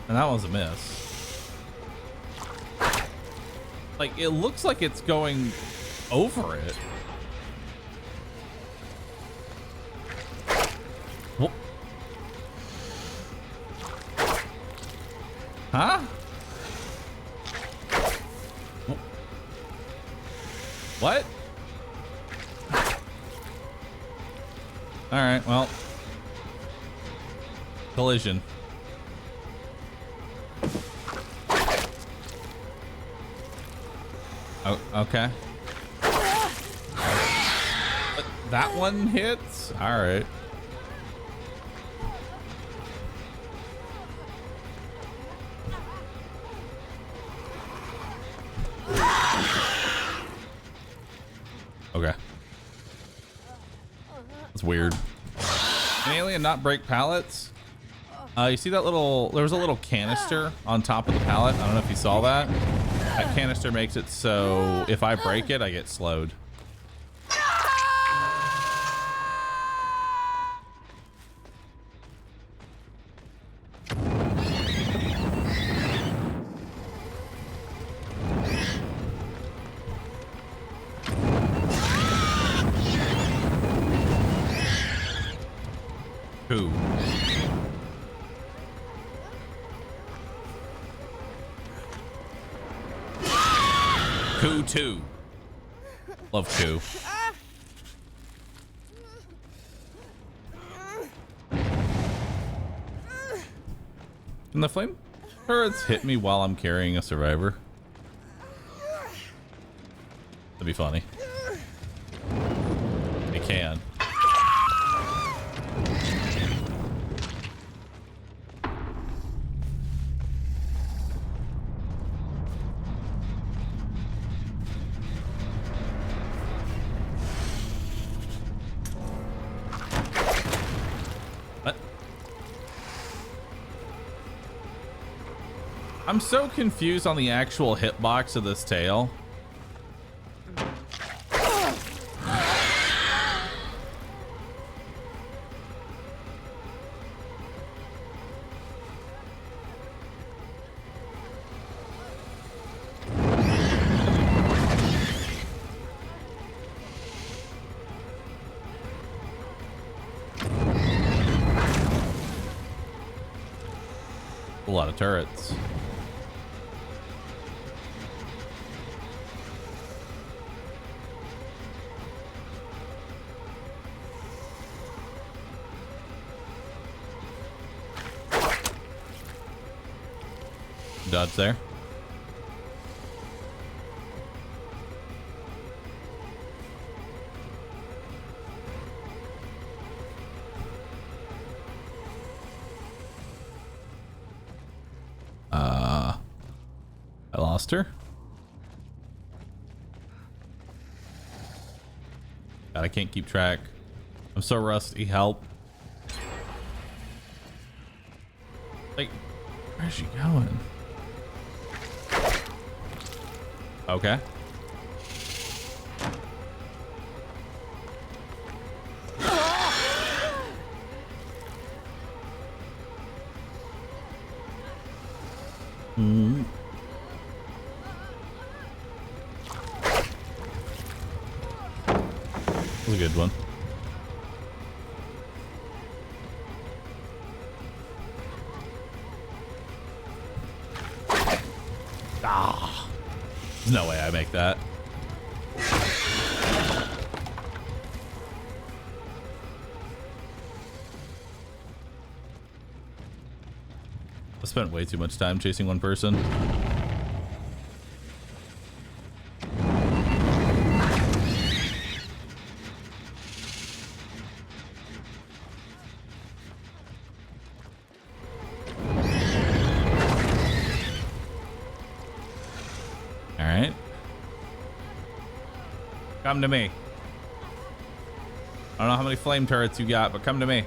And that one's a miss. Like, it looks like it's going over it. Whoop. Huh? Whoop. What? All right, well. Collision. Oh, okay. But that one hits? All right. Okay. That's weird. Can alien not break pallets? You see that little, there was a little canister on top of the pallet. I don't know if you saw that. That canister makes it so if I break it, I get slowed. Who? Coup 2. Love Coup. Can the flame turrets hit me while I'm carrying a survivor? That'd be funny. They can. I'm so confused on the actual hitbox of this tail. A lot of turrets. Dodge there. I lost her. God, I can't keep track. I'm so rusty. Help. Like, where's she going? Okay. Mm. That was a good one. Ah. There's no way I make that. I spent way too much time chasing one person. Come to me. I don't know how many flame turrets you got, but come to me.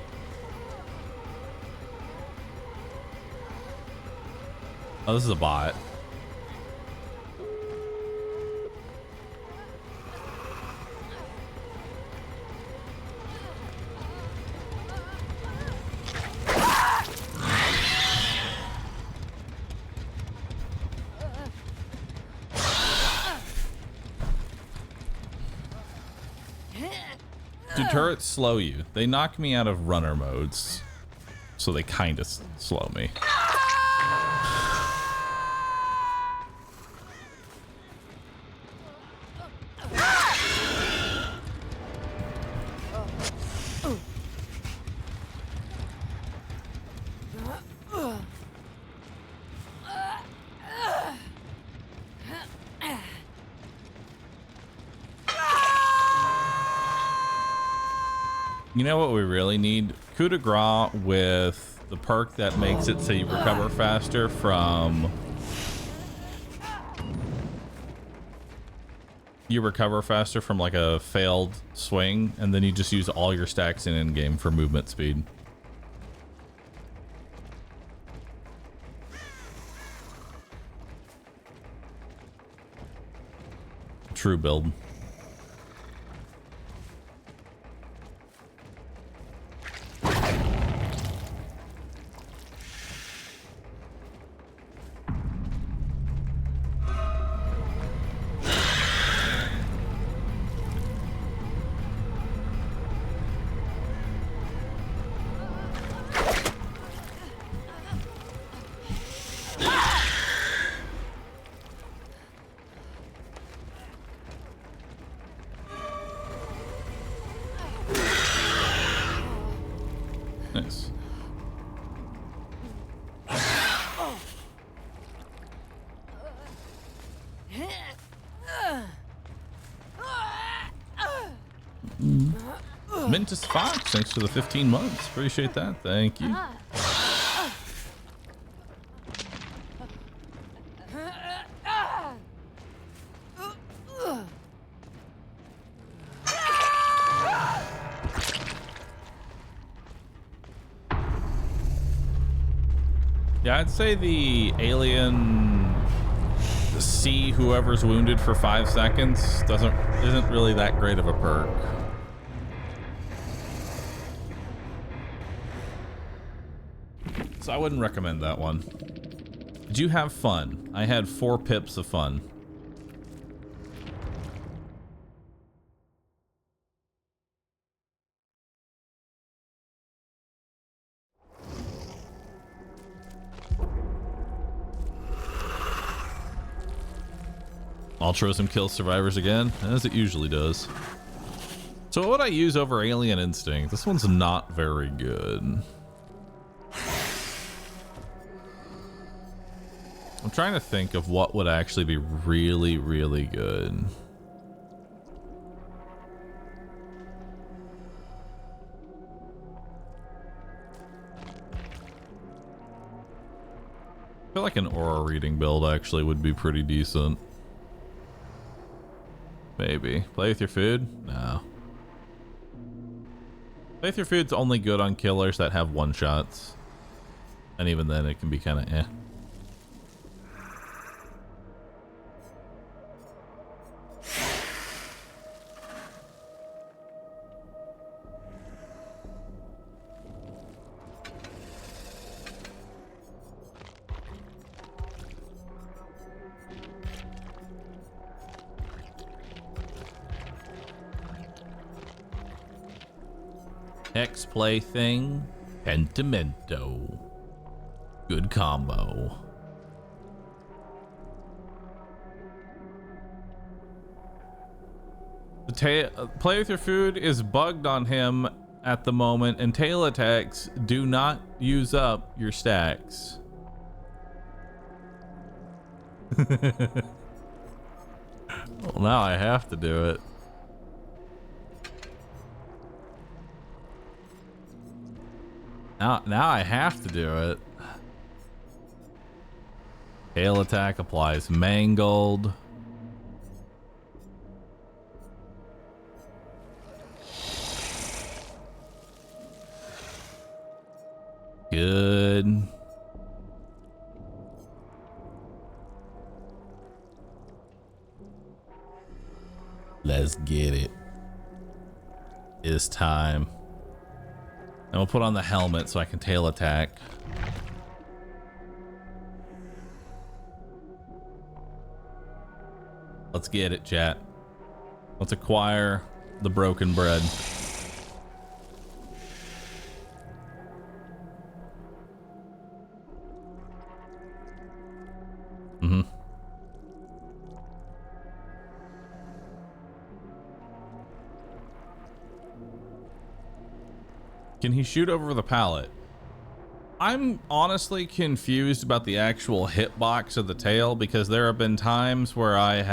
Oh, this is a bot. Do turrets slow you? They knock me out of runner modes, so they kind of slow me. You know what we really need? Coup de grace with the perk that makes it so you recover faster from... You recover faster from like a failed swing, and then you just use all your stacks in in-game for movement speed. True build. Nice. Mintus Fox, thanks for the 15 months. Appreciate that. Thank you. Yeah, I'd say the alien see whoever's wounded for 5 seconds isn't really that great of a perk. So I wouldn't recommend that one. Did you have fun? I had 4 pips of fun. Altruism kills survivors again, as it usually does. So what would I use over Alien Instinct? This one's not very good. I'm trying to think of what would actually be really, really good. I feel like an aura reading build actually would be pretty decent. Maybe. Play with your food? No. Play with your food's only good on killers that have one-shots. And even then it can be kind of eh. Hex plaything, Pentimento. Good combo. The play with your food is bugged on him at the moment, and tail attacks do not use up your stacks. Well, now I have to do it. Now I have to do it. Hail attack applies mangled. Good. Let's get it. It's time. And we'll put on the helmet so I can tail attack. Let's get it, chat. Let's acquire the broken bread. Mm-hmm. Can he shoot over the pallet? I'm honestly confused about the actual hitbox of the tail, because there have been times where I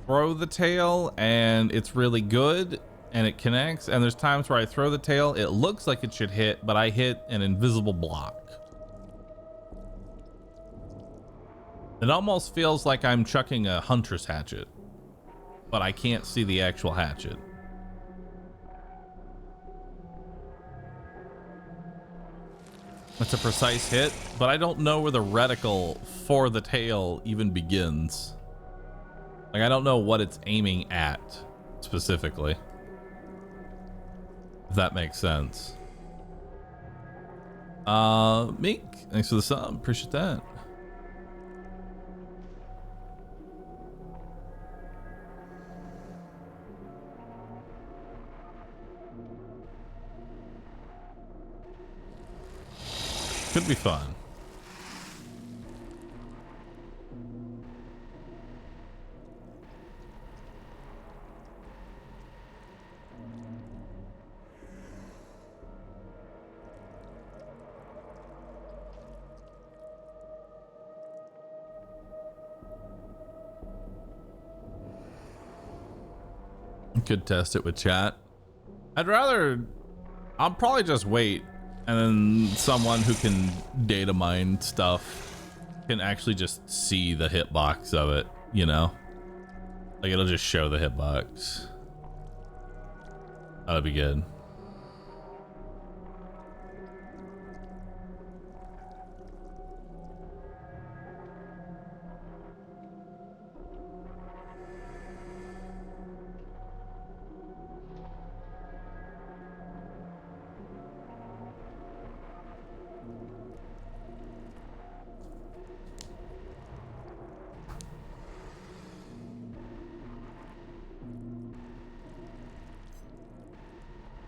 throw the tail and it's really good and it connects, and there's times where I throw the tail, it looks like it should hit, but I hit an invisible block. It almost feels like I'm chucking a hunter's hatchet, but I can't see the actual hatchet. It's a precise hit, but I don't know where the reticle for the tail even begins. Like, I don't know what it's aiming at specifically, if that makes sense. Meek, thanks for the sub. Appreciate that. Could be fun. Could test it with chat. I'll probably just wait, and then someone who can data mine stuff can actually just see the hitbox of it, you know? Like, it'll just show the hitbox. That'd be good.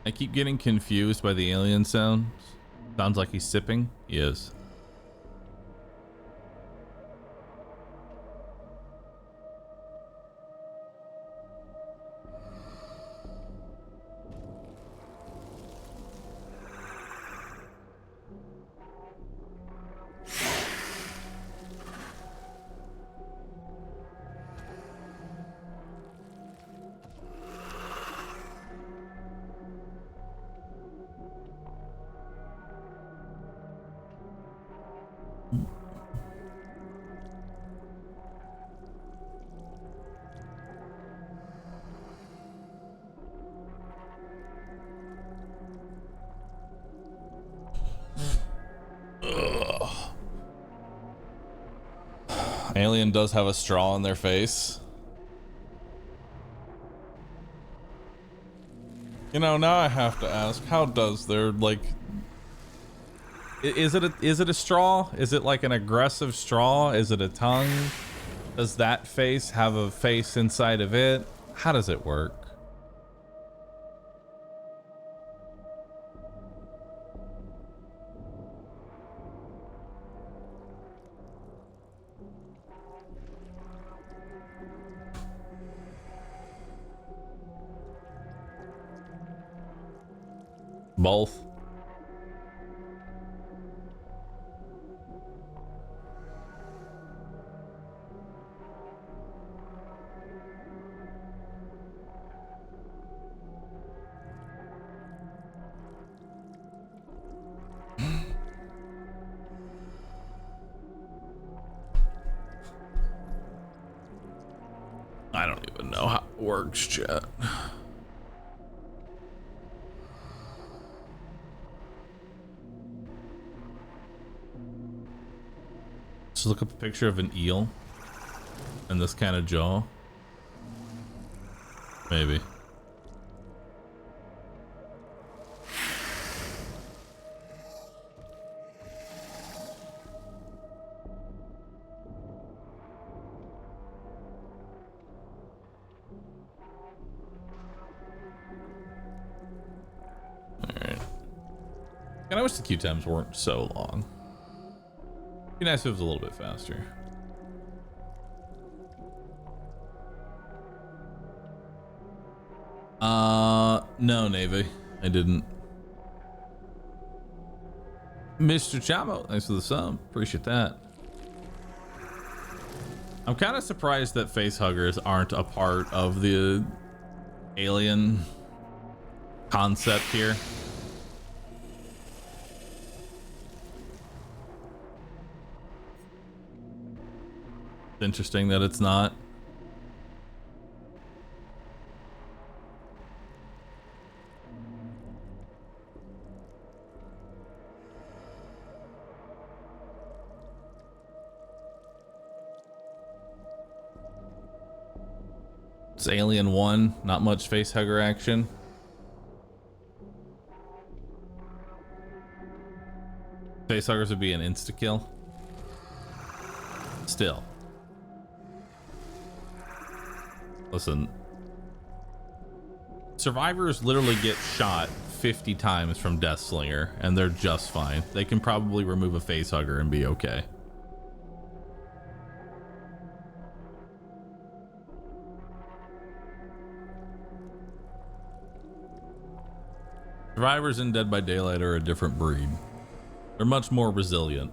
I keep getting confused by the alien sound. Sounds like he's sipping. He is. Alien does have a straw in their face. You know, now I have to ask, how does their, like, is it a straw? Is it like an aggressive straw? Is it a tongue? Does that face have a face inside of it? How does it work? Both. I don't even know how it works, chat. Just look up a picture of an eel and this kind of jaw. Maybe. Alright. And I wish the queue times weren't so long. Be nice if it was a little bit faster. No, Navy. I didn't. Mr. Chamo, thanks for the sub. Appreciate that. I'm kind of surprised that facehuggers aren't a part of the alien concept here. It's interesting that it's not. It's Alien 1, not much facehugger action. Facehuggers would be an insta-kill. Still. Listen. Survivors literally get shot 50 times from Deathslinger, and they're just fine. They can probably remove a facehugger and be okay. Survivors in Dead by Daylight are a different breed. They're much more resilient.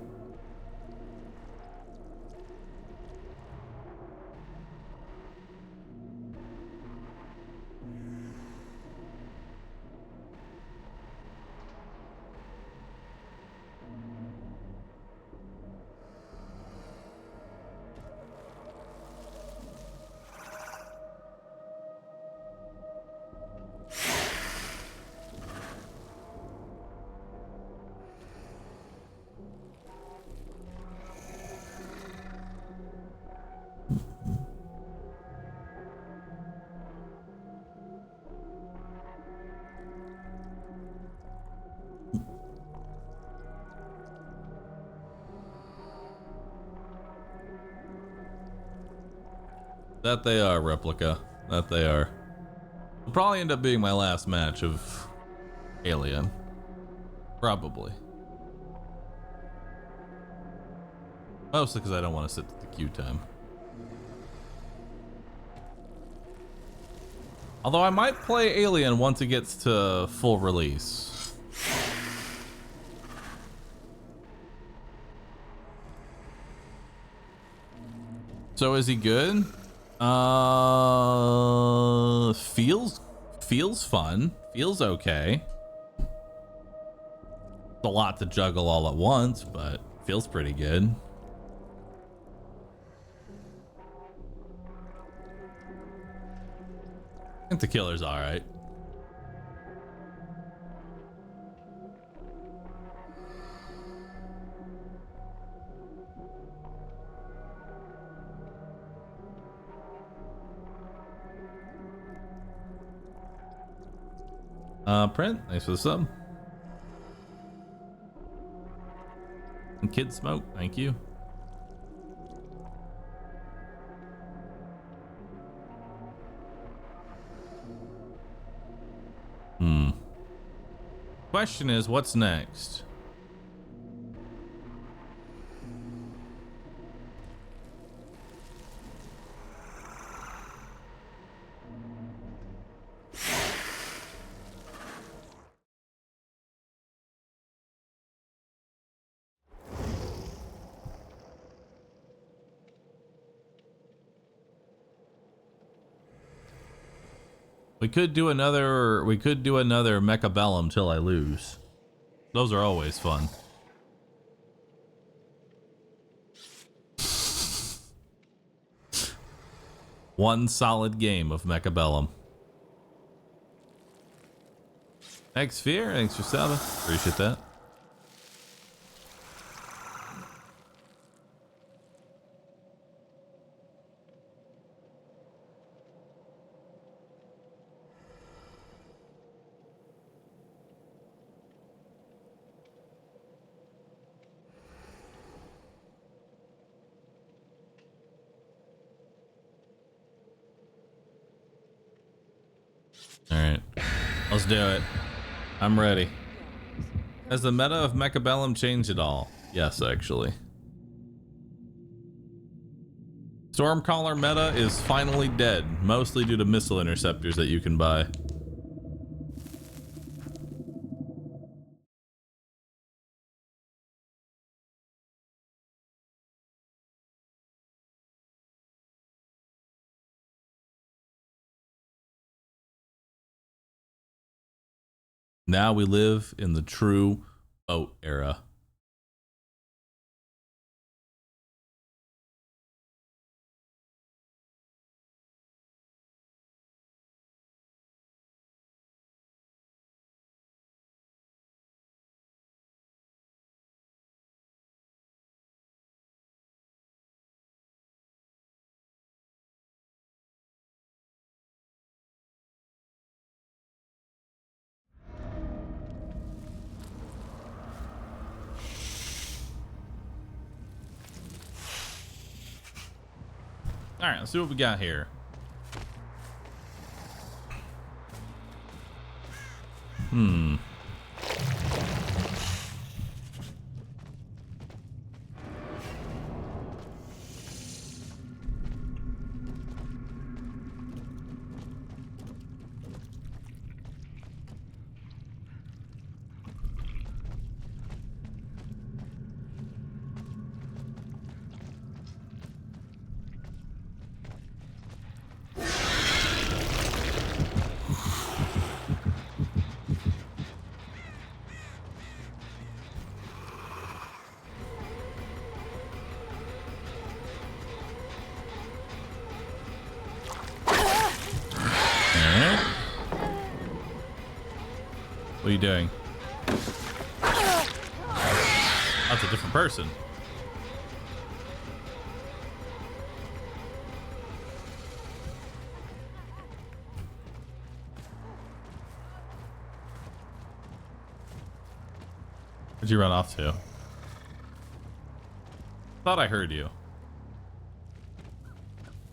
That they are, Replica. That they are. It'll probably end up being my last match of Alien. Probably. Mostly because I don't want to sit the queue time. Although I might play Alien once it gets to full release. So is he good? Feels fun. Feels okay. It's a lot to juggle all at once, but feels pretty good. I think the killer's all right. Print, thanks for the sub. And Kid Smoke, thank you. Question is, what's next? We could do another Mechabellum till I lose. Those are always fun. One solid game of Mechabellum. Thanks, Fear. Thanks for subbing. Appreciate that. Alright, let's do it. I'm ready. Has the meta of Mechabellum changed at all? Yes, actually. Stormcaller meta is finally dead, mostly due to missile interceptors that you can buy. Now we live in the true boat era. All right, let's see what we got here. What are you doing? That's a different person. Where'd you run off to? Thought I heard you.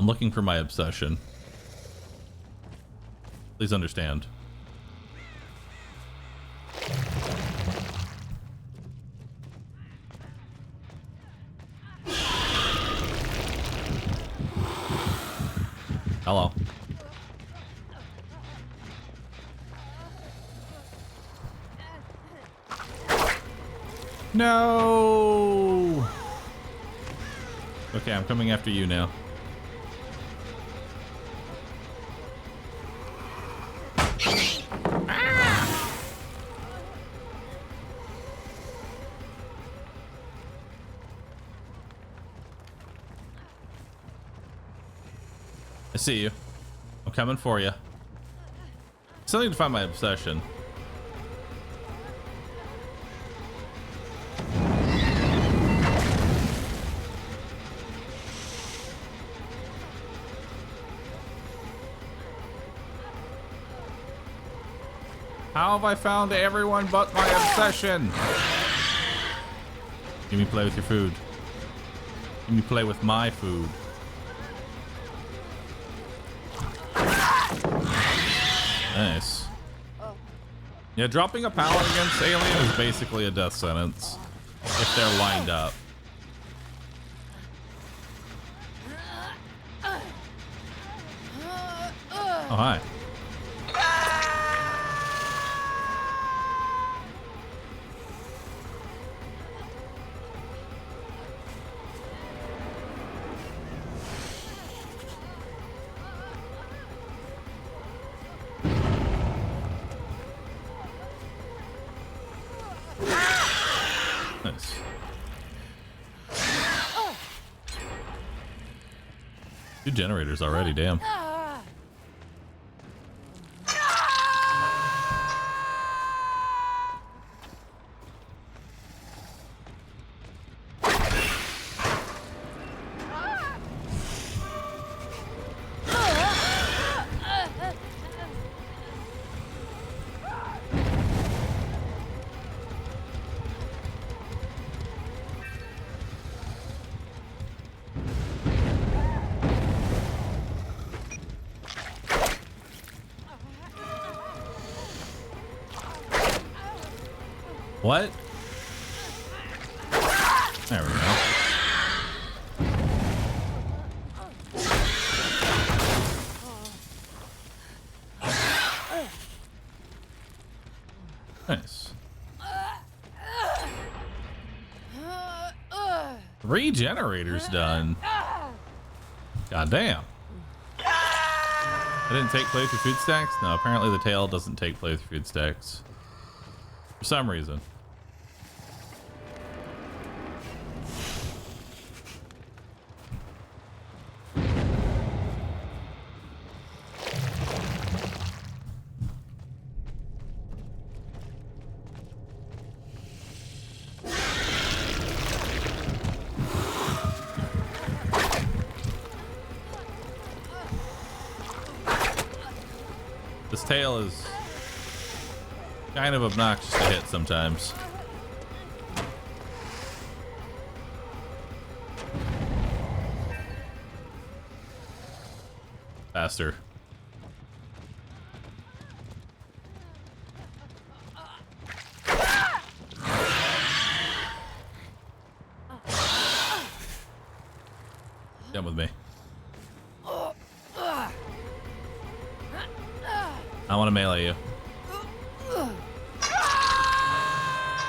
I'm looking for my obsession. Please understand. Hello. No. Okay, I'm coming after you now. I see you. I'm coming for you. Still need to find my obsession. How have I found everyone but my obsession? Give me play with your food. Give me play with my food. Nice. Yeah, dropping a pallet against alien is basically a death sentence if they're lined up. Oh, hi. Nice. Two generators already, damn. What? There we go. Nice. 3 generators done. God damn. I didn't take playthrough food stacks? No, apparently the tail doesn't take playthrough food stacks. For some reason. This tail is kind of obnoxious to hit sometimes. Faster. Come with me. I want to melee you.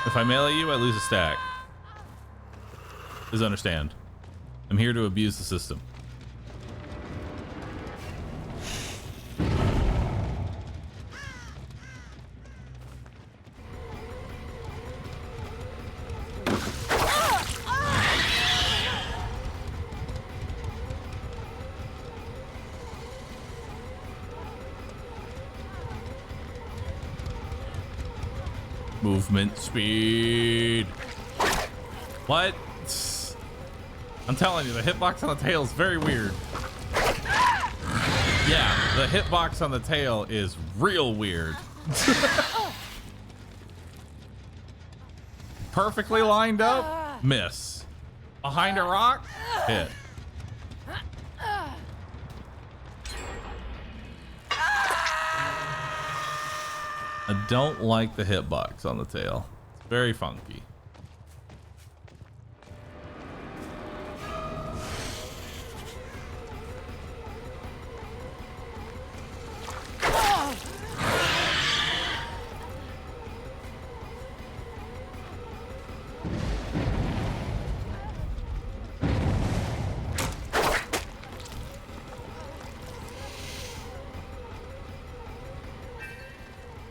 If I melee you, I lose a stack. Please understand. I'm here to abuse the system. Movement speed. What? I'm telling you, the hitbox on the tail is very weird. Yeah, the hitbox on the tail is real weird. Perfectly lined up, miss. Behind a rock, hit. I don't like the hitbox on the tail. It's very funky.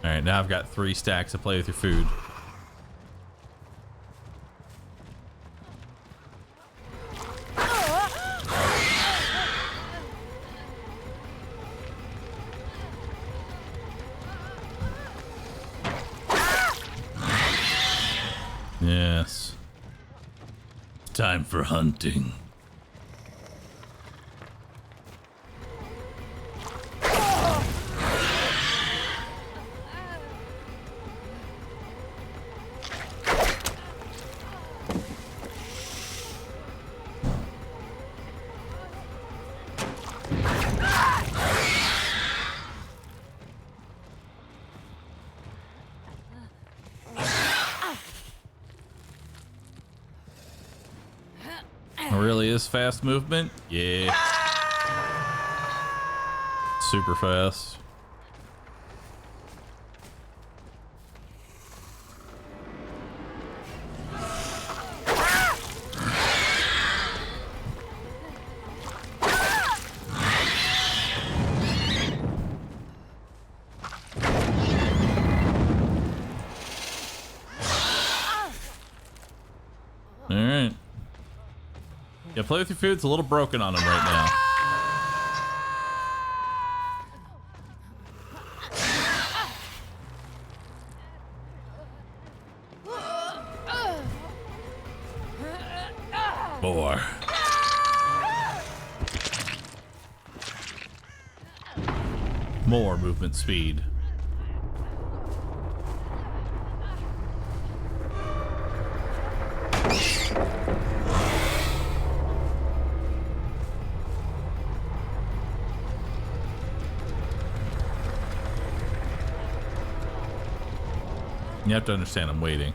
All right, now I've got 3 stacks to play with your food. Yes. Time for hunting. Really is fast movement? Yeah. Super fast. All right. Yeah, play with your food's a little broken on him right now. More. More movement speed. You have to understand I'm waiting.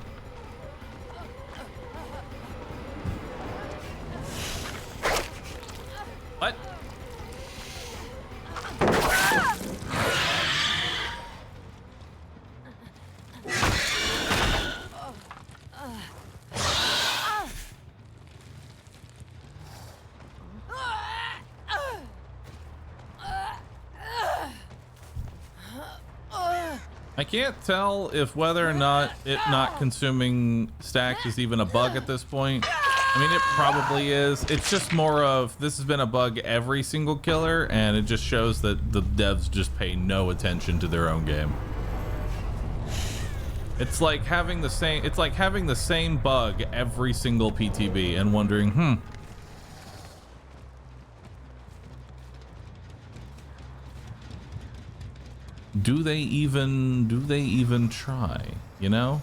What? I can't tell if whether or not it not consuming stacks is even a bug at this point. I mean, it probably is. It's just more of, this has been a bug every single killer, and it just shows that the devs just pay no attention to their own game. It's like having the same bug every single PTB and wondering, do they even try, you know?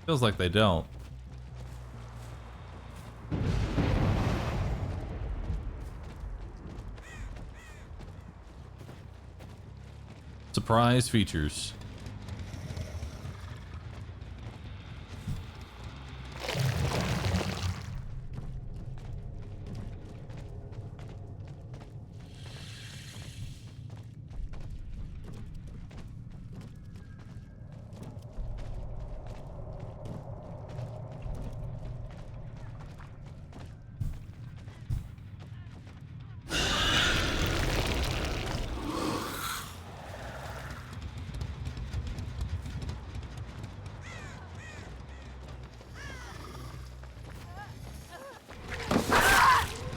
Feels like they don't. Surprise features.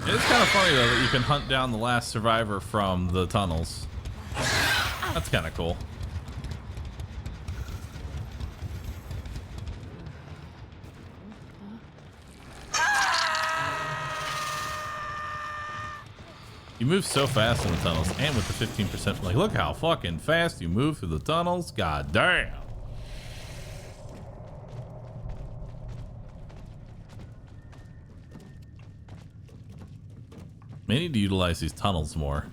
It's kind of funny though that you can hunt down the last survivor from the tunnels. That's kind of cool. You move so fast in the tunnels, and with the 15%, like, look how fucking fast you move through the tunnels. God damn. They need to utilize these tunnels more.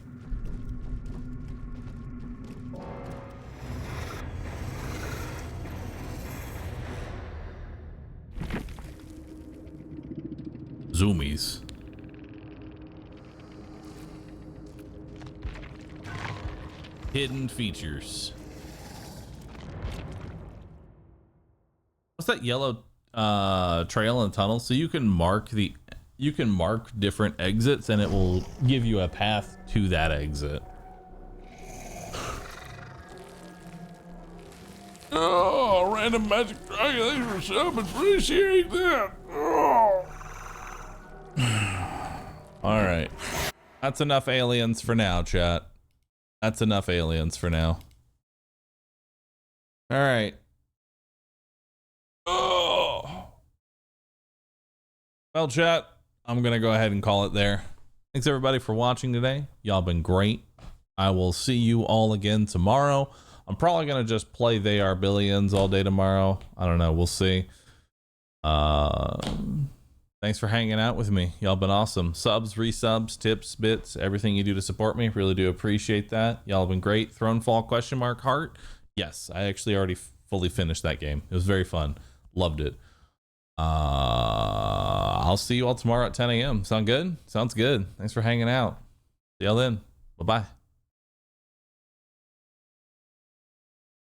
Zoomies. Hidden features. What's that yellow trail in the tunnel? So you can mark different exits and it will give you a path to that exit. Oh, random magic dragon, thanks for sub, appreciate that. Oh. All right, that's enough aliens for now, chat. That's enough aliens for now. All right. Oh. Well, chat, I'm gonna go ahead and call it there. Thanks everybody for watching today. Y'all been great. I will see you all again tomorrow. I'm probably gonna just play They Are Billions all day tomorrow. I don't know, we'll see. Thanks for hanging out with me. Y'all been awesome. Subs, resubs, tips, bits, everything you do to support me. Really do appreciate that. Y'all been great. Thronefall ? Heart. Yes, I actually already fully finished that game. It was very fun. Loved it. I'll see you all tomorrow at 10 a.m. Sound good? Sounds good. Thanks for hanging out. See y'all then. Bye-bye.